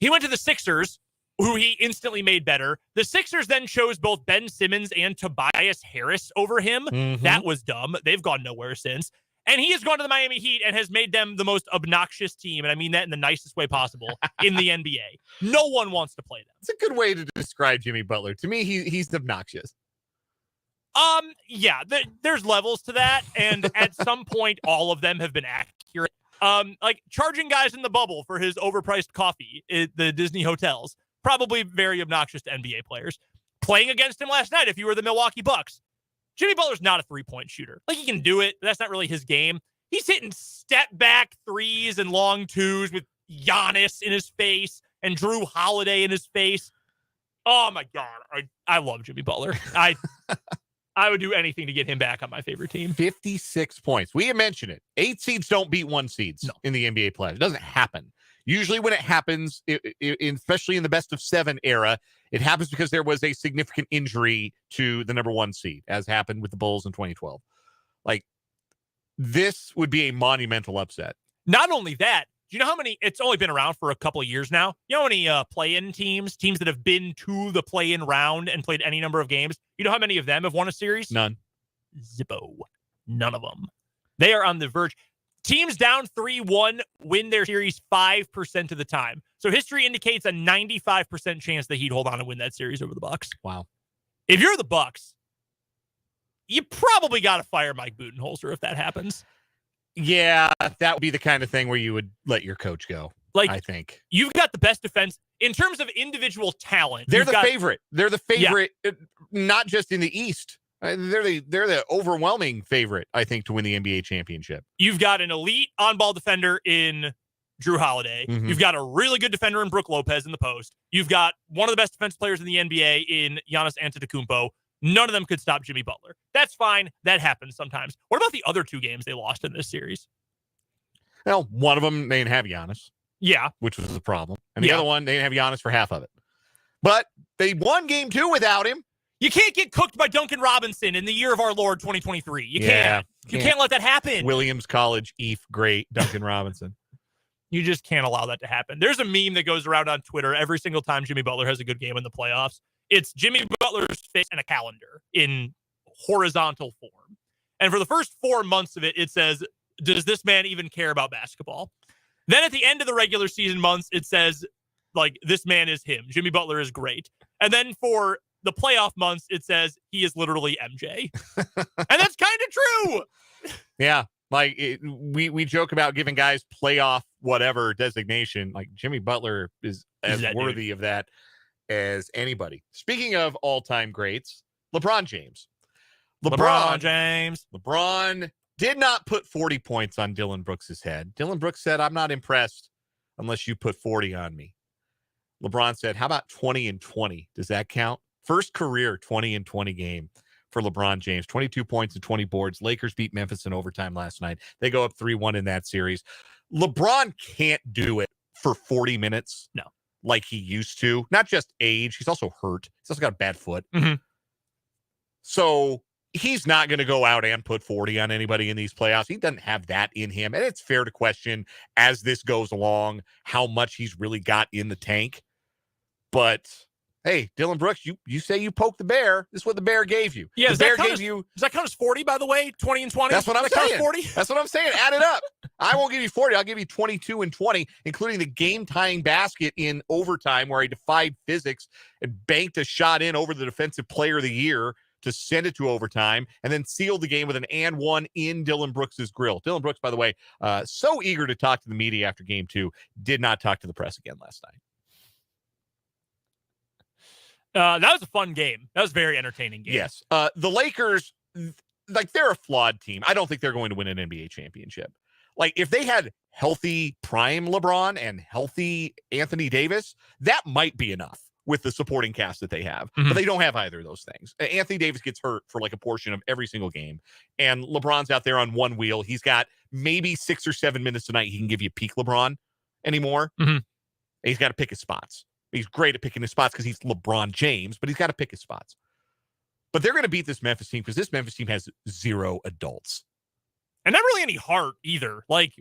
He went to the Sixers, who he instantly made better. The Sixers then chose both Ben Simmons and Tobias Harris over him. Mm-hmm. That was dumb. They've gone nowhere since. And he has gone to the Miami Heat and has made them the most obnoxious team, and I mean that in the nicest way possible, in the NBA. No one wants to play them. It's a good way to describe Jimmy Butler. To me, he's obnoxious. Yeah, there's levels to that, and at some point, all of them have been accurate. Like charging guys in the bubble for his overpriced coffee at the Disney hotels, probably very obnoxious to NBA players. Playing against him last night, if you were the Milwaukee Bucks, Jimmy Butler's not a three-point shooter. Like, he can do it, but that's not really his game. He's hitting step-back threes and long twos with Giannis in his face and Drew Holiday in his face. Oh, my God. I love Jimmy Butler. I would do anything to get him back on my favorite team. 56 points. We mentioned it. 8 seeds don't beat 1 seeds in the NBA playoffs. It doesn't happen. Usually when it happens, especially in the best of 7 era, it happens because there was a significant injury to the number 1 seed, as happened with the Bulls in 2012. Like, this would be a monumental upset. Not only that, do you know how many, it's only been around for a couple of years now. You know how many play-in teams that have been to the play-in round and played any number of games? You know how many of them have won a series? None. Zippo. None of them. They are on the verge. Teams down 3-1 win their series 5% of the time. So history indicates a 95% chance that he'd hold on and win that series over the Bucks. Wow. If you're the Bucks, you probably got to fire Mike Budenholzer if that happens. Yeah, that would be the kind of thing where you would let your coach go. Like, I think you've got the best defense in terms of individual talent. They're the favorite. They're the favorite, not just in the East. They're the overwhelming favorite, I think, to win the NBA championship. You've got an elite on-ball defender in Drew Holiday. Mm-hmm. You've got a really good defender in Brook Lopez in the post. You've got one of the best defensive players in the NBA in Giannis Antetokounmpo. None of them could stop Jimmy Butler. That's fine. That happens sometimes. What about the other 2 games they lost in this series? Well, one of them, they didn't have Giannis. Yeah. Which was the problem. And the other one, they didn't have Giannis for half of it. But they won game 2 without him. You can't get cooked by Duncan Robinson in the year of our Lord 2023. You can't. You can't let that happen. Williams College, great Duncan Robinson. You just can't allow that to happen. There's a meme that goes around on Twitter every single time Jimmy Butler has a good game in the playoffs. It's Jimmy Butler's face and a calendar in horizontal form. And for the first 4 months of it, it says, does this man even care about basketball? Then at the end of the regular season months, it says, like, this man is him. Jimmy Butler is great. And then for the playoff months, it says he is literally MJ. And that's kind of true. Yeah. Like, we joke about giving guys playoff whatever designation. Like, Jimmy Butler is as worthy of that as anybody. Speaking of all-time greats, LeBron James. LeBron did not put 40 points on Dylan Brooks' head. Dylan Brooks said, I'm not impressed unless you put 40 on me. LeBron said, how about 20 and 20? Does that count? First career 20 and 20 game for LeBron James. 22 points and 20 boards. Lakers beat Memphis in overtime last night. They go up 3-1 in that series. LeBron can't do it for 40 minutes. No. Like he used to. Not just age. He's also hurt. He's also got a bad foot. Mm-hmm. So he's not going to go out and put 40 on anybody in these playoffs. He doesn't have that in him. And it's fair to question as this goes along how much he's really got in the tank. But hey, Dylan Brooks, you say you poked the bear. This is what the bear gave you. Yeah, the bear gave you. Does that count as 40, by the way? 20 and 20? That's what I'm saying. 40? That's what I'm saying. Add it up. I won't give you 40. I'll give you 22 and 20, including the game-tying basket in overtime where he defied physics and banked a shot in over the defensive player of the year to send it to overtime and then sealed the game with an and one in Dylan Brooks' grill. Dylan Brooks, by the way, so eager to talk to the media after game 2, did not talk to the press again last night. That was a fun game. That was a very entertaining game. Yes. The Lakers, like, they're a flawed team. I don't think they're going to win an NBA championship. Like, if they had healthy prime LeBron and healthy Anthony Davis, that might be enough with the supporting cast that they have. Mm-hmm. But they don't have either of those things. Anthony Davis gets hurt for like a portion of every single game. And LeBron's out there on one wheel. He's got maybe 6 or 7 minutes tonight. He can give you peak LeBron anymore. Mm-hmm. He's got to pick his spots. He's great at picking his spots because he's LeBron James, but he's got to pick his spots. But they're going to beat this Memphis team because this Memphis team has 0 adults. And not really any heart either. Like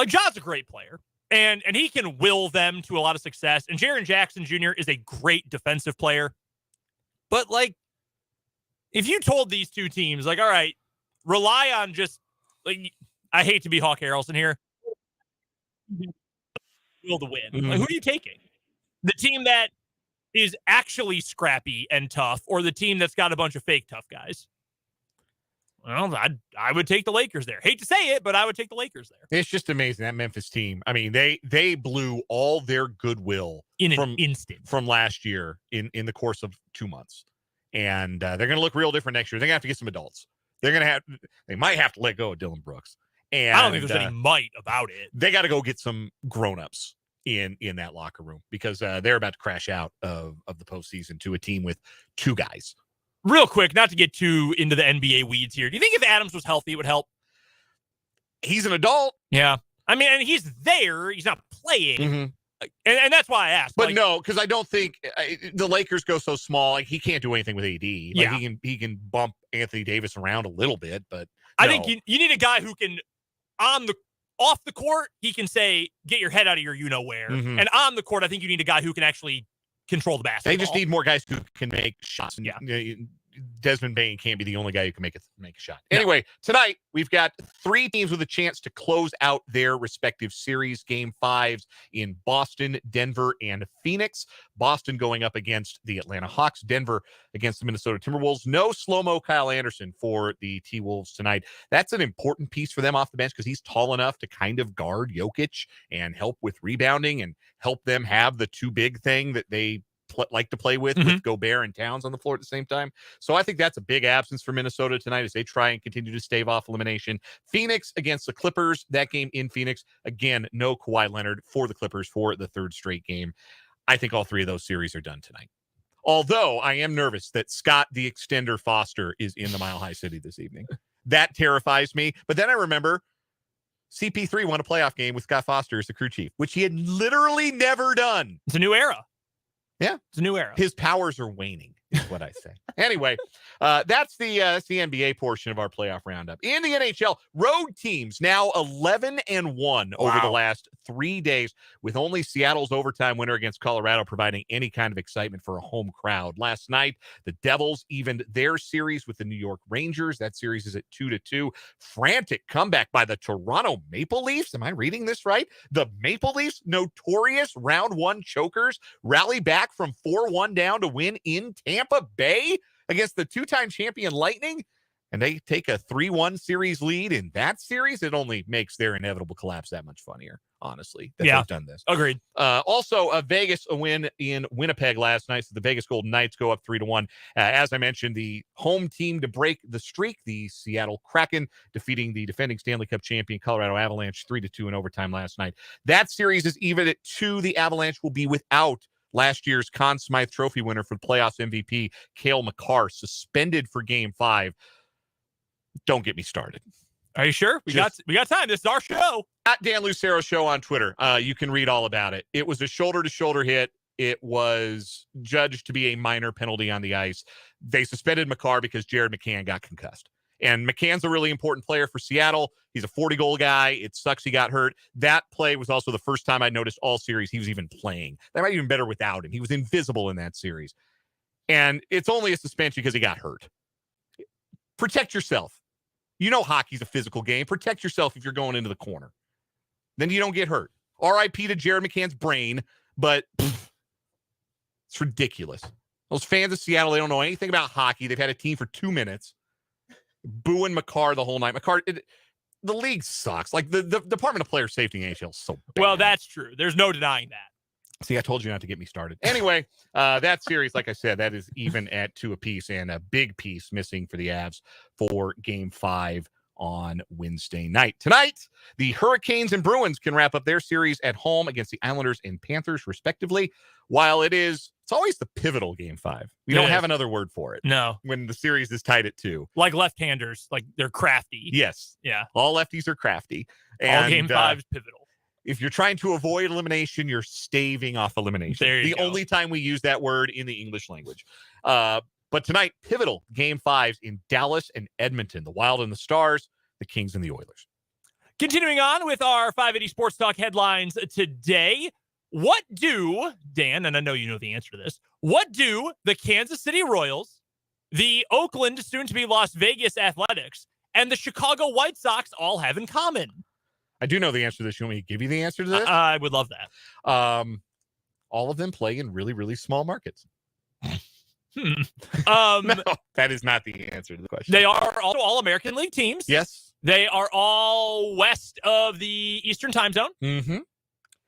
Ja's a great player. And he can will them to a lot of success. And Jaren Jackson Jr. is a great defensive player. But, like, if you told these two teams, like, all right, rely on just, like, I hate to be Hawk Harrelson here, will to win. Mm-hmm. Like, who are you taking? The team that is actually scrappy and tough, or the team that's got a bunch of fake tough guys? Well, I would take the Lakers there. Hate to say it, but I would take the Lakers there. It's just amazing, that Memphis team. I mean, they blew all their goodwill in an instant from last year in the course of 2 months. And they're going to look real different next year. They're going to have to get some adults. They might have to let go of Dylan Brooks. And I don't think there's any might about it. They got to go get some grown-ups in that locker room, because they're about to crash out of the postseason to a team with 2 guys. Real quick, not to get too into the NBA weeds here. Do you think if Adams was healthy, it would help? He's an adult. Yeah. I mean, and he's there. He's not playing. Mm-hmm. And that's why I asked. But no, because I don't think the Lakers go so small. Like, he can't do anything with AD. Like, he can bump Anthony Davis around a little bit, but I think you need a guy who can, off the court, he can say, get your head out of your you-know-where. Mm-hmm. And on the court, I think you need a guy who can actually control the basketball. They just need more guys who can make shots. And, Desmond Bane can't be the only guy who can make a shot. Anyway, tonight we've got 3 teams with a chance to close out their respective series game 5s in Boston, Denver, and Phoenix. Boston going up against the Atlanta Hawks, Denver against the Minnesota Timberwolves. No slow-mo Kyle Anderson for the T-Wolves tonight. That's an important piece for them off the bench, because he's tall enough to kind of guard Jokic and help with rebounding and help them have the too big thing that they like to play with Gobert and Towns on the floor at the same time. So I think that's a big absence for Minnesota tonight as they try and continue to stave off elimination. Phoenix against the Clippers, that game in Phoenix. Again, no Kawhi Leonard for the Clippers for the 3rd straight game. I think all 3 of those series are done tonight. Although I am nervous that Scott the Extender Foster is in the Mile High City this evening. That terrifies me. But then I remember CP3 won a playoff game with Scott Foster as the crew chief, which he had literally never done. It's a new era. Yeah, it's a new era. His powers are waning, is what I say. Anyway, that's the NBA portion of our playoff roundup. In the NHL, road teams now 11-1 over the last 3 days, with only Seattle's overtime winner against Colorado providing any kind of excitement for a home crowd. Last night, the Devils evened their series with the New York Rangers. That series is at 2-2. Frantic comeback by the Toronto Maple Leafs. Am I reading this right? The Maple Leafs, notorious round 1 chokers, rally back from 4-1 down to win in Tampa Bay against the 2-time champion Lightning, and they take a 3-1 series lead in that series. It only makes their inevitable collapse that much funnier, honestly, that they've done this. Agreed. Also, Vegas, a win in Winnipeg last night, so the Vegas Golden Knights go up 3-1. As I mentioned, the home team to break the streak, the Seattle Kraken, defeating the defending Stanley Cup champion Colorado Avalanche 3-2 in overtime last night. That series is even at 2. The Avalanche will be without last year's Conn Smythe Trophy winner for the playoffs MVP, Cale Makar, suspended for Game 5. Don't get me started. Are you sure? We got time. This is our show. At Dan Lucero Show on Twitter. You can read all about it. It was a shoulder-to-shoulder hit. It was judged to be a minor penalty on the ice. They suspended Makar because Jared McCann got concussed. And McCann's a really important player for Seattle. He's a 40-goal guy. It sucks he got hurt. That play was also the first time I noticed all series he was even playing. That might be even better without him. He was invisible in that series. And it's only a suspension because he got hurt. Protect yourself. You know hockey's a physical game. Protect yourself if you're going into the corner. Then you don't get hurt. R.I.P. to Jared McCann's brain, but it's ridiculous. Those fans of Seattle, they don't know anything about hockey. They've had a team for 2 minutes. Booing Makar the whole night. Makar, the league sucks. Like, the Department of Player Safety in NHL is so bad. Well, that's true. There's no denying that. See, I told you not to get me started. Anyway, that series, like I said, that is even at 2 apiece, and a big piece missing for the Avs for Game 5 on Wednesday night. Tonight, the Hurricanes and Bruins can wrap up their series at home against the Islanders and Panthers, respectively. While it's always the pivotal Game 5. We don't have another word for it. No. When the series is tied at 2. Like left-handers, like they're crafty. Yes. Yeah. All lefties are crafty. And all Game 5 is pivotal. If you're trying to avoid elimination, you're staving off elimination. There you the go. only time we use that word in the English language. But tonight, pivotal Game 5s in Dallas and Edmonton. The Wild and the Stars, the Kings and the Oilers. Continuing on with our 580 Sports Talk headlines today. What do, Dan, and I know you know the answer to this, what do the Kansas City Royals, the Oakland, soon-to-be Las Vegas Athletics, and the Chicago White Sox all have in common? I do know the answer to this. You want me to give you the answer to this? I would love that. all of them play in really, really small markets. No, that is not the answer to the question. They are also all American League teams. Yes. They are all west of the Eastern time zone. Mm-hmm.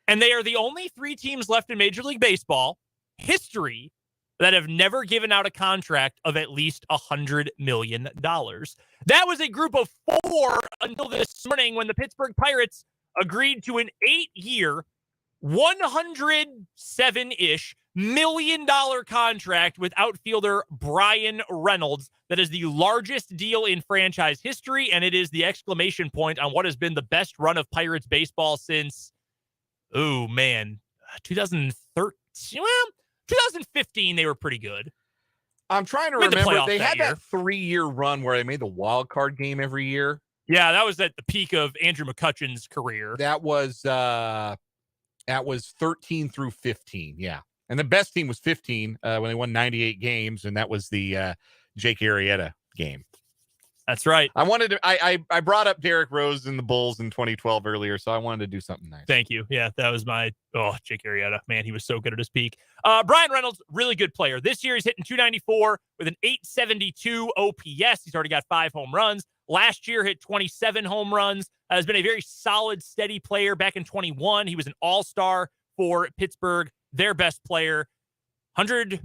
And they are the only 3 teams left in Major League Baseball history that have never given out a contract of at least $100 million. That was a group of 4 until this morning when the Pittsburgh Pirates agreed to an 8-year, $107-ish million contract with outfielder Brian Reynolds. That is the largest deal in franchise history, and it is the exclamation point on what has been the best run of Pirates baseball since, 2013. Well, 2015, they were pretty good. I'm trying to remember. They had that 3-year run where they made the wild card game every year. Yeah, that was at the peak of Andrew McCutchen's career. That was 13 through 15. Yeah. And the best team was 15 when they won 98 games, and that was the Jake Arrieta game. That's right. I brought up Derrick Rose and the Bulls in 2012 earlier, so I wanted to do something nice. Thank you. Yeah, that was Jake Arrieta. Man, he was so good at his peak. Brian Reynolds, really good player. This year he's hitting .294 with an .872 OPS. He's already got 5 home runs. Last year hit 27 home runs. Has been a very solid, steady player. Back in 21, he was an all-star for Pittsburgh, their best player. $100+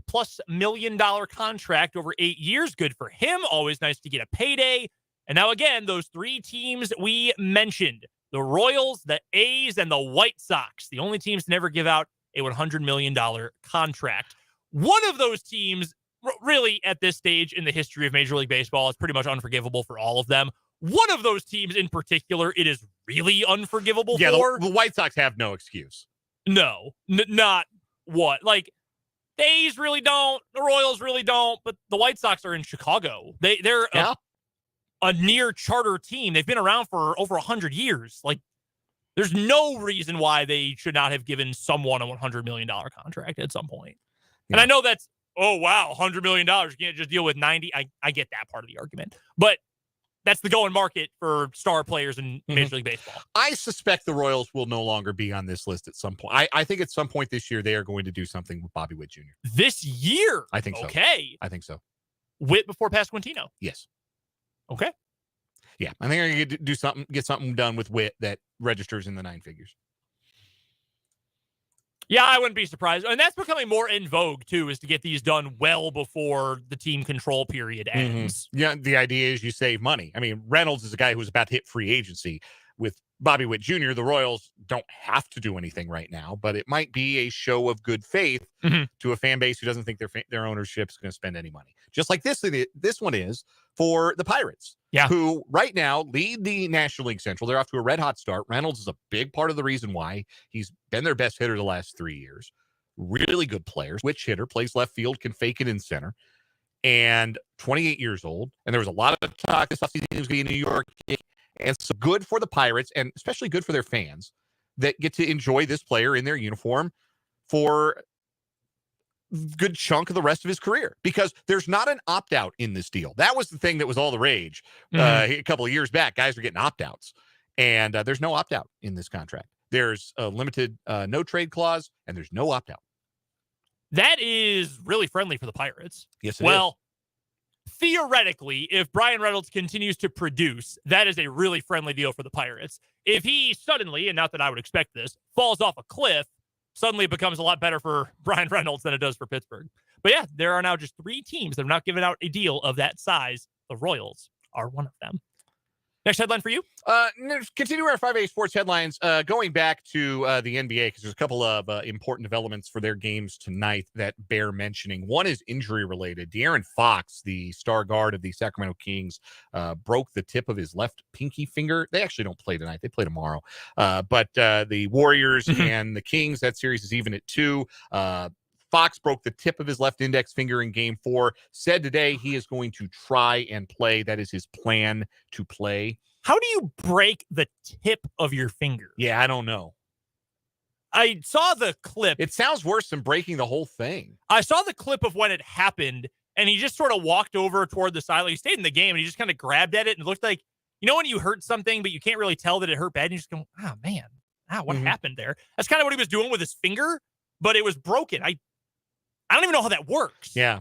million contract over 8 years. Good for him. Always nice to get a payday. And now again, those 3 teams we mentioned, the Royals, the A's, and the White Sox, the only teams to never give out a $100 million contract. One of those teams, really at this stage in the history of Major League Baseball, is pretty much unforgivable for all of them. One of those teams in particular, it is really unforgivable for. The White Sox have no excuse. No, not what? Like, the A's really don't. The Royals really don't. But the White Sox are in Chicago. They're a near charter team. They've been around for over 100 years. Like, there's no reason why they should not have given someone a $100 million contract at some point. Yeah. And I know that's, $100 million. You can't just deal with 90. I get that part of the argument. But that's the going market for star players in Major League Baseball. I suspect the Royals will no longer be on this list at some point. I think at some point this year, they are going to do something with Bobby Witt Jr. This year? I think so. Okay. I think so. Witt before Pasquantino? Yes. Okay. Yeah. I think they're going to do something, get something done with Witt that registers in the 9 figures. Yeah, I wouldn't be surprised. And that's becoming more in vogue, too, is to get these done well before the team control period ends. Mm-hmm. Yeah, the idea is you save money. I mean, Reynolds is a guy who's about to hit free agency. With Bobby Witt Jr., the Royals don't have to do anything right now, but it might be a show of good faith to a fan base who doesn't think their ownership is going to spend any money. Just like this one is for the Pirates, who right now lead the National League Central. They're off to a red-hot start. Reynolds is a big part of the reason why. He's been their best hitter the last 3 years. Really good player. Switch hitter, plays left field, can fake it in center. And 28 years old. And there was a lot of talk this offseason he was going to be in New York. And so good for the Pirates, and especially good for their fans that get to enjoy this player in their uniform for a good chunk of the rest of his career, because there's not an opt-out in this deal. That was the thing that was all the rage a couple of years back. Guys were getting opt-outs, and there's no opt-out in this contract. There's a limited no-trade clause, and there's no opt-out. That is really friendly for the Pirates. Yes, it is. Theoretically, if Brian Reynolds continues to produce, that is a really friendly deal for the Pirates. If he suddenly, and not that I would expect this, falls off a cliff, suddenly it becomes a lot better for Brian Reynolds than it does for Pittsburgh. But yeah, there are now just 3 teams that have not given out a deal of that size. The Royals are one of them. Next headline for you? Continuing our 5A sports headlines, going back to the NBA, because there's a couple of important developments for their games tonight that bear mentioning. One is injury related. De'Aaron Fox, the star guard of the Sacramento Kings, broke the tip of his left pinky finger. They actually don't play tonight. They play tomorrow. But the Warriors and the Kings, that series is even at 2. Fox broke the tip of his left index finger in game 4, said today he is going to try and play. That is his plan to play. How do you break the tip of your finger? Yeah, I don't know. I saw the clip. It sounds worse than breaking the whole thing. I saw the clip of when it happened, and he just sort of walked over toward the sideline. He stayed in the game, and he just kind of grabbed at it, and it looked like, you know when you hurt something, but you can't really tell that it hurt bad, and you just go, what happened there? That's kind of what he was doing with his finger. but it was broken. I don't even know how that works. Yeah.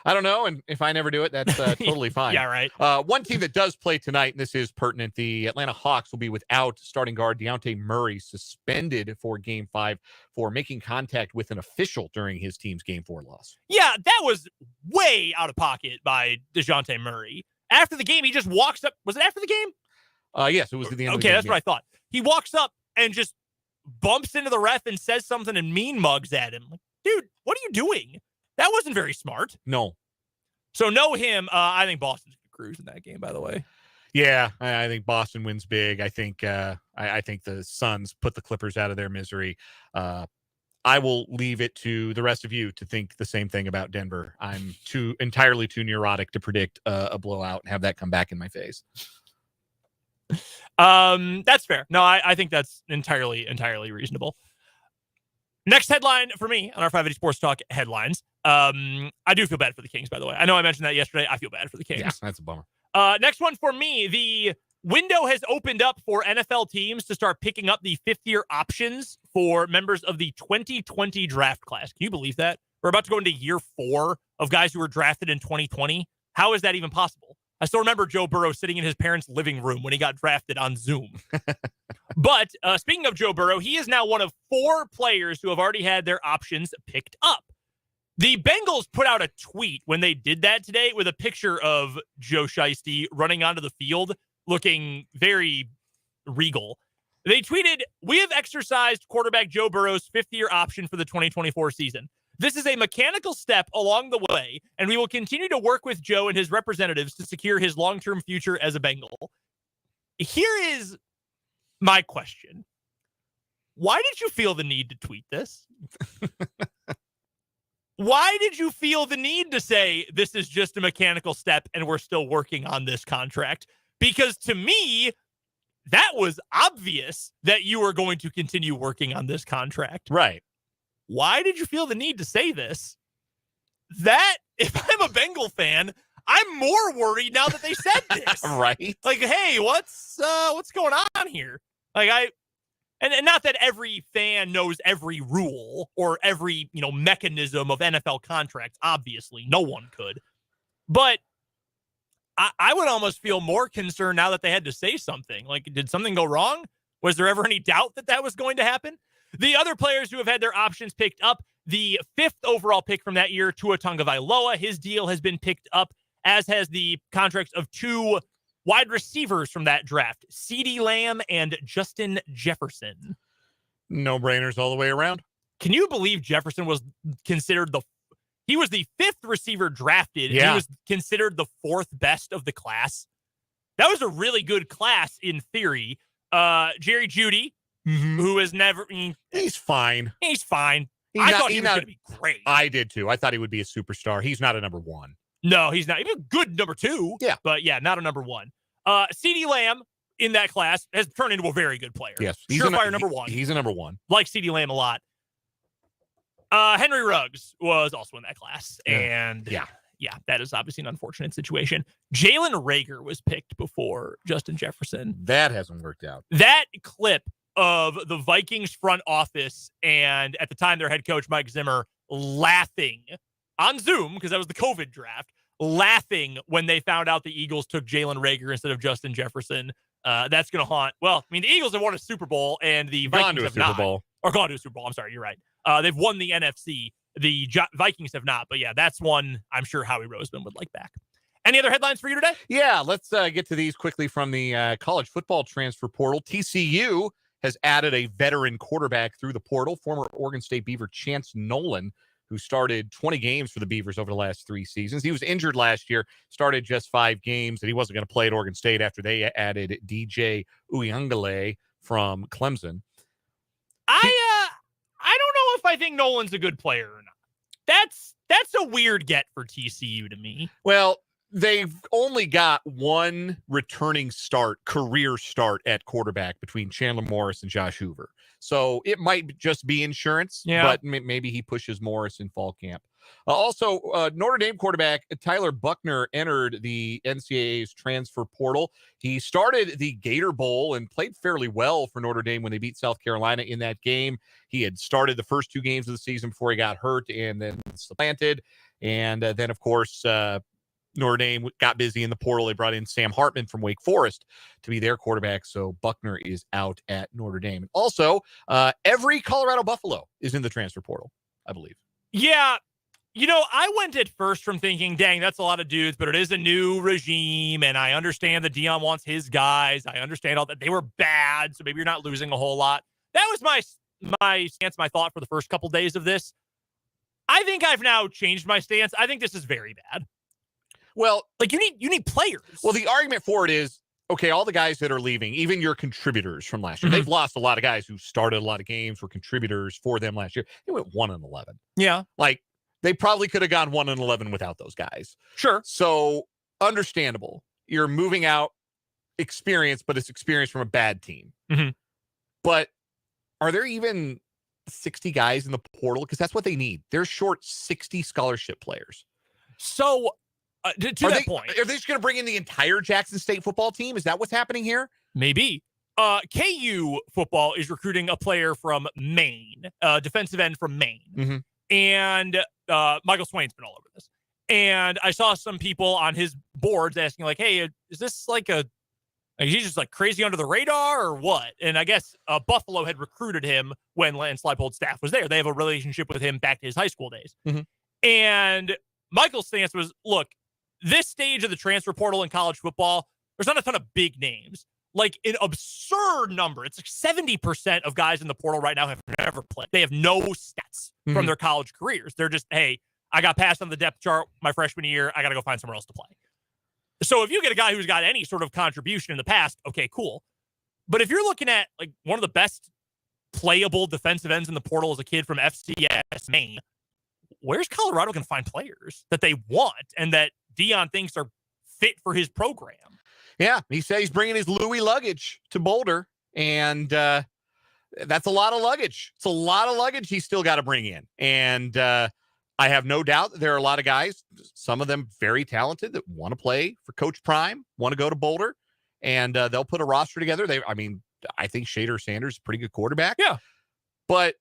I don't know, and if I never do it, that's totally fine. Yeah, right. One team that does play tonight, and this is pertinent, the Atlanta Hawks will be without starting guard Dejounte Murray, suspended for Game 5 for making contact with an official during his team's Game 4 loss. Yeah, that was way out of pocket by Dejounte Murray. After the game, he just walks up. Was it after the game? Yes, it was at the end of the game. Okay, game. That's what I thought. He walks up and just bumps into the ref and says something and mean mugs at him. Like, dude, what are you doing? That wasn't very smart. No. So no him. I think Boston's going to cruise in that game, by the way. Yeah, I think Boston wins big. I think I think the Suns put the Clippers out of their misery. I will leave it to the rest of you to think the same thing about Denver. I'm entirely too neurotic to predict a blowout and have that come back in my face. That's fair. No, I think that's entirely reasonable. Next headline for me on our 580 Sports Talk headlines. I do feel bad for the Kings, by the way. I know I mentioned that yesterday. I feel bad for the Kings. Yeah, that's a bummer. Next one for me, the window has opened up for NFL teams to start picking up the fifth-year options for members of the 2020 draft class. Can you believe that? We're about to go into year 4 of guys who were drafted in 2020. How is that even possible? I still remember Joe Burrow sitting in his parents' living room when he got drafted on Zoom. But speaking of Joe Burrow, he is now one of 4 players who have already had their options picked up. The Bengals put out a tweet when they did that today with a picture of Joe Shiesty running onto the field looking very regal. They tweeted, "We have exercised quarterback Joe Burrow's 5th-year option for the 2024 season. This is a mechanical step along the way, and we will continue to work with Joe and his representatives to secure his long-term future as a Bengal." Here is my question. Why did you feel the need to tweet this? Why did you feel the need to say this is just a mechanical step and we're still working on this contract? Because to me, that was obvious that you were going to continue working on this contract. Right. Why did you feel the need to say this? That, if I'm a Bengal fan, I'm more worried now that they said this. Right. Like, hey, what's going on here? Like, and not that every fan knows every rule or every, mechanism of NFL contracts. Obviously, no one could. But I would almost feel more concerned now that they had to say something. Like, did something go wrong? Was there ever any doubt that was going to happen? The other players who have had their options picked up, the 5th overall pick from that year, Tua Tagovailoa, his deal has been picked up, as has the contracts of 2 wide receivers from that draft, CeeDee Lamb and Justin Jefferson. No-brainers all the way around. Can you believe Jefferson was considered he was the 5th receiver drafted. Yeah. He was considered the 4th best of the class. That was a really good class in theory. Jerry Jeudy, who has never... He's fine. He's fine. I thought he was going to be great. I did too. I thought he would be a superstar. He's not a number 1. No, he's not. He's a good number 2. Yeah. But yeah, not a number 1. CeeDee Lamb in that class has turned into a very good player. Yes. Surefire number 1. He's a number 1. Like CeeDee Lamb a lot. Henry Ruggs was also in that class. And yeah, that is obviously an unfortunate situation. Jalen Reagor was picked before Justin Jefferson. That hasn't worked out. That clip of the Vikings front office and at the time their head coach, Mike Zimmer, laughing on Zoom, because that was the COVID draft, laughing when they found out the Eagles took Jalen Reagor instead of Justin Jefferson. That's going to haunt. Well, I mean, the Eagles have won a Super Bowl and the Vikings have not. Or gone to a Super Bowl. I'm sorry, you're right. They've won the NFC. The Vikings have not. But yeah, that's one I'm sure Howie Roseman would like back. Any other headlines for you today? Yeah, let's get to these quickly from the college football transfer portal. TCU has added a veteran quarterback through the portal, former Oregon State Beaver Chance Nolan, who started 20 games for the Beavers over the last 3 seasons. He was injured last year, started just 5 games, and he wasn't going to play at Oregon State after they added DJ Uyunglele from Clemson. I don't know if I think Nolan's a good player or not. That's a weird get for TCU to me. Well, they've only got one returning career start at quarterback between Chandler Morris and Josh Hoover. So it might just be insurance, but maybe he pushes Morris in fall camp. Also, Notre Dame quarterback Tyler Buckner entered the NCAA's transfer portal. He started the Gator Bowl and played fairly well for Notre Dame when they beat South Carolina in that game. He had started the first 2 games of the season before he got hurt and then supplanted. And then, of course, Notre Dame got busy in the portal. They brought in Sam Hartman from Wake Forest to be their quarterback. So Buckner is out at Notre Dame. And also, every Colorado Buffalo is in the transfer portal, I believe. Yeah. I went at first from thinking, dang, that's a lot of dudes, but it is a new regime. And I understand that Deion wants his guys. I understand all that. They were bad. So maybe you're not losing a whole lot. That was my stance, my thought for the first couple days of this. I think I've now changed my stance. I think this is very bad. Well, like you need players. Well, the argument for it is, okay, all the guys that are leaving, even your contributors from last year, they've lost a lot of guys who started a lot of games, were contributors for them last year. They went 1-11. Yeah. Like they probably could have gone 1-11 without those guys. Sure. So understandable. You're moving out experience, but it's experience from a bad team. Mm-hmm. But are there even 60 guys in the portal? Because that's what they need. They're short 60 scholarship players. So to that point, are they just going to bring in the entire Jackson State football team? Is that what's happening here? Maybe. KU football is recruiting a player from Maine, defensive end from Maine. Mm-hmm. And Michael Swain's been all over this. And I saw some people on his boards asking like, hey, is this like is he just like crazy under the radar or what? And I guess Buffalo had recruited him when Lance Leipold's staff was there. They have a relationship with him back to his high school days. Mm-hmm. And Michael's stance was, look, this stage of the transfer portal in college football, there's not a ton of big names. Like an absurd number. It's like 70% of guys in the portal right now have never played. They have no stats from their college careers. They're just, hey, I got passed on the depth chart my freshman year. I got to go find somewhere else to play. So if you get a guy who's got any sort of contribution in the past, okay, cool. But if you're looking at like one of the best playable defensive ends in the portal as a kid from FCS Maine, where's Colorado going to find players that they want and that Deion thinks are fit for his program? Yeah, he said he's bringing his Louis luggage to Boulder, and that's a lot of luggage. It's a lot of luggage he's still got to bring in. And I have no doubt that there are a lot of guys, some of them very talented, that want to play for Coach Prime, want to go to Boulder, and they'll put a roster together. I think Shader Sanders is a pretty good quarterback. Yeah. But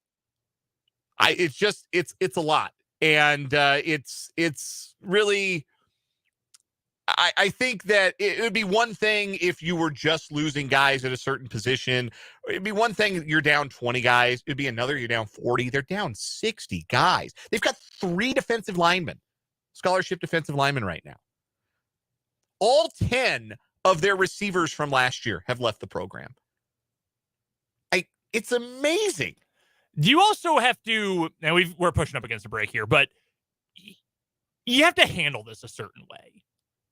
it's a lot. And it's really... I think that it would be one thing if you were just losing guys at a certain position. It'd be one thing you're down 20 guys. It'd be another you're down 40. They're down 60 guys. They've got 3 defensive linemen, scholarship defensive linemen right now. All 10 of their receivers from last year have left the program. It's amazing. You also have to, and we're pushing up against a break here, but you have to handle this a certain way.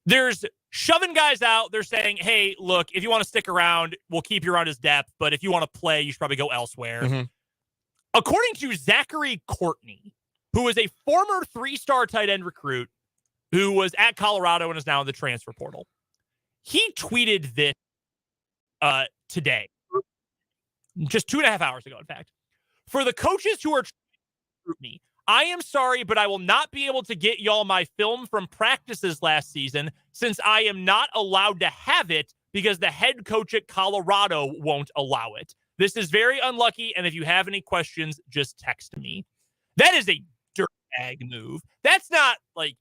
There's shoving guys out. They're saying, hey, look, if you want to stick around, we'll keep you around his depth. But if you want to play, you should probably go elsewhere. Mm-hmm. According to Zachary Courtney, who is a former 3-star tight end recruit who was at Colorado and is now in the transfer portal, he tweeted this today, just 2.5 hours ago, in fact. For the coaches who are trying to recruit me, I am sorry, but I will not be able to get y'all my film from practices last season since I am not allowed to have it because the head coach at Colorado won't allow it. This is very unlucky, and if you have any questions, just text me. That is a dirtbag move. That's not like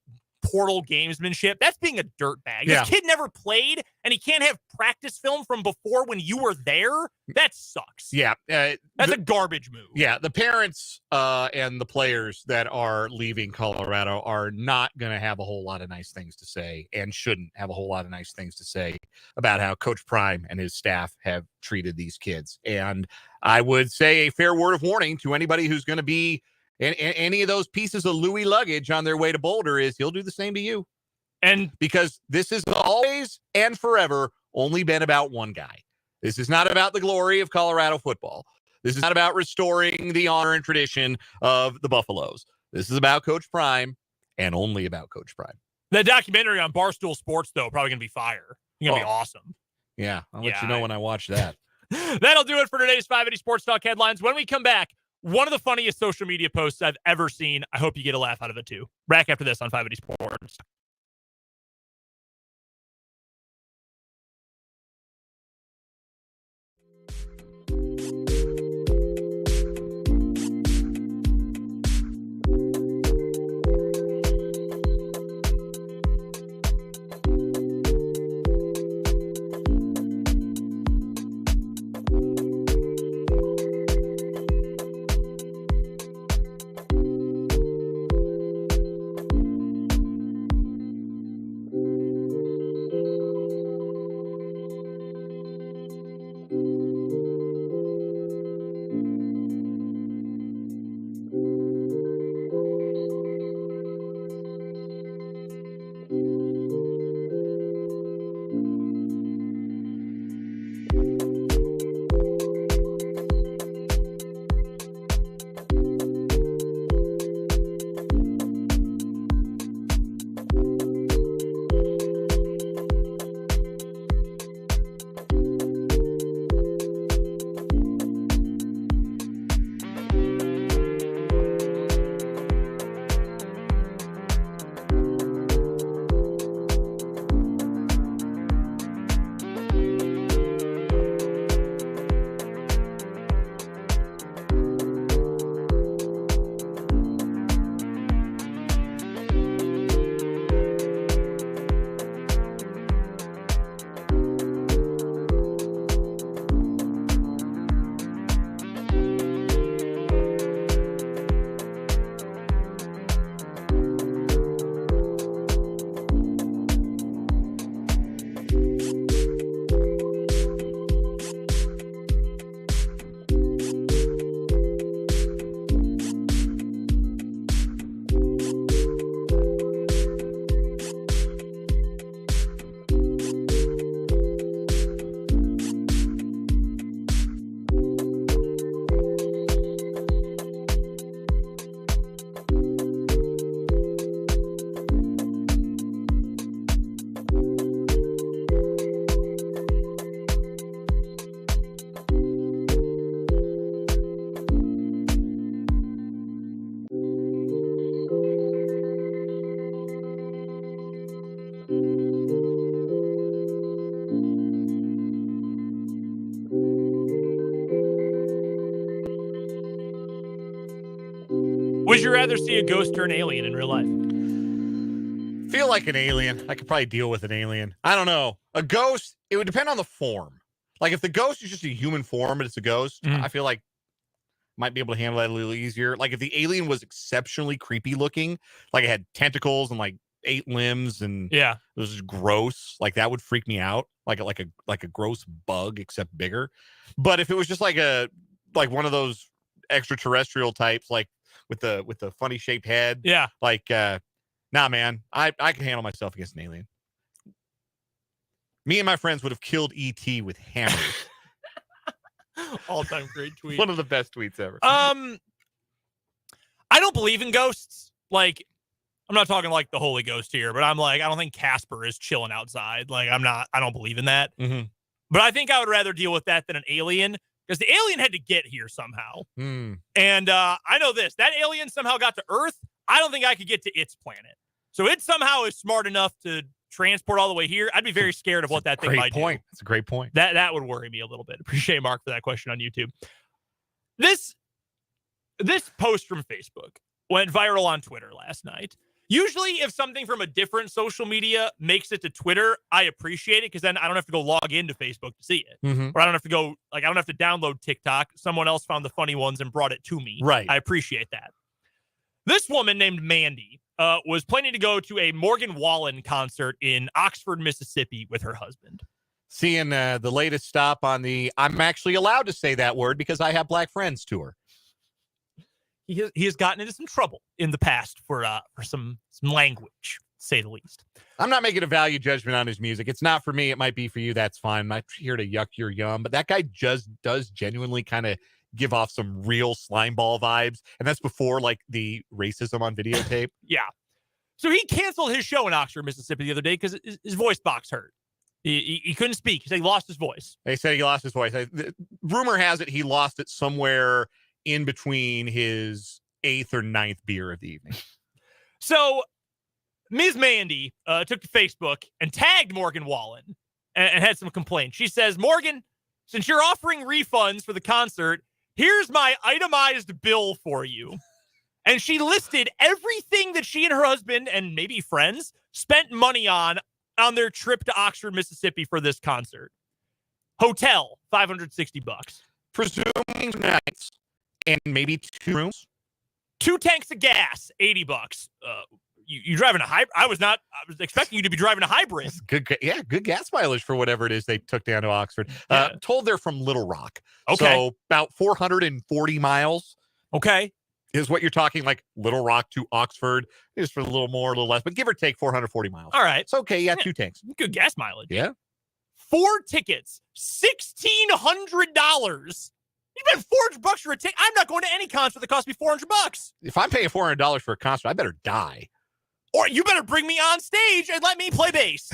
portal gamesmanship. That's being a dirtbag. Yeah. This kid never played, and he can't have practice film from before when you were there. That sucks. Yeah. That's a garbage move. Yeah. The parents and the players that are leaving Colorado are not going to have a whole lot of nice things to say and shouldn't have a whole lot of nice things to say about how Coach Prime and his staff have treated these kids. And I would say a fair word of warning to anybody who's going to be in any of those pieces of Louis luggage on their way to Boulder is he'll do the same to you. And because this is always and forever only been about one guy. This is not about the glory of Colorado football. This is not about restoring the honor and tradition of the Buffaloes. This is about Coach Prime and only about Coach Prime. The documentary on Barstool Sports, though, probably going to be fire. It's going to be awesome. Yeah, I'll let you know when I watch that. That'll do it for today's 580 Sports Talk headlines. When we come back, One of the funniest social media posts I've ever seen. I hope you get a laugh out of it too. Back after this on 580 Sports. Would you rather see a ghost or an alien in real life? Feel like an alien. I could probably deal with an alien. I don't know. A ghost, it would depend on the form. Like if the ghost is just a human form, but it's a ghost, I feel like might be able to handle that a little easier. Like if the alien was exceptionally creepy looking, like it had tentacles and like 8 limbs and it was just gross, like that would freak me out. Like a gross bug except bigger. But if it was just like one of those extraterrestrial types, like with the funny shaped head, like nah, man, I can handle myself against an alien. Me and my friends would have killed ET with hammers. All-time great tweet. One of the best tweets ever. I don't believe in ghosts. Like, I'm not talking like the Holy Ghost here, but I'm like, I don't think Casper is chilling outside. Like, I don't believe in that. Mm-hmm. But I think I would rather deal with that than an alien, because the alien had to get here somehow. And I know this. That alien somehow got to Earth. I don't think I could get to its planet. So it somehow is smart enough to transport all the way here. I'd be very scared of what that thing might do. That's a great point. That would worry me a little bit. Appreciate Mark for that question on YouTube. This post from Facebook went viral on Twitter last night. Usually if something from a different social media makes it to Twitter, I appreciate it, because then I don't have to go log into Facebook to see it. Or I don't have to go, I don't have to download TikTok. Someone else found the funny ones and brought it to me. Right. I appreciate that. This woman named Mandy was planning to go to a Morgan Wallen concert in Oxford, Mississippi with her husband. Seeing the latest stop on the I'm actually allowed to say that word because I have black friends tour. He has gotten into some trouble in the past for some language, to say the least. I'm not making a value judgment on his music. It's not for me. It might be for you. That's fine. I'm not here to yuck your yum. But that guy just does genuinely kind of give off some real slimeball vibes. And that's before like the racism on videotape. Yeah. So he canceled his show in Oxford, Mississippi the other day because his voice box hurt. He couldn't speak. He said he lost his voice. They said he lost his voice. Rumor has it he lost it somewhere in between his 8th or 9th beer of the evening. So Ms. Mandy took to Facebook and tagged Morgan Wallen and had some complaints. She says, Morgan, since you're offering refunds for the concert, here's my itemized bill for you. And she listed everything that she and her husband and maybe friends spent money on their trip to Oxford, Mississippi for this concert. Hotel, $560. Presuming nights and maybe 2 rooms. 2 tanks of gas, $80. You driving a hybrid? I was expecting you to be driving a hybrid. Good gas mileage for whatever it is they took down to Oxford. Told they're from Little Rock. Okay. So about 440 miles. Okay. Is what you're talking, like Little Rock to Oxford, just for a little more, a little less, but give or take 440 miles. All right. It's okay. Yeah, 2 tanks. Good gas mileage. Yeah. 4 tickets, $1,600. You spent $400 for a ticket. I'm not going to any concert that cost me $400. If I'm paying $400 for a concert, I better die. Or you better bring me on stage and let me play bass.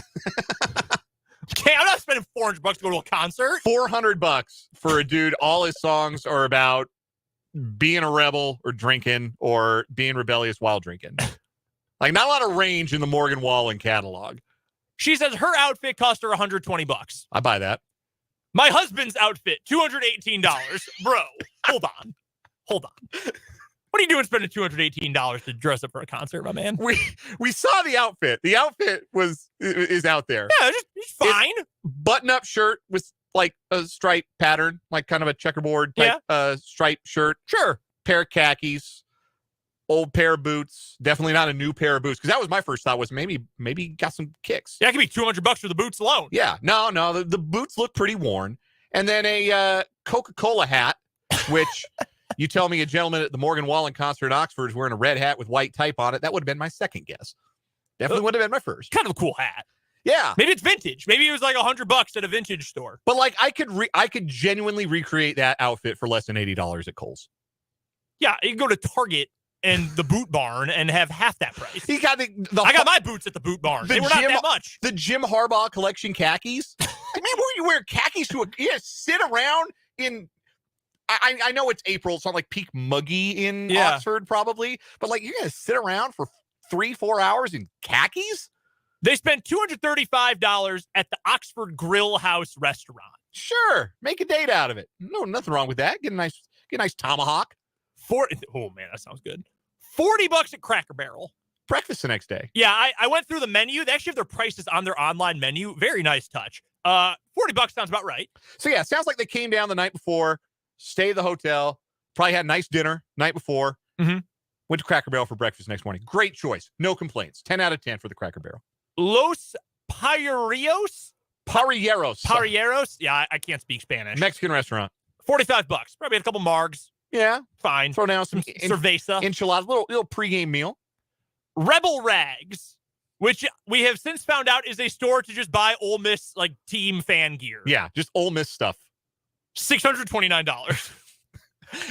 Okay, I'm not spending $400 to go to a concert. $400 for a dude. All his songs are about being a rebel or drinking or being rebellious while drinking. Like, not a lot of range in the Morgan Wallen catalog. She says her outfit cost her $120. I buy that. My husband's outfit, $218. Bro, hold on. What are you doing spending $218 to dress up for a concert, my man? We saw the outfit. The outfit is out there. Yeah, it's fine. Button-up shirt with like a stripe pattern, like kind of a checkerboard type stripe shirt. Sure. Pair of khakis, old pair of boots. Definitely not a new pair of boots, because that was my first thought, was maybe got some kicks. Yeah, it could be $200 for the boots alone. Yeah, no, the boots look pretty worn. And then a Coca-Cola hat, which you tell me a gentleman at the Morgan Wallen concert in Oxford is wearing a red hat with white type on it. That would have been my second guess. Definitely would have been my first. Kind of a cool hat. Yeah. Maybe it's vintage. Maybe it was like $100 at a vintage store. But like I could genuinely recreate that outfit for less than $80 at Kohl's. Yeah, you can go to Target and the Boot Barn and have half that price. He got I got my boots at the Boot Barn. They were not that much. The Jim Harbaugh collection khakis. I mean, where you wear khakis to sit around in. I know it's April. It's not like peak muggy in Oxford, probably. But like, you're gonna sit around for 3-4 hours in khakis. They spent $235 at the Oxford Grill House restaurant. Sure, make a date out of it. No, nothing wrong with that. Get a nice tomahawk. Oh man, that sounds good. $40 at Cracker Barrel. Breakfast the next day. Yeah, I went through the menu. They actually have their prices on their online menu. Very nice touch. $40 sounds about right. So yeah, sounds like they came down the night before, stayed at the hotel, probably had a nice dinner night before. Mm-hmm. Went to Cracker Barrel for breakfast next morning. Great choice. No complaints. 10 out of 10 for the Cracker Barrel. Los Parrilleros? Parrilleros. Yeah, I can't speak Spanish. Mexican restaurant. $45. Probably had a couple margs. Yeah. Fine. Throw down some cerveza. Enchiladas. Little pregame meal. Rebel Rags, which we have since found out is a store to just buy Ole Miss like team fan gear. Yeah, just Ole Miss stuff. $629.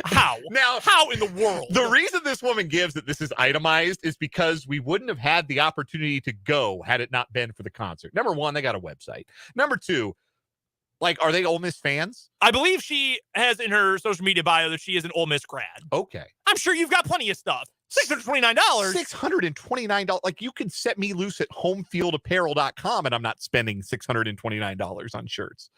How? Now, how in the world? The reason this woman gives that this is itemized is because we wouldn't have had the opportunity to go had it not been for the concert. Number one, they got a website. Number two, like, are they Ole Miss fans? I believe she has in her social media bio that she is an Ole Miss grad. Okay. I'm sure you've got plenty of stuff. $629. $629. Like, you could set me loose at homefieldapparel.com and I'm not spending $629 on shirts.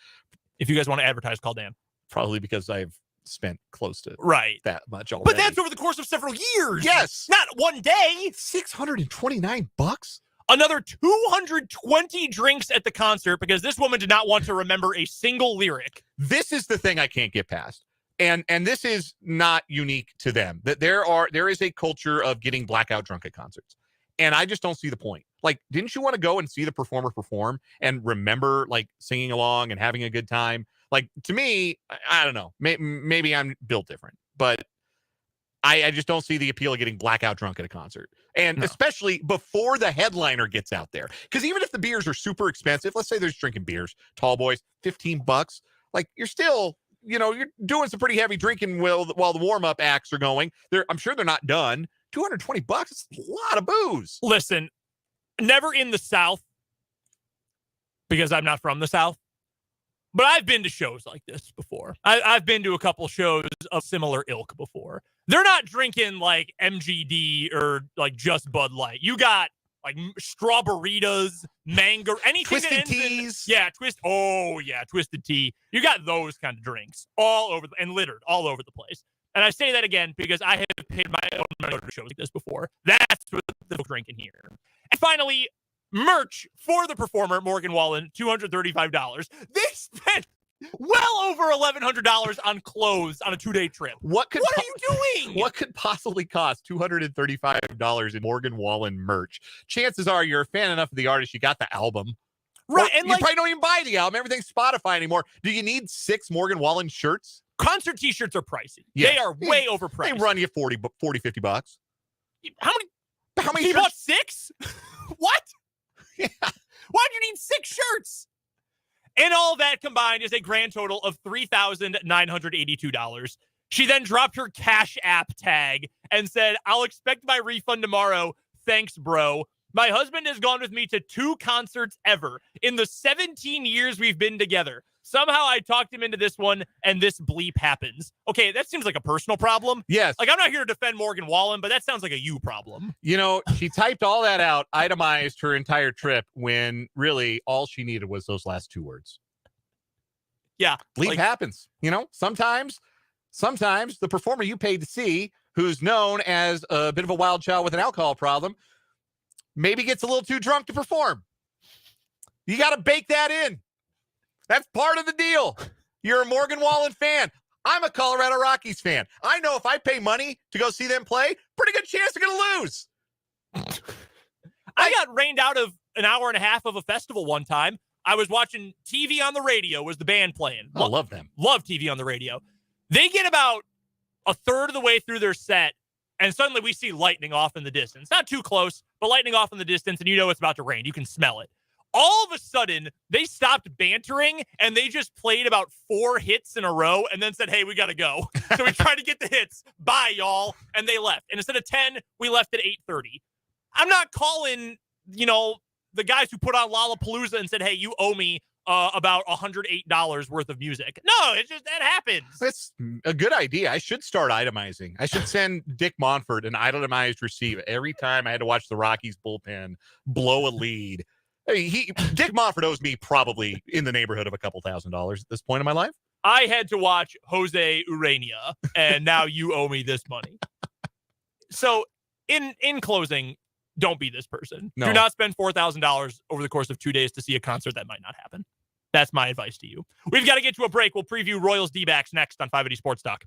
If you guys want to advertise, call Dan. Probably because I've spent close to that much already. But that's over the course of several years. Yes. Not one day. $629? Another 220 drinks at the concert because this woman did not want to remember a single lyric. This is the thing I can't get past. And this is not unique to them. That there is a culture of getting blackout drunk at concerts. And I just don't see the point. Like, didn't you want to go and see the performer perform and remember, like, singing along and having a good time? Like, to me, I don't know. Maybe I'm built different. But I just don't see the appeal of getting blackout drunk at a concert. And especially before the headliner gets out there. Because even if the beers are super expensive, let's say there's drinking beers, tall boys, $15. Like, you're still, you're doing some pretty heavy drinking while the warm-up acts are going. I'm sure they're not done. $220, it's a lot of booze. Listen, never in the South, because I'm not from the South, But I've been to shows like this before. I've been to a couple shows of similar ilk before. They're not drinking like MGD or like just Bud Light. You got like strawberries, mango, anything. Twisted teas. Twisted tea. You got those kind of drinks all over and littered all over the place. And I say that again because I have paid my own money to shows like this before. That's what they're drinking here. And finally, merch for the performer, Morgan Wallen, $235. They spent well over $1,100 on clothes on a 2-day trip. What are you doing? What could possibly cost $235 in Morgan Wallen merch? Chances are you're a fan enough of the artist, you got the album. Right. And you probably don't even buy the album. Everything's Spotify anymore. Do you need 6 Morgan Wallen shirts? Concert t-shirts are pricey. Yeah. They are way overpriced. They run you $40, $50. How many you bought 6? What? Yeah. Why do you need 6 shirts? And all that combined is a grand total of $3,982. She then dropped her Cash App tag and said, "I'll expect my refund tomorrow. Thanks, bro. My husband has gone with me to 2 concerts ever in the 17 years we've been together. Somehow I talked him into this one, and this bleep happens." Okay, that seems like a personal problem. Yes. Like, I'm not here to defend Morgan Wallen, but that sounds like a you problem. You know, she typed all that out, itemized her entire trip, when really all she needed was those last 2 words. Yeah. Bleep happens. You know, sometimes the performer you paid to see, who's known as a bit of a wild child with an alcohol problem, maybe gets a little too drunk to perform. You got to bake that in. That's part of the deal. You're a Morgan Wallen fan. I'm a Colorado Rockies fan. I know if I pay money to go see them play, pretty good chance they're going to lose. I got rained out of an hour and a half of a festival one time. I was watching TV on the radio, was the band playing. I love them. Love TV on the radio. They get about a third of the way through their set, and suddenly we see lightning off in the distance. Not too close, but lightning off in the distance, and you know it's about to rain. You can smell it. All of a sudden, they stopped bantering, and they just played about 4 hits in a row and then said, "Hey, we got to go." So we tried to get the hits. Bye, y'all. And they left. And instead of 10, we left at 8:30. I'm not calling, the guys who put on Lollapalooza and said, "Hey, you owe me about $108 worth of music." No, it's just that happens. That's a good idea. I should start itemizing. I should send Dick Monfort an itemized receipt every time I had to watch the Rockies bullpen blow a lead. I mean, Dick Monfort owes me probably in the neighborhood of a couple $1,000s at this point in my life. I had to watch Jose Urania, and now you owe me this money. So in closing, don't be this person. No. Do not spend $4,000 over the course of 2 days to see a concert that might not happen. That's my advice to you. We've got to get to a break. We'll preview Royals D-backs next on 580 Sports Talk.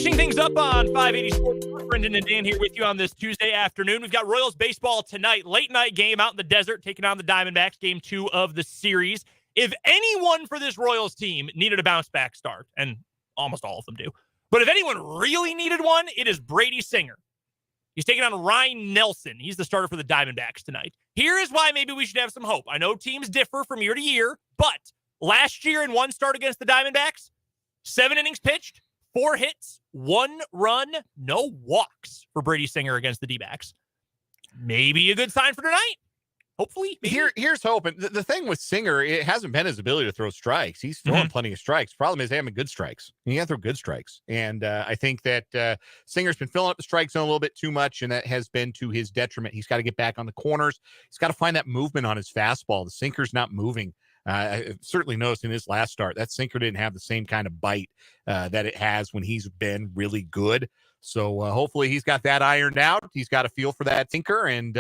Finishing things up on 580 Sports, Brendan and Dan here with you on this Tuesday afternoon. We've got Royals baseball tonight, late night game out in the desert, taking on the Diamondbacks, game 2 of the series. If anyone for this Royals team needed a bounce back start, and almost all of them do, but if anyone really needed one, it is Brady Singer. He's taking on Ryan Nelson. He's the starter for the Diamondbacks tonight. Here is why maybe we should have some hope. I know teams differ from year to year, but last year in one start against the Diamondbacks, 7 innings pitched, 4 hits, 1 run, no walks for Brady Singer against the D-backs. Maybe a good sign for tonight. Hopefully. Here's hoping. The thing with Singer, it hasn't been his ability to throw strikes. He's throwing plenty of strikes. Problem is, they haven't good strikes. You can't throw good strikes. And I think that Singer's been filling up the strike zone a little bit too much, and that has been to his detriment. He's got to get back on the corners. He's got to find that movement on his fastball. The sinker's not moving. I certainly noticed in his last start, that sinker didn't have the same kind of bite that it has when he's been really good. So hopefully he's got that ironed out. He's got a feel for that sinker, and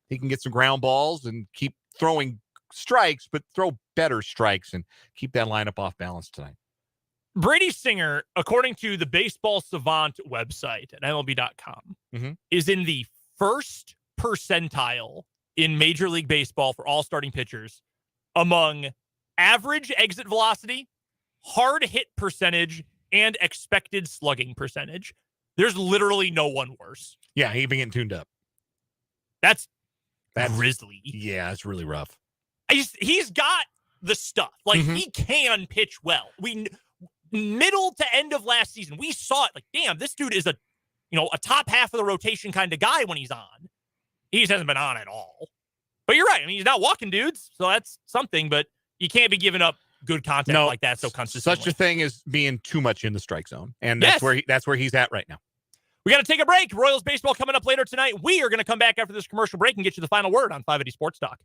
he can get some ground balls and keep throwing strikes, but throw better strikes and keep that lineup off balance tonight. Brady Singer, according to the Baseball Savant website at MLB.com, is in the first percentile in Major League Baseball for all starting pitchers among average exit velocity, hard hit percentage, and expected slugging percentage. There's literally no one worse. Yeah, he's been getting tuned up. That's grisly. Yeah, it's really rough. He's got the stuff. Like, he can pitch well. Middle to end of last season, we saw it. Like, damn, this dude is a top half of the rotation kind of guy when he's on. He just hasn't been on at all. But you're right. I mean, he's not walking dudes, so that's something. But you can't be giving up good content like that so consistently. Such a thing as being too much in the strike zone, and that's where he's at right now. We got to take a break. Royals baseball coming up later tonight. We are going to come back after this commercial break and get you the final word on 580 Sports Talk.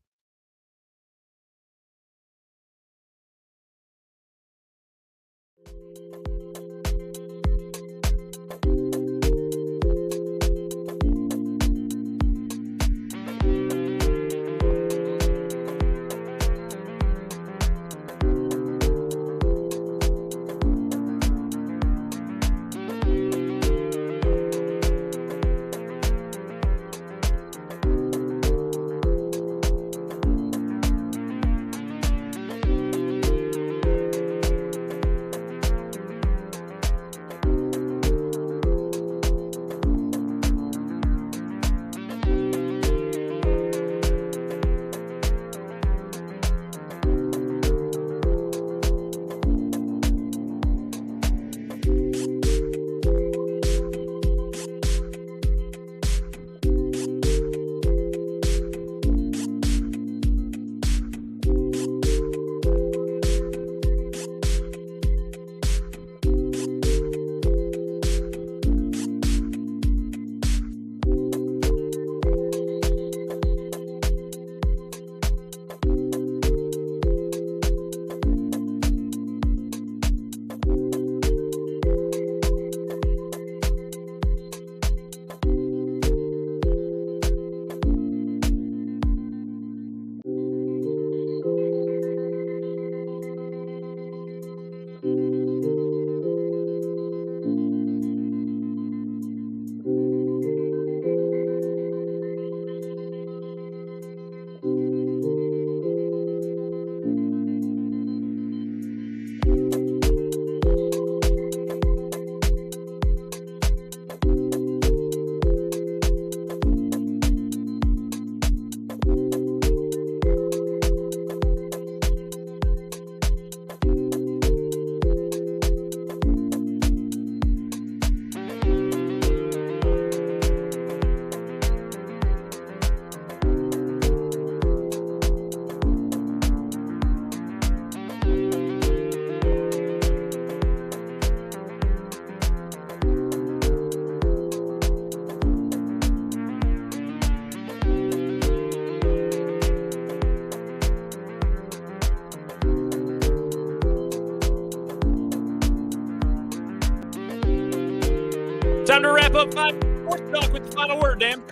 Time to wrap up 5 Sports Talk with the final word, Dan.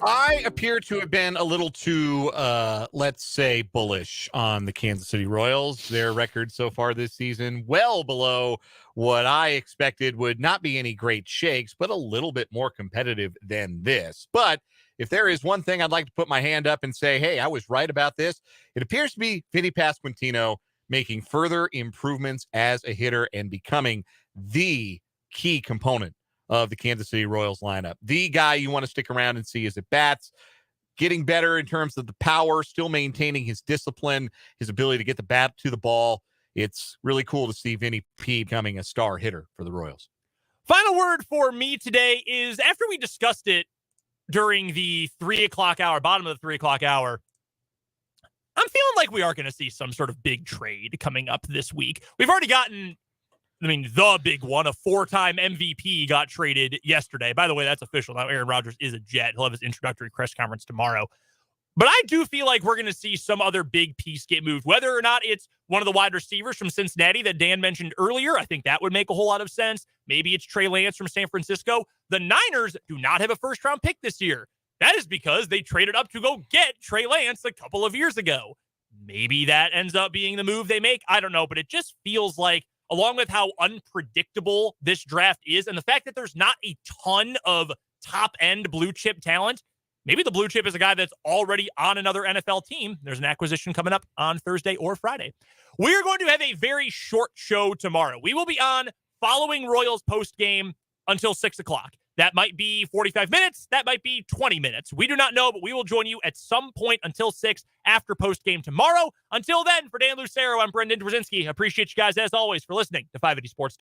I appear to have been a little too, let's say, bullish on the Kansas City Royals. Their record so far this season, well below what I expected would not be any great shakes, but a little bit more competitive than this. But if there is one thing I'd like to put my hand up and say, hey, I was right about this, it appears to be Vinnie Pasquantino making further improvements as a hitter and becoming the key component of the Kansas City Royals lineup. The guy you want to stick around and see is at bats, getting better in terms of the power, still maintaining his discipline, his ability to get the bat to the ball. It's really cool to see Vinnie P becoming a star hitter for the Royals. Final word for me today is, after we discussed it during the 3 o'clock hour, bottom of the 3 o'clock hour, I'm feeling like we are going to see some sort of big trade coming up this week. We've already gotten, the big one, a 4-time MVP got traded yesterday. By the way, that's official. Now Aaron Rodgers is a Jet. He'll have his introductory press conference tomorrow. But I do feel like we're going to see some other big piece get moved, whether or not it's one of the wide receivers from Cincinnati that Dan mentioned earlier. I think that would make a whole lot of sense. Maybe it's Trey Lance from San Francisco. The Niners do not have a first-round pick this year. That is because they traded up to go get Trey Lance a couple of years ago. Maybe that ends up being the move they make. I don't know, but it just feels like, along with how unpredictable this draft is and the fact that there's not a ton of top-end blue-chip talent, maybe the blue chip is a guy that's already on another NFL team. There's an acquisition coming up on Thursday or Friday. We're going to have a very short show tomorrow. We will be on following Royals post-game until 6 o'clock. That might be 45 minutes. That might be 20 minutes. We do not know, but we will join you at some point until 6 after post-game tomorrow. Until then, for Dan Lucero, I'm Brendan Dworzinski. Appreciate you guys, as always, for listening to 580 Sports.